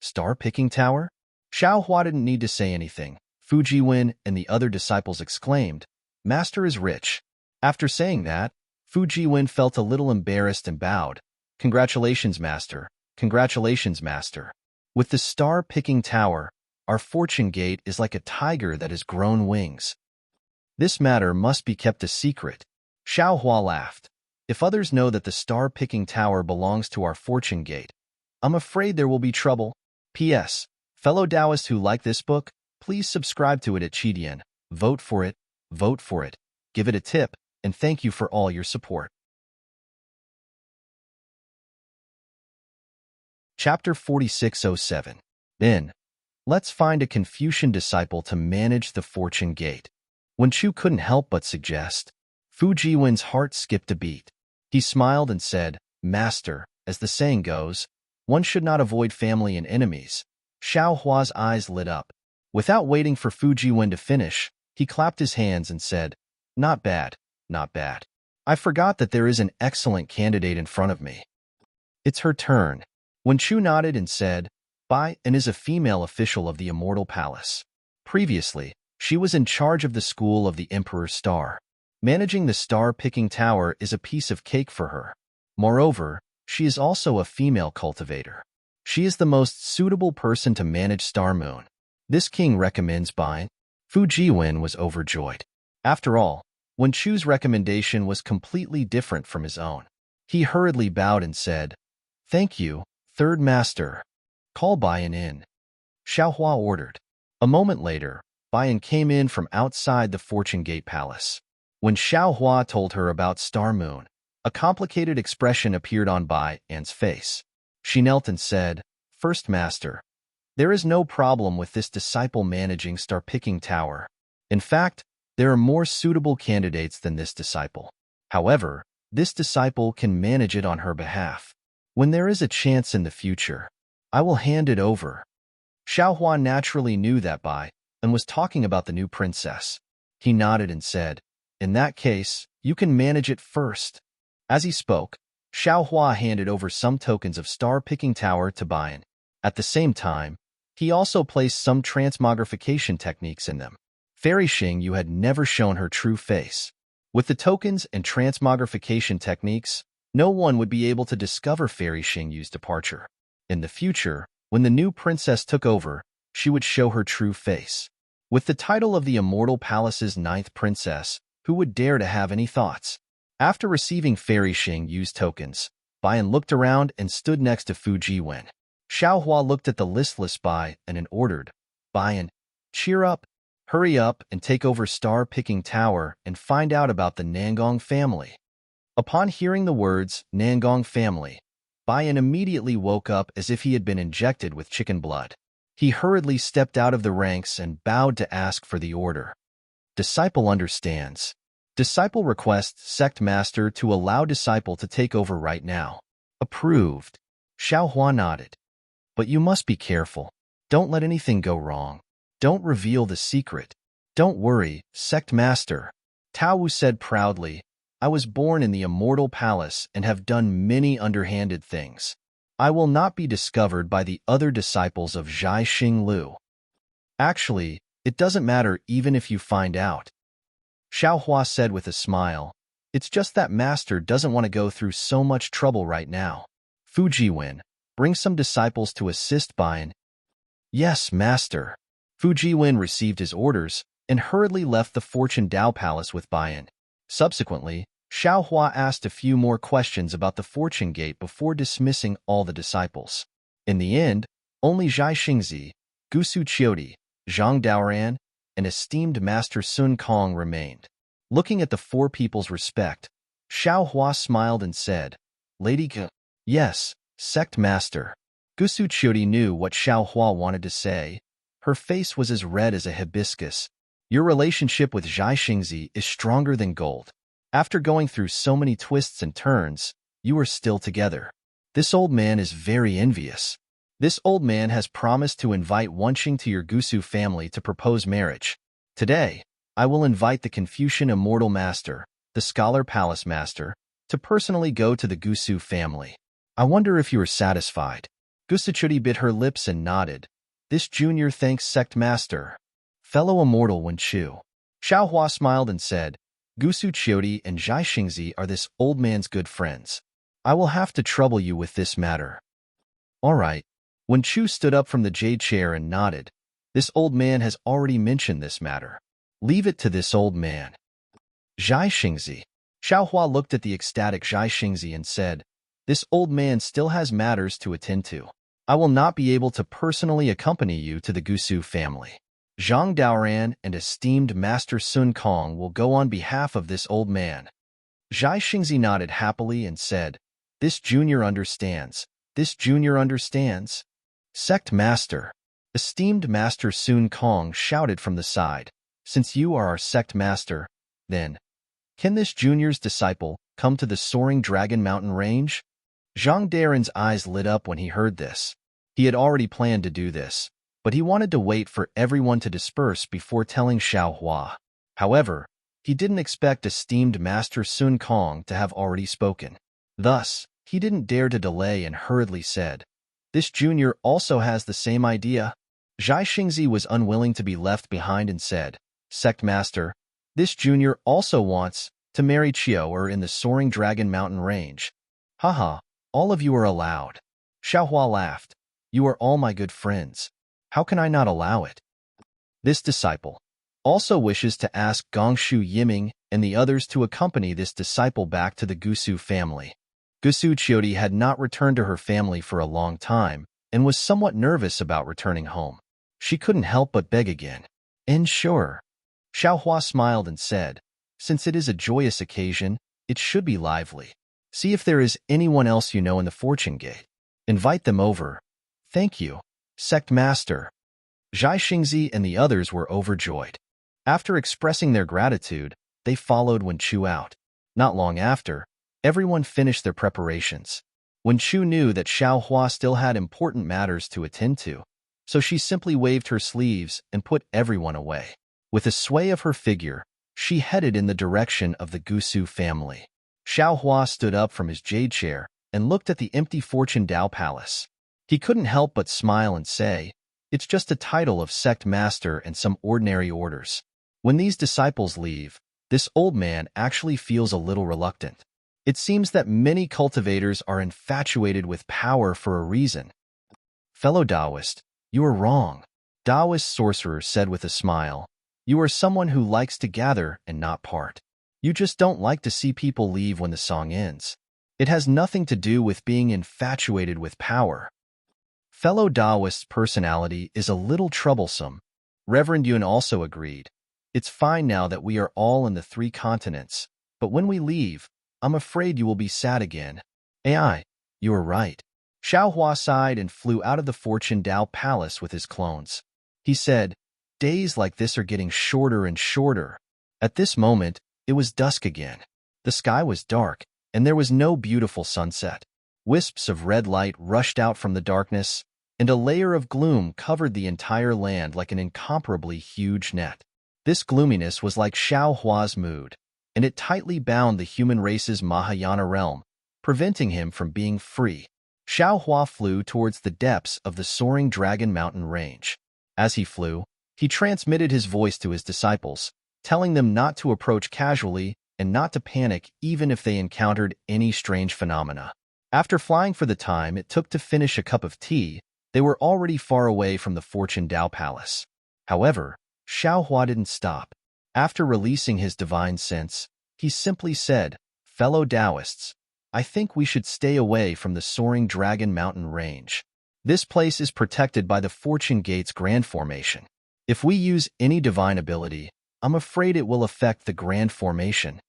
Star-picking tower? Xiao Hua didn't need to say anything. Fu Jiwen and the other disciples exclaimed, Master is rich. After saying that, Fu Jiwen felt a little embarrassed and bowed. Congratulations, Master. Congratulations, Master. With the star-picking tower, our Fortune Gate is like a tiger that has grown wings. This matter must be kept a secret. Xiao Hua laughed. If others know that the star-picking tower belongs to our Fortune Gate, I'm afraid there will be trouble. P.S. Fellow Taoists who like this book, please subscribe to it at Qidian. Vote for it, give it a tip, and thank you for all your support. Chapter 4607. Then, let's find a Confucian disciple to manage the Fortune Gate. When Chu couldn't help but suggest, Fu Jiwen's heart skipped a beat. He smiled and said, Master, as the saying goes, one should not avoid family and enemies. Xiao Hua's eyes lit up. Without waiting for Fu Jiwen to finish, he clapped his hands and said, Not bad, not bad. I forgot that there is an excellent candidate in front of me. It's her turn. When Chu nodded and said, Bai and is a female official of the Immortal Palace. Previously, she was in charge of the school of the Emperor's Star. Managing the star-picking tower is a piece of cake for her. Moreover, she is also a female cultivator. She is the most suitable person to manage Star Moon. This king recommends buying. Fu Jiwen was overjoyed. After all, Wen Chu's recommendation was completely different from his own. He hurriedly bowed and said, "Thank you, third master. Call Bayan in." Xiaohua ordered. A moment later, Bayan came in from outside the Fortune Gate Palace. When Xiaohua told her about Star Moon, a complicated expression appeared on Bayan's face. She knelt and said, "First master, there is no problem with this disciple managing star-picking tower. In fact, there are more suitable candidates than this disciple. However, this disciple can manage it on her behalf. When there is a chance in the future, I will hand it over." Xiaohua naturally knew that Bai and was talking about the new princess. He nodded and said, "In that case, you can manage it first." As he spoke, Xiaohua handed over some tokens of star-picking tower to Bayan. At the same time, he also placed some transmogrification techniques in them. Fairy Xingyu had never shown her true face. With the tokens and transmogrification techniques, no one would be able to discover Fairy Xingyu's departure. In the future, when the new princess took over, she would show her true face. With the title of the Immortal Palace's 9th princess, who would dare to have any thoughts? After receiving Fairy Xingyu's tokens, Bayan looked around and stood next to Fu Jiwen. Xiaohua looked at the listless Bai and ordered, "Bayan, cheer up, hurry up and take over Star-Picking Tower and find out about the Nangong family." Upon hearing the words, Nangong family, Bayan immediately woke up as if he had been injected with chicken blood. He hurriedly stepped out of the ranks and bowed to ask for the order. Disciple understands. Disciple requests sect master to allow disciple to take over right now. Approved. Xiaohua nodded. But you must be careful. Don't let anything go wrong. Don't reveal the secret. Don't worry, sect master. Tao Wu said proudly, "I was born in the Immortal Palace and have done many underhanded things. I will not be discovered by the other disciples of Zhai Xinglu. Actually, it doesn't matter even if you find out." Xiaohua said with a smile, "It's just that master doesn't want to go through so much trouble right now. Fu Jiwen, bring some disciples to assist Bayan." "Yes, master." Fu Jiwen received his orders and hurriedly left the Fortune Dao Palace with Bayan. Subsequently, Xiaohua asked a few more questions about the Fortune Gate before dismissing all the disciples. In the end, only Zhai Xingzi, Gusu Qiudi, Zhang Daoran, and esteemed Master Sun Kong remained. Looking at the four people's respect, Xiaohua smiled and said, "Lady Ge." "Yes, sect master." Gusu Qiudi knew what Xiaohua wanted to say. Her face was as red as a hibiscus. "Your relationship with Zhai Xingzi is stronger than gold. After going through so many twists and turns, you are still together. This old man is very envious. This old man has promised to invite Wenqing to your Gusu family to propose marriage. Today, I will invite the Confucian Immortal Master, the Scholar Palace Master, to personally go to the Gusu family. I wonder if you are satisfied." Gusuchudi bit her lips and nodded. "This junior thanks sect master. Fellow immortal Wen Chu." Xiaohua smiled and said, "Gusu Qiudi and Zhai Xingzi are this old man's good friends. I will have to trouble you with this matter." "All right." Wen Chu stood up from the jade chair and nodded. "This old man has already mentioned this matter. Leave it to this old man." "Zhai Xingzi." Xiaohua looked at the ecstatic Zhai Xingzi and said, "This old man still has matters to attend to. I will not be able to personally accompany you to the Gusu family. Zhang Daoran and esteemed Master Sun Kong will go on behalf of this old man." Zhai Xingzi nodded happily and said, "This junior understands. This junior understands." "Sect master." Esteemed Master Sun Kong shouted from the side, "Since you are our sect master, then, can this junior's disciple come to the soaring Dragon Mountain range?" Zhang Daren's eyes lit up when he heard this. He had already planned to do this, but he wanted to wait for everyone to disperse before telling Xiaohua. However, he didn't expect esteemed Master Sun Kong to have already spoken. Thus, he didn't dare to delay and hurriedly said, "This junior also has the same idea." Zhai Xingzi was unwilling to be left behind and said, "Sect master, this junior also wants to marry Chiao in the soaring Dragon Mountain range. Haha, all of you are allowed. Xiaohua laughed. You are all my good friends. How can I not allow it? This disciple also wishes to ask Gongshu Yiming and the others to accompany this disciple back to the Gusu family. Gusu Chiodi had not returned to her family for a long time and was somewhat nervous about returning home. She couldn't help but beg again. And sure. Xiaohua smiled and said, since it is a joyous occasion, it should be lively. See if there is anyone else you know in the Fortune Gate. Invite them over. Thank you, Sect Master. Zhai Xingzi and the others were overjoyed. After expressing their gratitude, they followed Wen Chu out. Not long after, everyone finished their preparations. Wen Chu knew that Xiaohua still had important matters to attend to, so she simply waved her sleeves and put everyone away. With a sway of her figure, she headed in the direction of the Gusu family. Xiaohua stood up from his jade chair and looked at the empty Fortune Dao Palace. He couldn't help but smile and say, it's just a title of sect master and some ordinary orders. When these disciples leave, this old man actually feels a little reluctant. It seems that many cultivators are infatuated with power for a reason. Fellow Taoist, you are wrong. Taoist sorcerer said with a smile. You are someone who likes to gather and not part. You just don't like to see people leave when the song ends. It has nothing to do with being infatuated with power. Fellow Taoist's personality is a little troublesome. Reverend Yun also agreed. It's fine now that we are all in the 3 continents, but when we leave, I'm afraid you will be sad again. AI, you are right. Xiaohua sighed and flew out of the Fortune Dao Palace with his clones. He said, days like this are getting shorter and shorter. At this moment, it was dusk again. The sky was dark, and there was no beautiful sunset. Wisps of red light rushed out from the darkness, and a layer of gloom covered the entire land like an incomparably huge net. This gloominess was like Xiaohua's mood, and it tightly bound the human race's Mahayana realm, preventing him from being free. Xiaohua flew towards the depths of the soaring Dragon Mountain range. As he flew, he transmitted his voice to his disciples, telling them not to approach casually and not to panic even if they encountered any strange phenomena. After flying for the time it took to finish a cup of tea, they were already far away from the Fortune Dao Palace. However, Xiaohua didn't stop. After releasing his divine sense, he simply said, fellow Taoists, I think we should stay away from the soaring Dragon Mountain range. This place is protected by the Fortune Gate's Grand Formation. If we use any divine ability, I'm afraid it will affect the Grand Formation.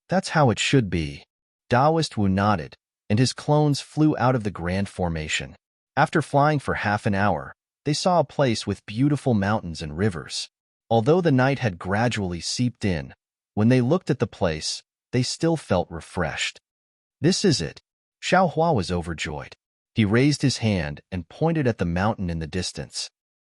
That's how it should be. Taoist Wu nodded, and his clones flew out of the Grand Formation. After flying for half an hour, they saw a place with beautiful mountains and rivers. Although the night had gradually seeped in, when they looked at the place, they still felt refreshed. This is it. Xiaohua was overjoyed. He raised his hand and pointed at the mountain in the distance.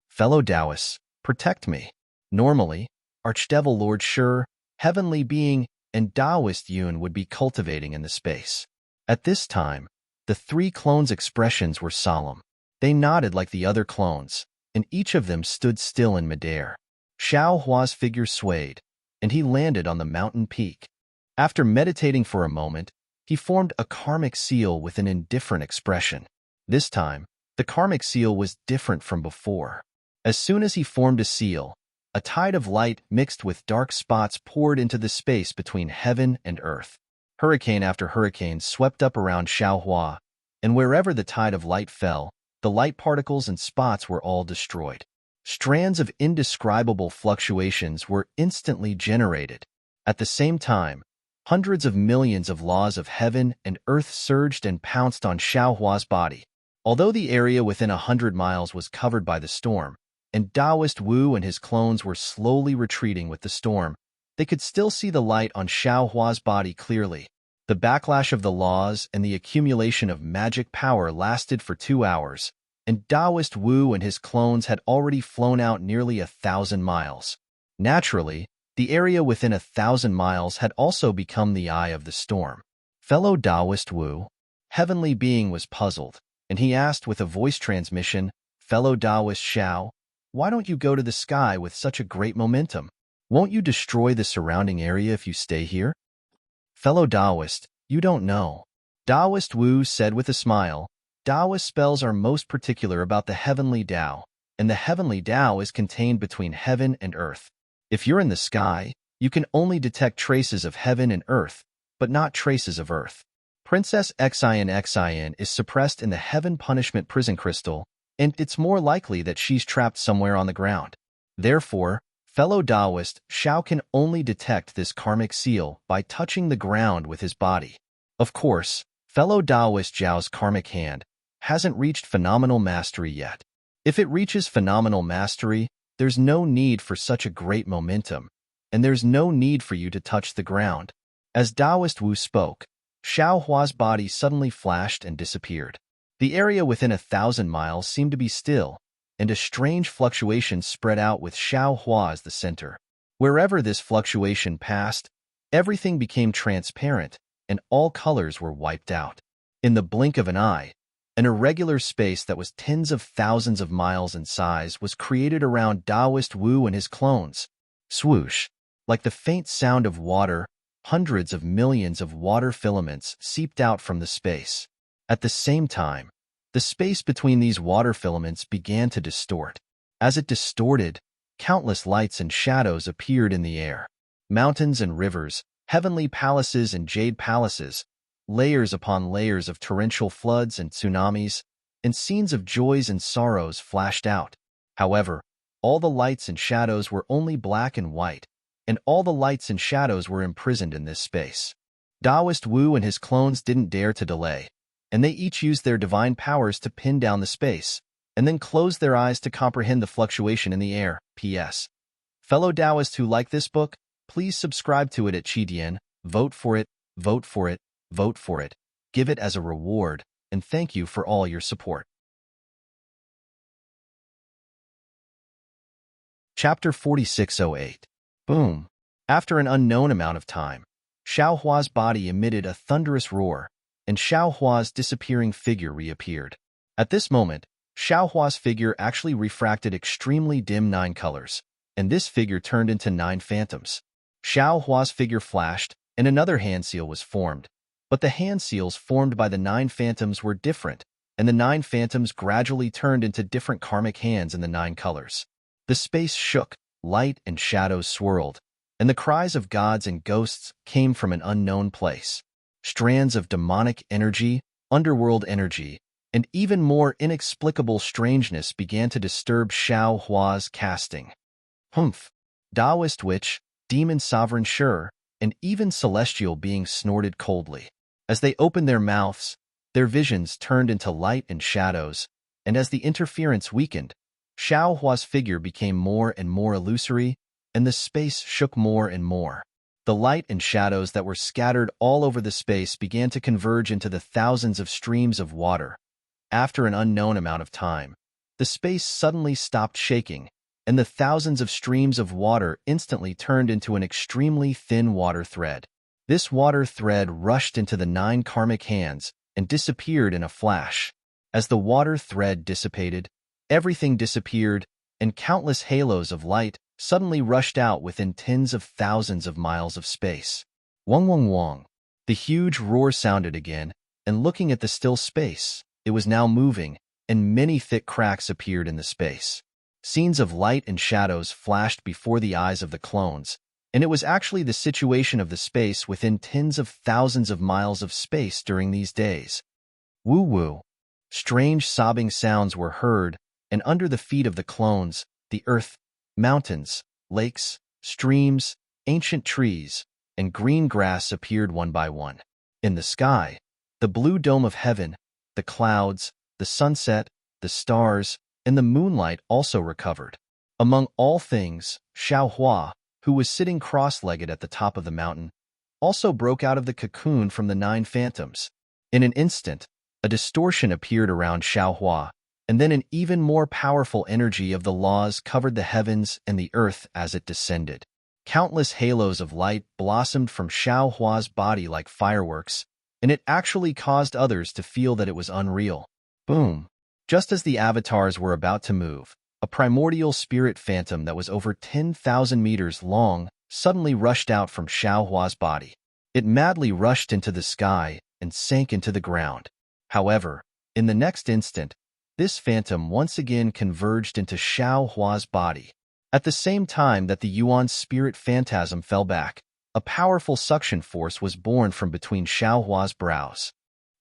Fellow Taoists, protect me. Normally, Archdevil Lord Shi, Heavenly Being, and Taoist Yun would be cultivating in the space. At this time, the 3 clones' expressions were solemn. They nodded like the other clones, and each of them stood still in midair. Xiaohua's figure swayed, and he landed on the mountain peak. After meditating for a moment, he formed a karmic seal with an indifferent expression. This time, the karmic seal was different from before. As soon as he formed a seal, a tide of light mixed with dark spots poured into the space between heaven and earth. Hurricane after hurricane swept up around Xiaohua, and wherever the tide of light fell, the light particles and spots were all destroyed. Strands of indescribable fluctuations were instantly generated. At the same time, hundreds of millions of laws of heaven and earth surged and pounced on Xiaohua's body. Although the area within 100 miles was covered by the storm, and Taoist Wu and his clones were slowly retreating with the storm, they could still see the light on Xiaohua's body clearly. The backlash of the laws and the accumulation of magic power lasted for 2 hours, and Taoist Wu and his clones had already flown out nearly 1,000 miles. Naturally, the area within 1,000 miles had also become the eye of the storm. Fellow Taoist Wu, Heavenly Being, was puzzled, and he asked with a voice transmission, Fellow Taoist Xiao, why don't you go to the sky with such a great momentum? Won't you destroy the surrounding area if you stay here? Fellow Taoist, you don't know. Taoist Wu said with a smile, Taoist spells are most particular about the heavenly Tao, and the heavenly Tao is contained between heaven and earth. If you're in the sky, you can only detect traces of heaven and earth, but not traces of earth. Princess Xin is suppressed in the heaven punishment prison crystal, and it's more likely that she's trapped somewhere on the ground. Therefore, fellow Taoist Shao can only detect this karmic seal by touching the ground with his body. Of course, fellow Taoist Zhao's karmic hand hasn't reached phenomenal mastery yet. If it reaches phenomenal mastery, there's no need for such a great momentum, and there's no need for you to touch the ground. As Taoist Wu spoke, Xiao Hua's body suddenly flashed and disappeared. The area within 1,000 miles seemed to be still, and a strange fluctuation spread out with Xiao Hua as the center. Wherever this fluctuation passed, everything became transparent, and all colors were wiped out. In the blink of an eye, an irregular space that was tens of thousands of miles in size was created around Taoist Wu and his clones. Swoosh! Like the faint sound of water, hundreds of millions of water filaments seeped out from the space. At the same time, the space between these water filaments began to distort. As it distorted, countless lights and shadows appeared in the air. Mountains and rivers, heavenly palaces and jade palaces, layers upon layers of torrential floods and tsunamis, and scenes of joys and sorrows flashed out. However, all the lights and shadows were only black and white, and all the lights and shadows were imprisoned in this space. Taoist Wu and his clones didn't dare to delay, and they each used their divine powers to pin down the space, and then closed their eyes to comprehend the fluctuation in the air. P.S. Fellow Taoists who like this book, please subscribe to it at Qidian, vote for it, vote for it, vote for it, give it as a reward, and thank you for all your support. Chapter 4608. Boom. After an unknown amount of time, Xiao Hua's body emitted a thunderous roar, and Xiao Hua's disappearing figure reappeared. At this moment, Xiao Hua's figure actually refracted extremely dim 9 colors, and this figure turned into 9 phantoms. Xiao Hua's figure flashed, and another hand seal was formed, but the hand seals formed by the 9 phantoms were different, and the 9 phantoms gradually turned into different karmic hands in the 9 colors. The space shook, light and shadows swirled, and the cries of gods and ghosts came from an unknown place. Strands of demonic energy, underworld energy, and even more inexplicable strangeness began to disturb Xiao Hua's casting. Humph! Taoist witch, demon sovereign sure, and even celestial beings snorted coldly. As they opened their mouths, their visions turned into light and shadows, and as the interference weakened, Xiao Hua's figure became more and more illusory, and the space shook more and more. The light and shadows that were scattered all over the space began to converge into the thousands of streams of water. After an unknown amount of time, the space suddenly stopped shaking, and the thousands of streams of water instantly turned into an extremely thin water thread. This water thread rushed into the 9 karmic hands and disappeared in a flash. As the water thread dissipated, everything disappeared, and countless halos of light suddenly rushed out within tens of thousands of miles of space. Wong wong wong. The huge roar sounded again, and looking at the still space, it was now moving, and many thick cracks appeared in the space. Scenes of light and shadows flashed before the eyes of the clones, and it was actually the situation of the space within tens of thousands of miles of space during these days. Woo-woo. Strange sobbing sounds were heard, and under the feet of the clones, the earth, mountains, lakes, streams, ancient trees, and green grass appeared one by one. In the sky, the blue dome of heaven, the clouds, the sunset, the stars, and the moonlight also recovered. Among all things, Xiao Hua, who was sitting cross-legged at the top of the mountain, also broke out of the cocoon from the 9 phantoms. In an instant, a distortion appeared around Xiao Hua, and then an even more powerful energy of the laws covered the heavens and the earth as it descended. Countless halos of light blossomed from Xiao Hua's body like fireworks, and it actually caused others to feel that it was unreal. Boom! Just as the avatars were about to move, a primordial spirit phantom that was over 10,000 meters long suddenly rushed out from Xiao Hua's body. It madly rushed into the sky and sank into the ground. However, in the next instant, this phantom once again converged into Xiao Hua's body. At the same time that the Yuan's spirit phantasm fell back, a powerful suction force was born from between Xiao Hua's brows.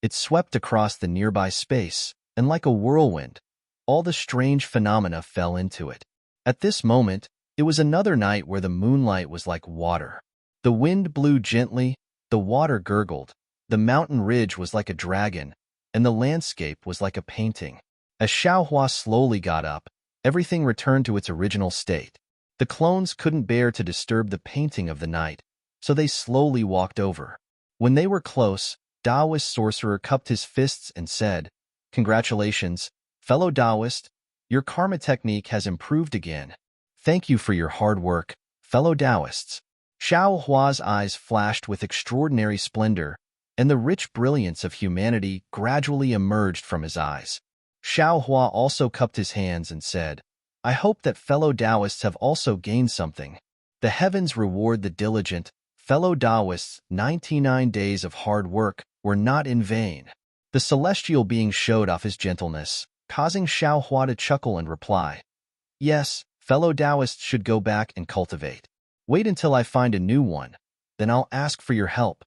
It swept across the nearby space, and like a whirlwind, all the strange phenomena fell into it. At this moment, it was another night where the moonlight was like water. The wind blew gently, the water gurgled, the mountain ridge was like a dragon, and the landscape was like a painting. As Xiao Hua slowly got up, everything returned to its original state. The clones couldn't bear to disturb the painting of the night, so they slowly walked over. When they were close, Taoist sorcerer cupped his fists and said, "Congratulations, fellow Taoist, your karma technique has improved again. Thank you for your hard work, fellow Taoists." Xiao Hua's eyes flashed with extraordinary splendor, and the rich brilliance of humanity gradually emerged from his eyes. Xiao Hua also cupped his hands and said, "I hope that fellow Taoists have also gained something. The heavens reward the diligent. Fellow Taoists' 99 days of hard work were not in vain." The celestial being showed off his gentleness, causing Xiao Hua to chuckle and reply, "Yes, fellow Taoists should go back and cultivate. Wait until I find a new one, then I'll ask for your help."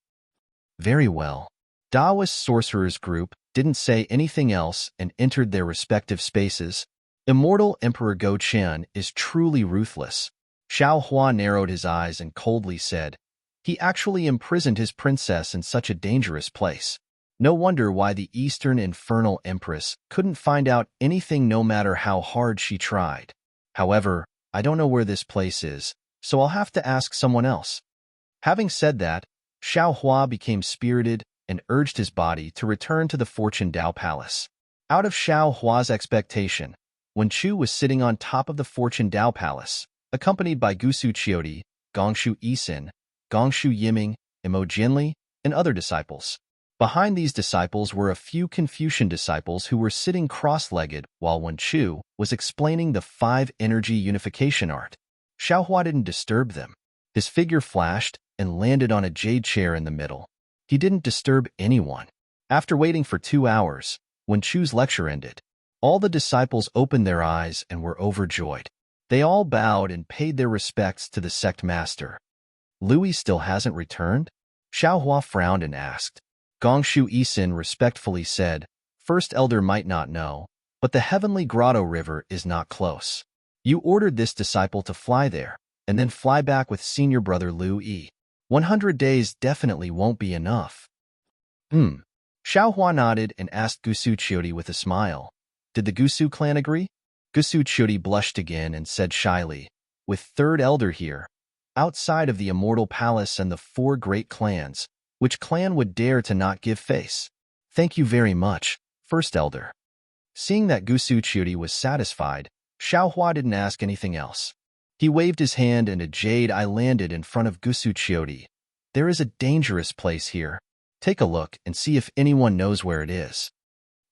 Very well. Taoist sorcerers group didn't say anything else and entered their respective spaces. Immortal Emperor Go Qian is truly ruthless. Xiao Hua narrowed his eyes and coldly said, "He actually imprisoned his princess in such a dangerous place. No wonder why the Eastern Infernal Empress couldn't find out anything no matter how hard she tried. However, I don't know where this place is, so I'll have to ask someone else." Having said that, Xiao Hua became spirited and urged his body to return to the Fortune Dao Palace. Out of Xiao Hua's expectation, when Chu was sitting on top of the Fortune Dao Palace, accompanied by Gusu Qiudi, Gongshu Yisin, Gongshu Yiming, Imo Jinli, and other disciples. Behind these disciples were a few Confucian disciples who were sitting cross-legged while Wen Chu was explaining the 5-energy unification art. Xiao Hua didn't disturb them. His figure flashed and landed on a jade chair in the middle. He didn't disturb anyone. After waiting for 2 hours, when Chu's lecture ended, all the disciples opened their eyes and were overjoyed. They all bowed and paid their respects to the sect master. "Louis still hasn't returned?" Xiao Hua frowned and asked. Gongshu Yisin respectfully said, "First Elder might not know, but the Heavenly Grotto River is not close. You ordered this disciple to fly there, and then fly back with senior brother Liu Yi. 100 days definitely won't be enough." Xiao Hua nodded and asked Gusu Qiudi with a smile, "Did the Gusu clan agree?" Gusu Qiudi blushed again and said shyly, "With Third Elder here, outside of the Immortal Palace and the 4 great clans, which clan would dare to not give face?" "Thank you very much, First Elder." Seeing that Gusu Qiudi was satisfied, Xiao Hua didn't ask anything else. He waved his hand and a jade eye landed in front of Gusu Qiudi. "There is a dangerous place here. Take a look and see if anyone knows where it is."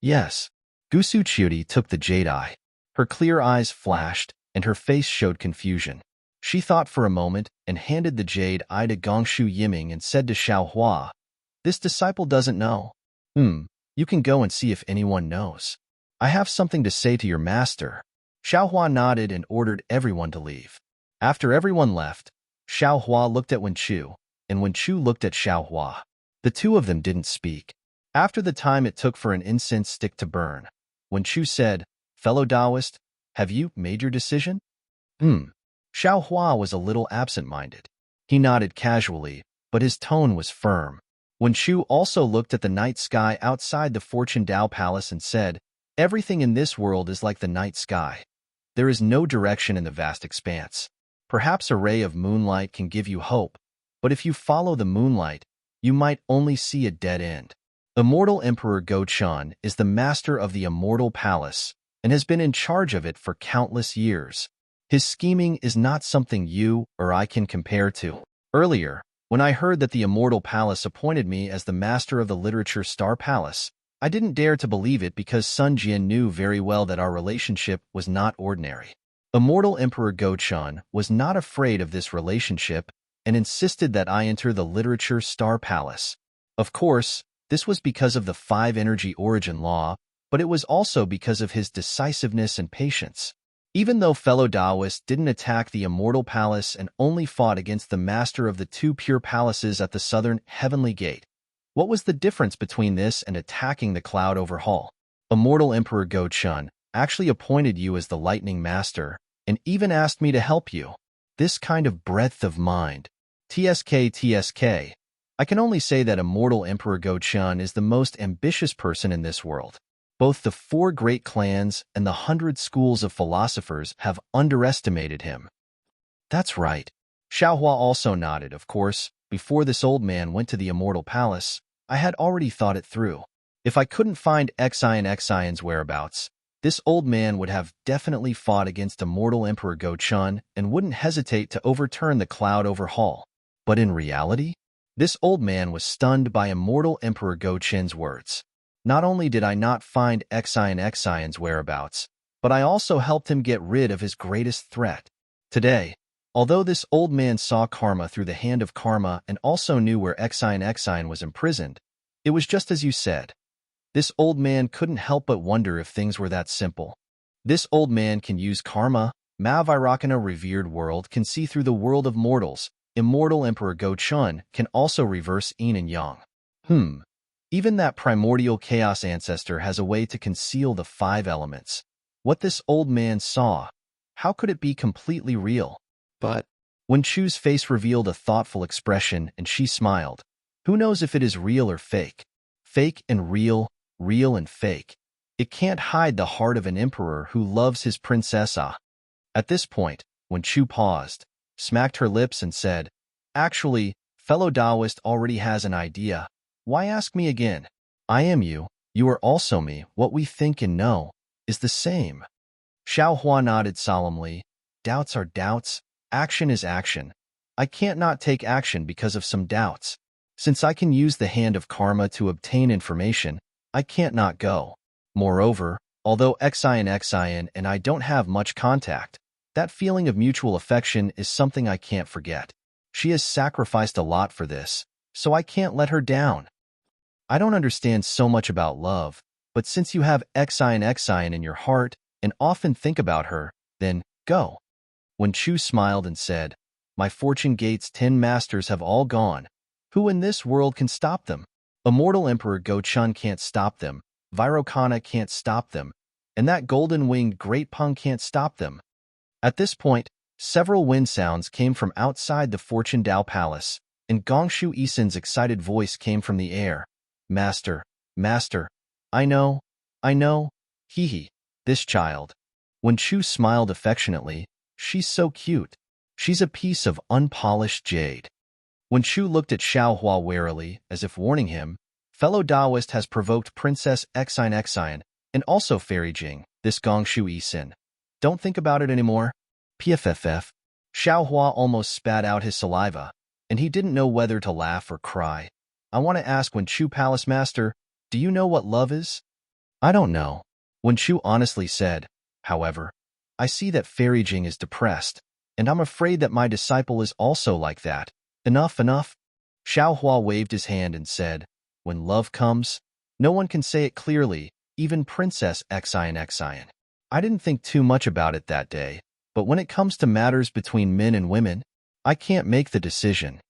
"Yes." Gusu Qiudi took the jade eye. Her clear eyes flashed, and her face showed confusion. She thought for a moment and handed the jade eye to Gongshu Yiming and said to Xiao Hua, "This disciple doesn't know." You can go and see if anyone knows. I have something to say to your master." Xiao Hua nodded and ordered everyone to leave. After everyone left, Xiao Hua looked at Wen Chu, and Wen Chu looked at Xiao Hua. The two of them didn't speak. After the time it took for an incense stick to burn, Wen Chu said, "Fellow Taoist, have you made your decision?" Xiao Hua was a little absent-minded. He nodded casually, but his tone was firm. Wen Chu also looked at the night sky outside the Fortune Dao Palace and said, "Everything in this world is like the night sky. There is no direction in the vast expanse. Perhaps a ray of moonlight can give you hope, but if you follow the moonlight, you might only see a dead end." Immortal Emperor Go Qian is the master of the Immortal Palace and has been in charge of it for countless years. His scheming is not something you or I can compare to. Earlier, when I heard that the Immortal Palace appointed me as the master of the Literature Star Palace, I didn't dare to believe it because Sun Jian knew very well that our relationship was not ordinary. Immortal Emperor Go Qian was not afraid of this relationship and insisted that I enter the literature Star Palace. Of course, this was because of the 5-energy origin law, but it was also because of his decisiveness and patience. Even though fellow Taoists didn't attack the Immortal Palace and only fought against the master of the 2 pure palaces at the southern Heavenly Gate, what was the difference between this and attacking the Cloud over Hall? Immortal Emperor Go Chun actually appointed you as the Lightning Master and even asked me to help you. This kind of breadth of mind. TSK. I can only say that Immortal Emperor Go Chun is the most ambitious person in this world. Both the 4 great clans and the 100 schools of philosophers have underestimated him. That's right. Xiaohua also nodded. Of course, before this old man went to the Immortal Palace, I had already thought it through. If I couldn't find Xion's whereabouts, this old man would have definitely fought against Immortal Emperor Go Chun and wouldn't hesitate to overturn the Cloud over Hall. But in reality, this old man was stunned by Immortal Emperor Go Chun's words. Not only did I not find Xion's whereabouts, but I also helped him get rid of his greatest threat. Today, although this old man saw karma through the hand of karma and also knew where Xion was imprisoned, it was just as you said. This old man couldn't help but wonder if things were that simple. This old man can use karma. Mavirakana revered world can see through the world of mortals. Immortal Emperor Go Chun can also reverse yin and yang. Even that primordial chaos ancestor has a way to conceal the 5 elements. What this old man saw, how could it be completely real? But when Chu's face revealed a thoughtful expression and she smiled, who knows if it is real or fake? Fake and real, real and fake. It can't hide the heart of an emperor who loves his princessa. At this point, when Chu paused, smacked her lips and said, "Actually, fellow Taoist already has an idea. Why ask me again? I am you, you are also me. What we think and know is the same." Xiaohua nodded solemnly. Doubts are doubts. Action is action. I can't not take action because of some doubts. Since I can use the hand of karma to obtain information, I can't not go. Moreover, although Xion and I don't have much contact, that feeling of mutual affection is something I can't forget. She has sacrificed a lot for this, so I can't let her down. I don't understand so much about love, but since you have Xion in your heart and often think about her, then go. When Chu smiled and said, "My fortune gate's 10 masters have all gone. Who in this world can stop them? Immortal Emperor Go Chun can't stop them, Virokana can't stop them, and that golden-winged Great Pung can't stop them." At this point, several wind sounds came from outside the Fortune Dao Palace, and Gongshu Isen's excited voice came from the air. Master, I know, hee, this child." When Chu smiled affectionately, "She's so cute. She's a piece of unpolished jade." When Chu looked at Xiaohua warily, as if warning him, "Fellow Taoist has provoked Princess Xion, and also Fairy Jing, this Gongshu Isen. Don't think about it anymore." PFFF. Xiaohua almost spat out his saliva, and he didn't know whether to laugh or cry. I want to ask when Chu Palace Master, do you know what love is? I don't know. When Chu honestly said, however, I see that Fairy Jing is depressed, and I'm afraid that my disciple is also like that. Enough. Xiaohua waved his hand and said, when love comes, no one can say it clearly, even Princess Xion. I didn't think too much about it that day, but when it comes to matters between men and women, I can't make the decision.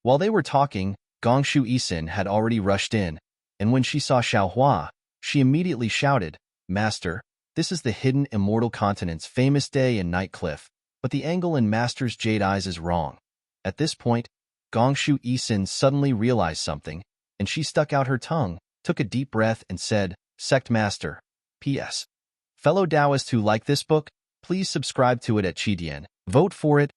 While they were talking, Gongshu Isen had already rushed in, and when she saw Xiaohua, she immediately shouted, Master, this is the hidden immortal continent's famous day and night cliff, but the angle in Master's jade eyes is wrong. At this point, Gongshu Isen suddenly realized something, and she stuck out her tongue, took a deep breath, and said, Sect Master. P.S. Fellow Taoists who like this book, please subscribe to it at Chidian. Vote for it,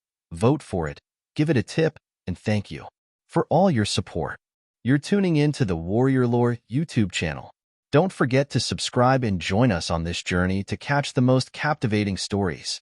give it a tip, and thank you for all your support. You're tuning in to the Warrior Lore YouTube channel. Don't forget to subscribe and join us on this journey to catch the most captivating stories.